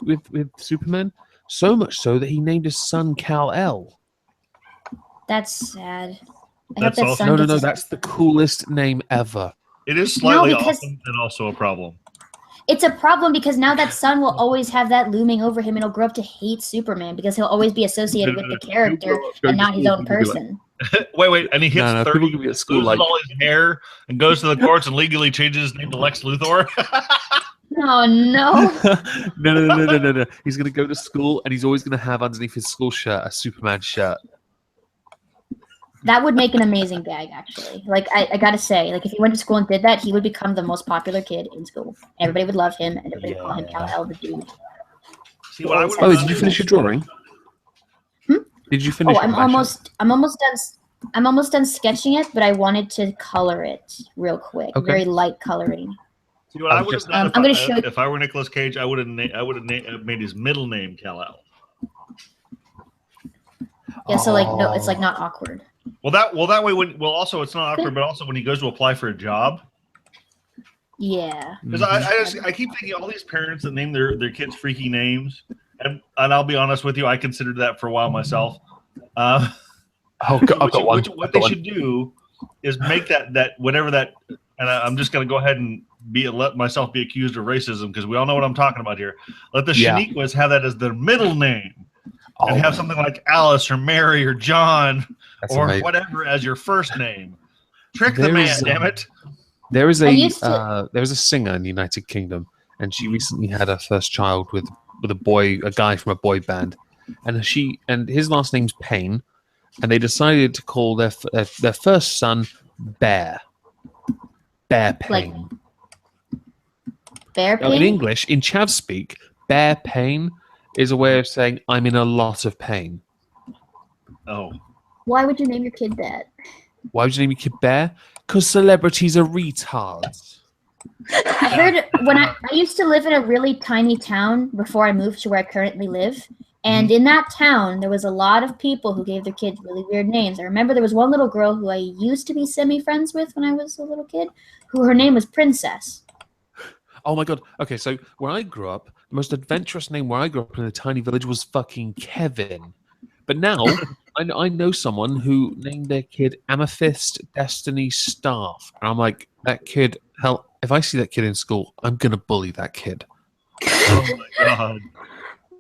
Superman? So much so that he named his son Kal-El. That's sad. That's awesome. No, that's the coolest name ever. It is slightly awesome and also a problem. It's a problem because now that son will always have that looming over him and he'll grow up to hate Superman because he'll always be associated with the character and not his own person. Wait, and he hits 30, people can be at school loses all his hair, and goes to the courts and legally changes his name to Lex Luthor? No. No. He's going to go to school and he's always going to have underneath his school shirt a Superman shirt. That would make an amazing gag, actually. Like, I gotta say, like, if he went to school and did that, he would become the most popular kid in school. Everybody would love him, and everybody would call him Kal-El the dude. See, what I would did you finish your drawing? Did you finish? I'm almost done. I'm almost done sketching it, but I wanted to color it real quick. Okay. Very light coloring. See, what I would have done if I were Nicolas Cage, I would have made his middle name Kal-El. Yeah, so like no, it's like not awkward. Well, that way also it's not awkward, but also when he goes to apply for a job. Yeah. Because I keep thinking all these parents that name their kids freaky names, and I'll be honest with you, I considered that for a while myself. What they should do is make that whatever that, and I'm just going to go ahead and let myself be accused of racism because we all know what I'm talking about here. Let the Shaniquas have that as their middle name. And have something like Alice or Mary or John or whatever as your first name. Trick the man, damn it. There is a singer in the United Kingdom, and she recently had her first child with a guy from a boy band, and his last name's Payne, and they decided to call their first son Bear Payne. Like, Bear Payne? Now, in English, in Chav speak, Bear Payne is a way of saying I'm in a lot of pain. Oh. Why would you name your kid that? Why would you name your kid Bear? Because celebrities are retards. I heard when I used to live in a really tiny town before I moved to where I currently live. And in that town, there was a lot of people who gave their kids really weird names. I remember there was one little girl who I used to be semi-friends with when I was a little kid, who her name was Princess. Oh my God. Okay, so where I grew up, the most adventurous name where I grew up in a tiny village was fucking Kevin. But now, I know someone who named their kid Amethyst Destiny Staff. And I'm like, that kid, hell, if I see that kid in school, I'm going to bully that kid. Oh my God.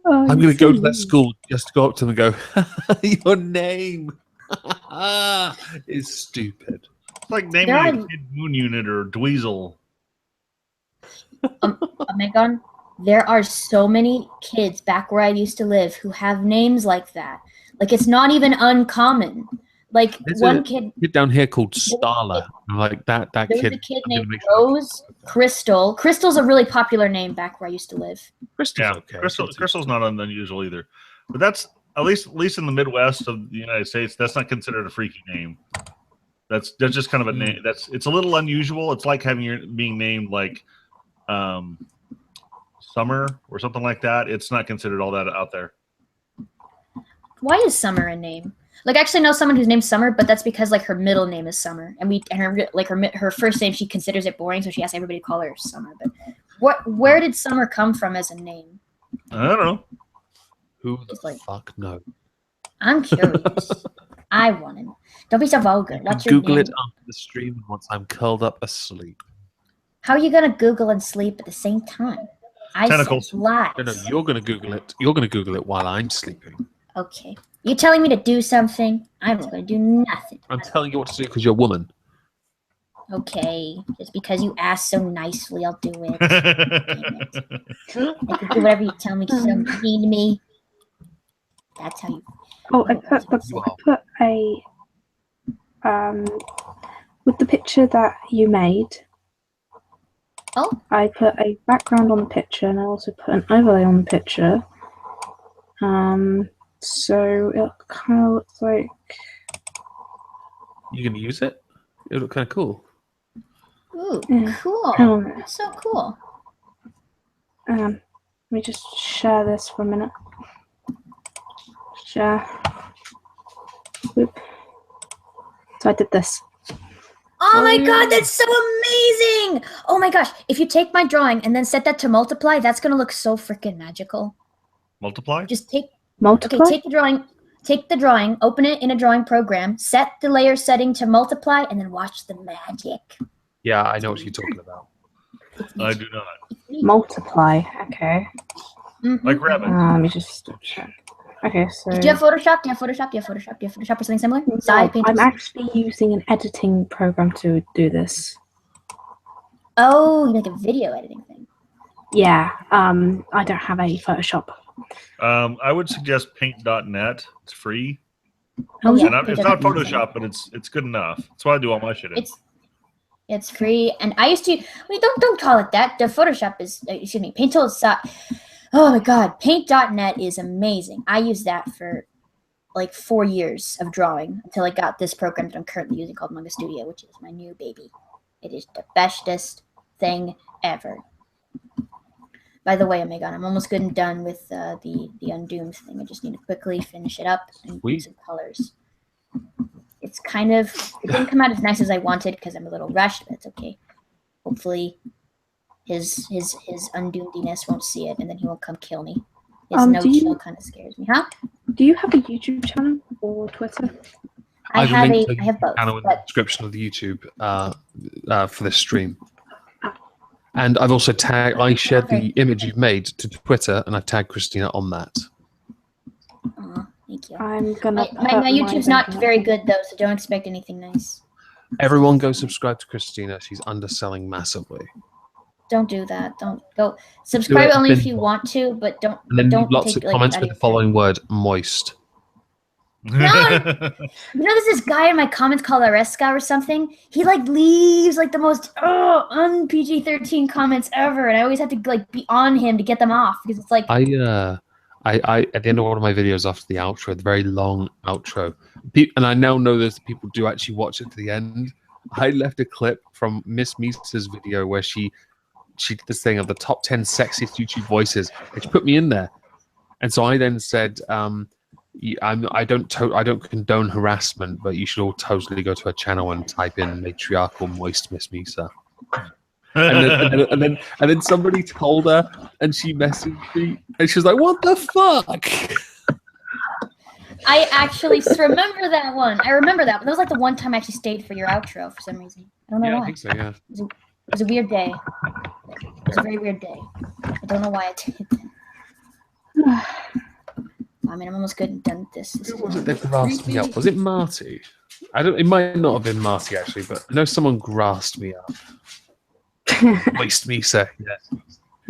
I'm going to go to that school just to go up to them and go, your name is stupid. It's like naming a kid Moon Unit or Dweezil. Omegon, there are so many kids back where I used to live who have names like that. Like, it's not even uncommon. Like, there's one a kid down here called Starla. Like that there kid. There's a kid named Rose. Crystal. Crystal's a really popular name back where I used to live. Crystal's okay. Crystal's not unusual either. But that's at least in the Midwest of the United States, that's not considered a freaky name. That's just kind of a name. It's a little unusual. It's like being named like Summer or something like that. It's not considered all that out there. Why is Summer a name? Like, I actually know someone who's named Summer, but that's because like her middle name is Summer, and her first name, she considers it boring, so she asks everybody to call her Summer. But where did Summer come from as a name? I don't know. Who the fuck knows? I'm curious. I want to know. Don't be so vulgar. What's your Google name? it after the stream once I'm curled up asleep. How are you gonna Google and sleep at the same time? I Tentacles. said lies. No, you're going to Google it. You're going to Google it while I'm sleeping. Okay. You telling me to do something? I'm not gonna do nothing. I'm telling you what to do because you're a woman. Okay. Just because you asked so nicely, I'll do it. Damn it. I can do whatever you tell me because you don't need me. That's how you. Oh, I put a with the picture that you made. Oh. I put a background on the picture, and I also put an overlay on the picture. So it kind of looks like. You gonna use it? It look kind of cool. Ooh, Yeah. cool. Um, That's so cool. Let me just share this for a minute. Share. Whoop. So I did this. Oh my god, that's so amazing! Oh my gosh, if you take my drawing and then set that to multiply, that's gonna look so freaking magical. Multiply? Just take Multiply. Okay, take the drawing, open it in a drawing program, set the layer setting to multiply, and then watch the magic. Yeah, I know what you're talking about. I do not. Multiply. Okay. Like rabbit. Let me just check. Okay, so. Do you have Photoshop? Do you have Photoshop? Do you have Photoshop? Do you have Photoshop or something similar? No, I'm actually using an editing program to do this. Oh, you make a video editing thing. Yeah. I don't have a Photoshop. I would suggest paint.net. It's free. Oh yeah. And it's not Photoshop, but it's good enough. That's why I do all my shit in. It's free, and I used to. Wait, don't call it that. The Photoshop is. Excuse me. Paint tool is. Oh my god, paint.net is amazing. I used that for like 4 years of drawing until I got this program that I'm currently using called Manga Studio, which is my new baby. It is the bestest thing ever. By the way, Omegon, I'm almost good and done with the Undoomed thing. I just need to quickly finish it up and do some colors. It's kind of, it didn't come out as nice as I wanted because I'm a little rushed, but it's okay. Hopefully his undoomedness won't see it and then he won't come kill me. His no-chill kind of scares me, huh? Do you have a YouTube channel or Twitter? I have both. Channel in the description of the YouTube for this stream. And I've also I shared the image you've made to Twitter, and I've tagged Christina on that. Aw, thank you. I'm gonna. My YouTube's not very good though, so don't expect anything nice. Everyone go subscribe to Christina. She's underselling massively. Don't do that. Don't go subscribe only if you want to, but don't. And then don't lots take, of comments with the following word: moist. No, there's this guy in my comments called Areska or something. He like leaves like the most un-PG-13 comments ever, and I always have to like be on him to get them off because it's like I at the end of one of my videos after the outro, the very long outro, and I now know that people do actually watch it to the end. I left a clip from Miss Misa's video where she did this thing of the top 10 sexiest YouTube voices, and she put me in there, and so I then said. I don't condone harassment, but you should all totally go to her channel and type in matriarchal moist Miss Misa. and then somebody told her, and she messaged me, and she was like, "What the fuck?" I actually remember that one. I remember that. That was like the one time I actually stayed for your outro for some reason. I don't know why. I think so. Yeah. It was a weird day. It was a very weird day. I don't know why I did that. I mean, I'm almost good and done with this. Who was it that grasped me up? Was it Marty? It might not have been Marty actually, but I know someone grasped me up. Moist Misa, yes.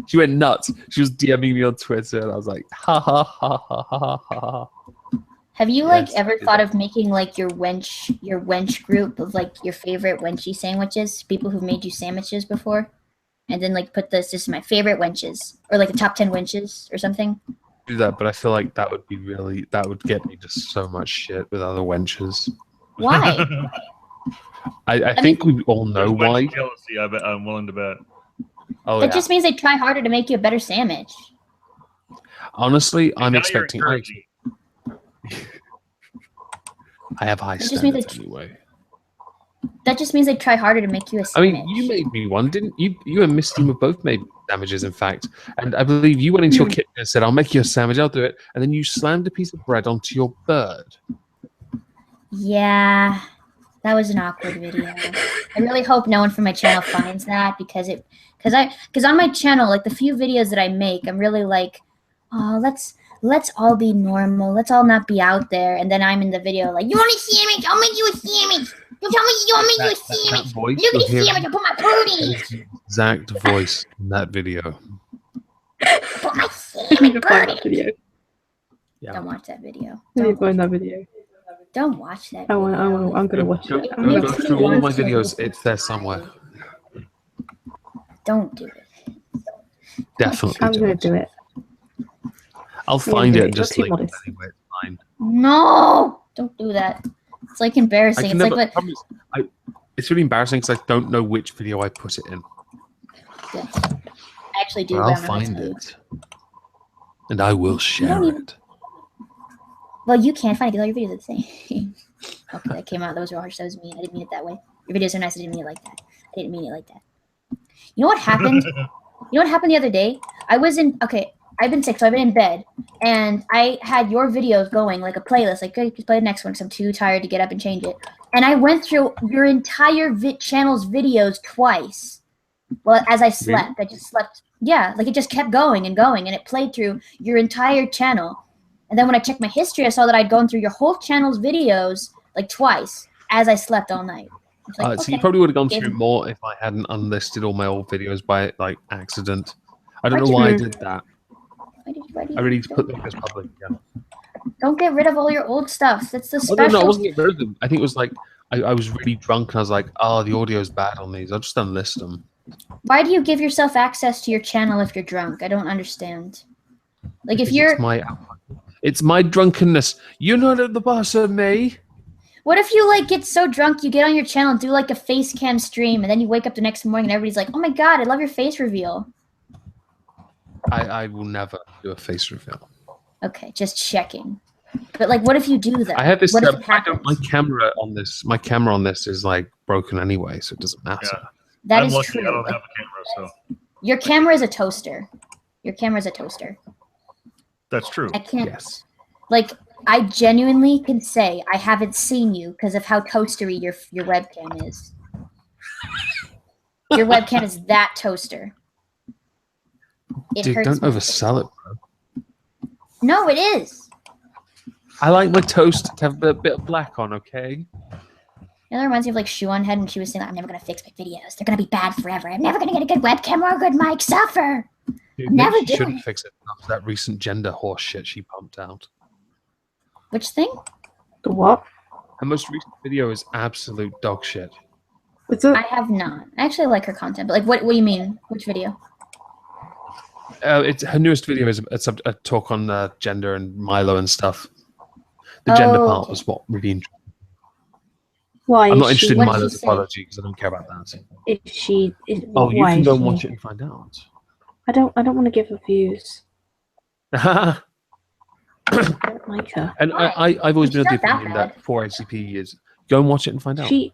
She went nuts. She was DMing me on Twitter, and I was like, ha ha ha ha ha ha. Have you ever thought of making like your wench group of like your favorite wenchy sandwiches? People who've made you sandwiches before, and then like put this is my favorite wenches, or like the top 10 wenches or something. Do that, but I feel like that would get me just so much shit with other wenches. Why? I think we all know why. Jealousy, I bet I'm willing to bet. Oh, that just means they try harder to make you a better sandwich. Honestly, I'm expecting. I have high standards anyway. That just means they try harder to make you a sandwich. I mean, you made me one, didn't you? You and Miss Steamer both made sandwiches, in fact. And I believe you went into your kitchen and said, "I'll make you a sandwich. I'll do it." And then you slammed a piece of bread onto your bird. Yeah, That was an awkward video. I really hope no one from my channel finds that because on my channel, like the few videos that I make, I'm really like, oh, let's all be normal. Let's all not be out there. And then I'm in the video like, you want a sandwich? I'll make you a sandwich. You tell me you want me a sandwich. Look at this sandwich. I put my food in it. Exact voice in that video. Put my sandwich bird in it. Video. Yeah. Don't watch that video. Don't find that video. Don't watch that. I'm gonna watch it. I'm Go gonna through all of my videos. It's there somewhere. Don't do it. Definitely. I'm gonna do it. I'll find it and You're just too link it modest. anyway. It's fine. No, don't do that. It's like embarrassing. I It's can like never, what? problem is, it's really embarrassing because I don't know which video I put it in. Yeah. I actually do. But but I'll I'm not gonna find tell you. it. And I will share even- it. Well, you can't find it because all your videos are the same. Okay, that came out. That was harsh. That was mean. I didn't mean it that way. Your videos are nice. I didn't mean it like that. I didn't mean it like that. You know what happened? You know what happened the other day? I've been sick, so I've been in bed, and I had your videos going, like a playlist, like, okay, just play the next one because I'm too tired to get up and change it. And I went through your entire channel's videos twice. Well, as I slept. I just slept. Yeah, like it just kept going, and it played through your entire channel. And then when I checked my history, I saw that I'd gone through your whole channel's videos, like twice, as I slept all night. Like, So you probably would have gone through more if I hadn't unlisted all my old videos by like accident. I don't know why I did that. I really need to put them as public again. Don't get rid of all your old stuff. That's the Oh, special. no, I wasn't getting rid of them. I think it was like I was really drunk and I was like, oh, the audio's bad on these. I'll just unlist them. Why do you give yourself access to your channel if you're drunk? I don't understand. Like if Because you're it's my drunkenness. You're not at the boss of me. what if you like get so drunk you get on your channel and do like a face cam stream and then you wake up the next morning and everybody's like, oh my god, I love your face reveal. I will never do a face reveal. Okay, just checking. But like what if you do that? I have this. What if it happens? My camera on this is like broken anyway, so it doesn't matter. Yeah. That I'm is lucky true. I don't Like, have a camera, so your camera is a toaster. Your camera is a toaster. that's true. I can't Yes. like I genuinely can say I haven't seen you because of how toastery your webcam is. Your webcam is that toaster. It Dude, hurts don't me. oversell it, bro. No, it is. I like my toast to have a bit of black on, okay? It reminds me of like Shoe on Head, and she was saying, "I'm never gonna fix my videos. They're gonna be bad forever. I'm never gonna get a good webcam or a good mic. Suffer." Dude, I'm never maybe she doing shouldn't it. fix it after that recent gender horse shit she pumped out. Which thing? The what? Her most recent video is absolute dog shit. What's it? I have not. I actually like her content, but like, what do you mean? Which video? It's her newest video is a talk on gender and Milo and stuff. The gender Oh, part okay. was what really interesting. Why I'm is not interested in What did Milo's she say? apology because I don't care about that. Is she? Oh, you why can is go and she- watch it and find out. I don't want to give her views. and I don't like her. I've always She's been of the not that opinion bad. that 4ACP is go and watch it and find out. I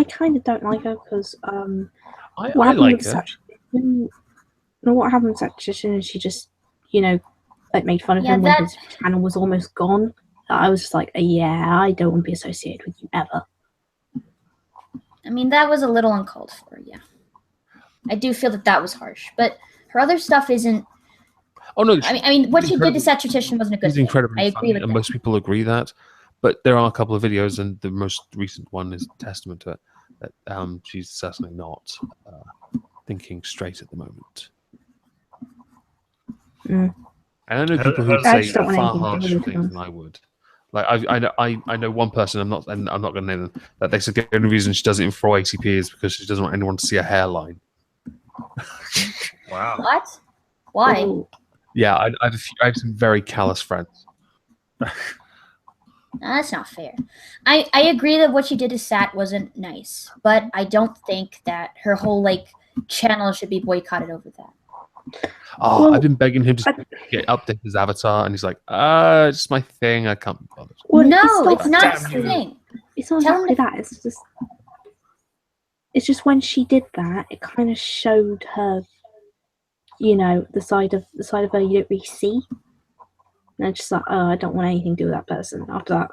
kind of don't like her because I what happened like with her. such what happened with such and she just like made fun of Yeah, him when that- his channel was almost gone. I was just like, yeah, I don't want to be associated with you ever. I mean, that was a little uncalled for. Yeah, I do feel that was harsh, but her other stuff isn't. Oh no, I mean, what she did incredibly- to Satrician wasn't a good he's thing. incredibly I funny, agree with and that. most people agree that. But there are a couple of videos, and the most recent one is testament to it, that she's certainly not thinking straight at the moment. Mm. And I know people who would I say just don't want far anything to do harsher with things them. than I would. Like I know one person. I'm not going to name them. That they said the only reason she does it in 4ACP is because she doesn't want anyone to see a hairline. Wow. What? Why? Ooh. Yeah, I have some very callous friends. No, that's not fair. I agree that what she did to Sat wasn't nice, but I don't think that her whole like channel should be boycotted over that. Oh, Well, I've been begging him to I- update his avatar, and he's like, it's my thing. I can't be bothered. Well, no, not it's not Damn the you. thing. It's not Tell him exactly that. It's just when she did that, it kind of showed her, the side of her you don't really see. And it's just like, oh, I don't want anything to do with that person after that.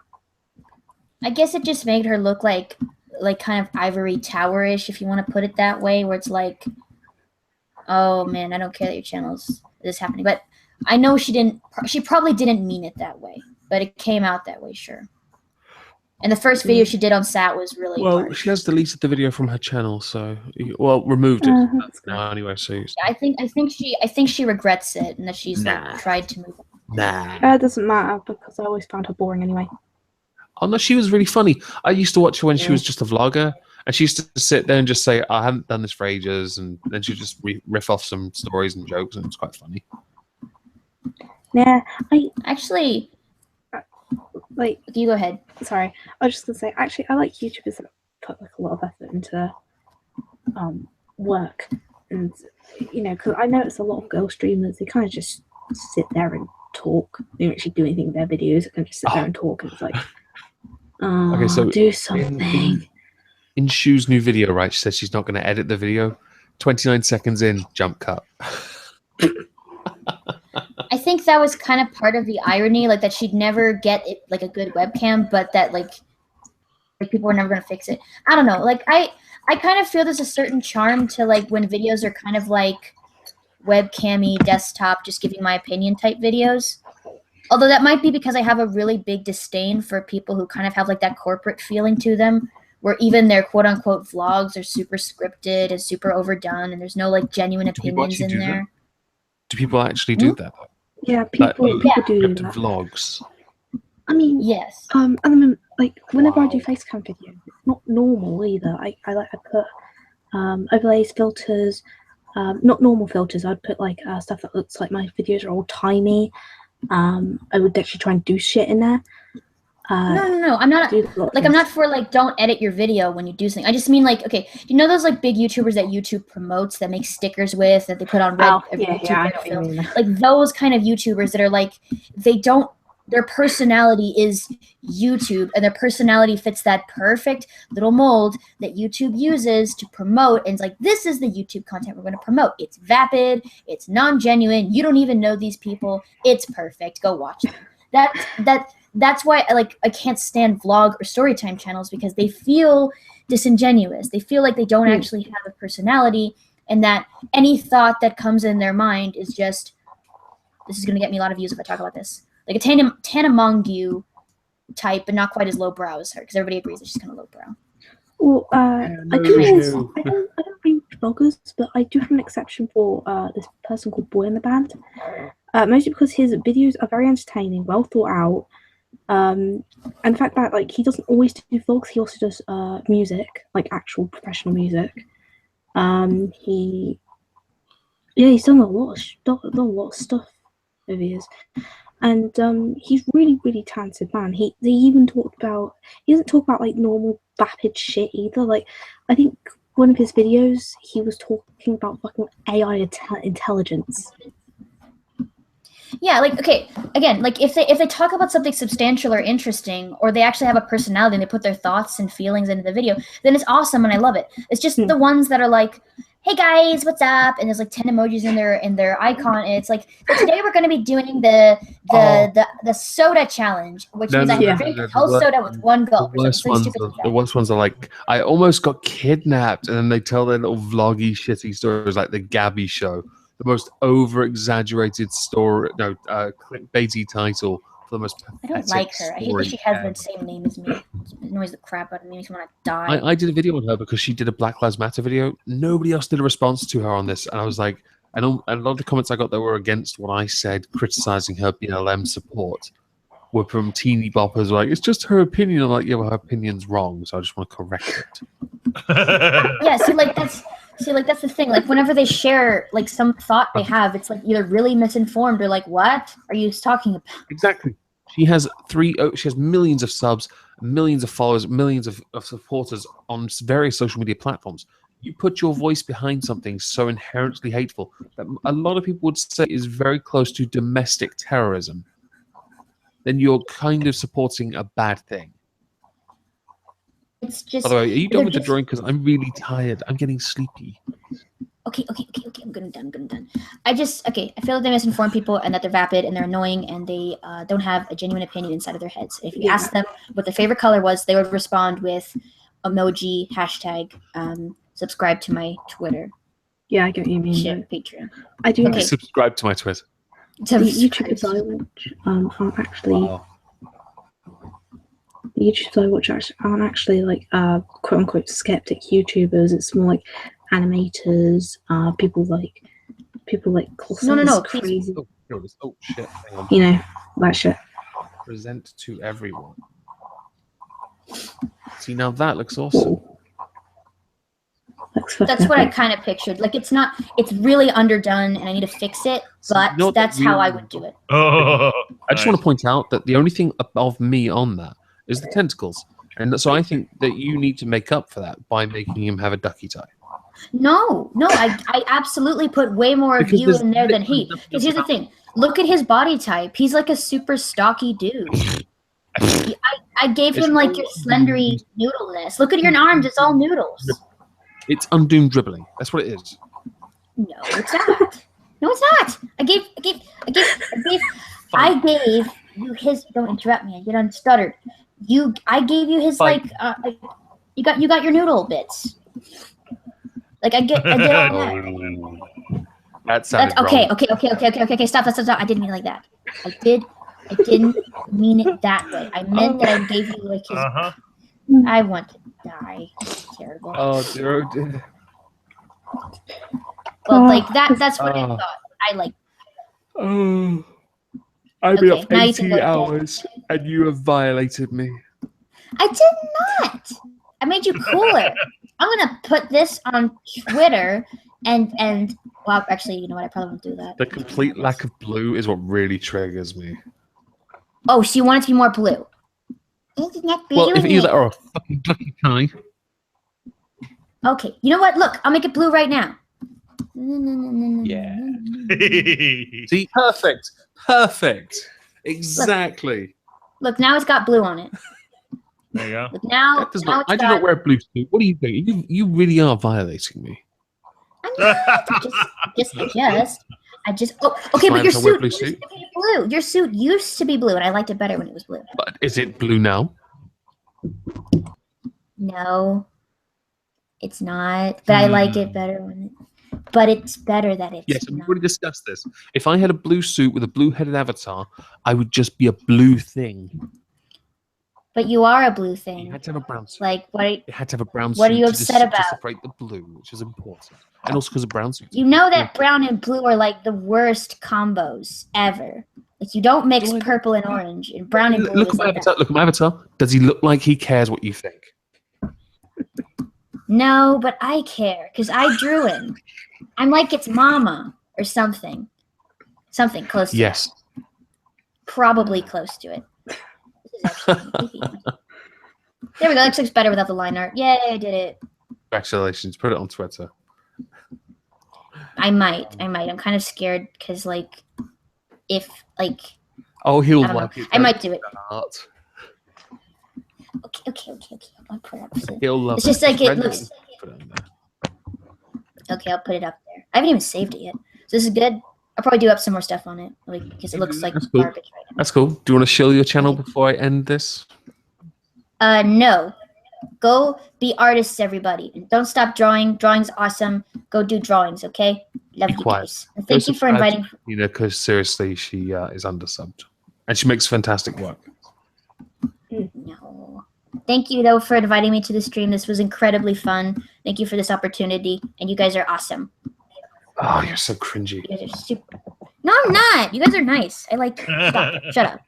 I guess it just made her look like kind of ivory tower-ish, if you want to put it that way, where it's like, oh man, I don't care that your channel's this happening. But I know she probably didn't mean it that way, but it came out that way, sure. And the first video she did on SAT was really harsh. She has deleted the video from her channel, so removed it now anyway. So yeah, I think she regrets it and that she's like tried to move on. It doesn't matter because I always found her boring anyway. Oh no, she was really funny. I used to watch her when she was just a vlogger, and she used to sit there and just say, "I haven't done this for ages," and then she'd just riff off some stories and jokes, and it was quite funny. Yeah, actually, like, you go ahead. Sorry, I was just gonna say, actually, I like YouTubers that put like a lot of effort into work, and because I notice a lot of girl streamers, they kind of just sit there and talk. They don't actually do anything with their videos. They can just sit there and talk, and it's like, okay, so do something. In Shu's new video, right? She said she's not going to edit the video. 29 seconds in, jump cut. I think that was kind of part of the irony, like that she'd never get it, like a good webcam, but that like people were never going to fix it. I don't know. Like I kind of feel there's a certain charm to like when videos are kind of like webcam-y desktop, just giving my opinion type videos. Although that might be because I have a really big disdain for people who kind of have like that corporate feeling to them, where even their quote-unquote vlogs are super scripted and super overdone, and there's no like genuine opinions in there. Do people actually do that? Yeah, people do that. Vlogs. I mean, yes. And then like whenever I do facecam videos, it's not normal either. I put overlays, filters, not normal filters. I'd put like stuff that looks like my videos are old timey. I would actually try and do shit in there. No. I'm not like I'm not for like don't edit your video when you do something. I just mean like, okay, you know those like big YouTubers that YouTube promotes that make stickers with that they put on red like those kind of YouTubers that are like their personality is YouTube and their personality fits that perfect little mold that YouTube uses to promote, and it's like, this is the YouTube content we're going to promote. It's vapid, it's non-genuine, you don't even know these people, it's perfect, go watch them. That's why I can't stand vlog or storytime channels, because they feel disingenuous. They feel like they don't actually have a personality, and that any thought that comes in their mind is just, this is going to get me a lot of views if I talk about this. Like a Tana Mongeau type, but not quite as lowbrow as her, because everybody agrees that she's kind of lowbrow. Well, I don't read bloggers, but I do have an exception for this person called Boy in the Band. Mostly because his videos are very entertaining, well thought out. And the fact that like he doesn't always do vlogs, he also does music, like actual professional music. He's done a lot of stuff over the years, and he's really talented man. He doesn't talk about like normal vapid shit either. Like I think one of his videos he was talking about fucking AI intelligence. Yeah, like, okay, again, like if they talk about something substantial or interesting, or they actually have a personality and they put their thoughts and feelings into the video, then it's awesome and I love it. It's just the ones that are like, hey guys, what's up? And there's like 10 emojis in their icon, and it's like, so today we're going to be doing the soda challenge, which means I drink the whole soda with one gulp. The worst ones are like, I almost got kidnapped, and then they tell their little vloggy shitty stories like the Gabby show. The most over-exaggerated story, clickbaity title for the most pathetic I don't like her. I hate that she has the same name as me. It annoys the crap out of me. Makes me want to die. I did a video on her because she did a Black Lives Matter video. Nobody else did a response to her on this, and I was like, and a lot of the comments I got that were against what I said, criticizing her BLM support, were from teeny boppers like, it's just her opinion. I'm like, yeah, well, her opinion's wrong, so I just want to correct it. Yeah, that's the thing. Like whenever they share like some thought they have, it's like either really misinformed or like, what are you talking about? Exactly. She has millions of subs, millions of followers, millions of supporters on various social media platforms. You put your voice behind something so inherently hateful that a lot of people would say is very close to domestic terrorism, then you're kind of supporting a bad thing. It's just. By the way, are you done with the drawing? Because I'm really tired. I'm getting sleepy. Okay. I'm done. I feel like they misinform people and that they're vapid and they're annoying and they don't have a genuine opinion inside of their heads. If you ask them what their favorite color was, they would respond with emoji, hashtag, subscribe to my Twitter. Yeah, I get what you mean. Shit, Patreon. I do. Okay. Subscribe to my Twitter. The YouTubers I watch aren't actually. Wow. The YouTubers I watch aren't actually like quote unquote skeptic YouTubers. It's more like animators, people like No, crazy. Oh shit! Hang on. You know, that shit. Present to everyone. See, now that looks awesome. That's what I kind of pictured. Like it's really underdone and I need to fix it, but that's how I would do it. Oh, I just want to point out that the only thing above me on that is the tentacles. And so I think that you need to make up for that by making him have a ducky tie. No, I absolutely put way more of you in there than he. Because here's the thing. Look at his body type. He's like a super stocky dude. I gave him like your slendery noodleness. Look at your arms. It's all noodles. It's undoomed dribbling. That's what it is. No, it's not. No, it's not. I gave you his. Don't interrupt me. I get unstuttered. I gave you his Fine. you got your noodle bits. Like I get all that. That sounded Okay. wrong. Stop. I didn't mean it like that. I didn't mean it that way. I meant that I gave you like his. I want to die. It's terrible. Oh dear. Well, like that's what I thought. I like. Oh, I've been Okay, up now you can 18 go to bed. hours and you have violated me. I did not. I made you cooler. I'm gonna put this on Twitter and well, actually, you know what? I probably won't do that. The complete lack of blue is what really triggers me. Oh, so you want it to be more blue? Isn't that Well, if blue? either or a fucking ducky tie. Okay, you know what? Look, I'll make it blue right now. Yeah. See, perfect. Exactly. Look, now it's got blue on it. there you go. Look, now, That does now not, it's I do got, not wear a blue suit. What are you doing? You really are violating me. I'm not. I just. Oh, okay, but your Sometimes I wear suit blue used to suit. be blue. Your suit used to be blue, and I liked it better when it was blue. But is it blue now? No, it's not. But I like it better when it. But it's better that it's. Yes, and we've not. already discussed this. If I had a blue suit with a blue-headed avatar, I would just be a blue thing. But you are a blue You thing. had to have a brown suit. Like what? It had to have a brown suit. What are you to upset about? To separate the blue, which is important, and also because of brown suits. You know that brown and blue are like the worst combos ever. Like you don't mix purple and orange, and brown and blue. Look is at my like avatar. Look at my avatar. Does he look like he cares what you think? No, but I care because I drew him. I'm like its mama or something. Something close to Yes. that. Probably close to it. This is actually creepy. There we go. That looks better without the line art. Yay, I did it. Congratulations. Put it on Twitter. I might. I'm kind of scared because like if like Oh, he'll I don't know. like it. I might do it. Art. Okay. I'll put it up. He'll love It's just like it Render looks. Put it on there. Okay, I'll put it up there. I haven't even saved it yet. So this is good. I'll probably do up some more stuff on it, like because it looks like That's cool. garbage right That's cool. Do you want to shill your channel before I end this? now. No. Go be artists, everybody, and don't stop drawing. Drawing's awesome. Go do drawings, okay? Love Be you quiet. guys. And thank you for inviting. You know, because seriously, she is undersubbed, and she makes fantastic work. No. Thank you though for inviting me to the stream. This was incredibly fun. Thank you for this opportunity, and you guys are awesome. Oh, you're so cringy. You guys are super. No, I'm not. You guys are nice. I like. Stop it. Shut up.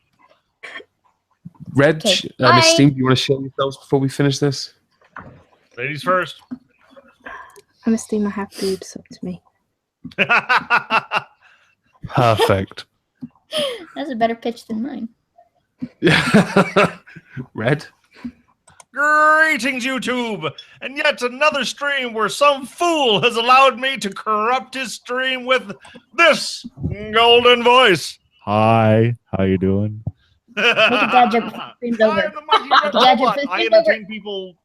Reg, Okay, Miss bye. Steam, do you want to shill yourselves before we finish this? Ladies first. I'm a steamer, have boobs up to me. Perfect. That's a better pitch than mine. Red. Greetings, YouTube, and yet another stream where some fool has allowed me to corrupt his stream with this golden voice. Hi, how you doing? Make a dad joke before the stream's I over. am the monkey red Dad joke robot. before the I stream's over. entertain people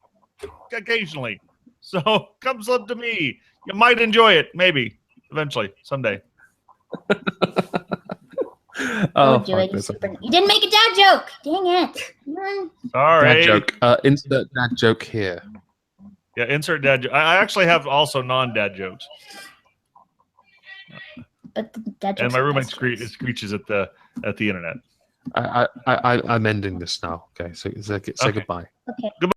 occasionally, so come sub to me. You might enjoy it, maybe eventually, someday. Oh, you didn't make a dad joke. Dang it. Sorry. Dad joke. Insert dad joke here. Yeah, insert dad joke. I actually have also non-dad jokes. But the dad jokes And my are roommate best jokes. screeches at the internet. I'm ending this now. Okay, so say goodbye. Okay. Goodbye.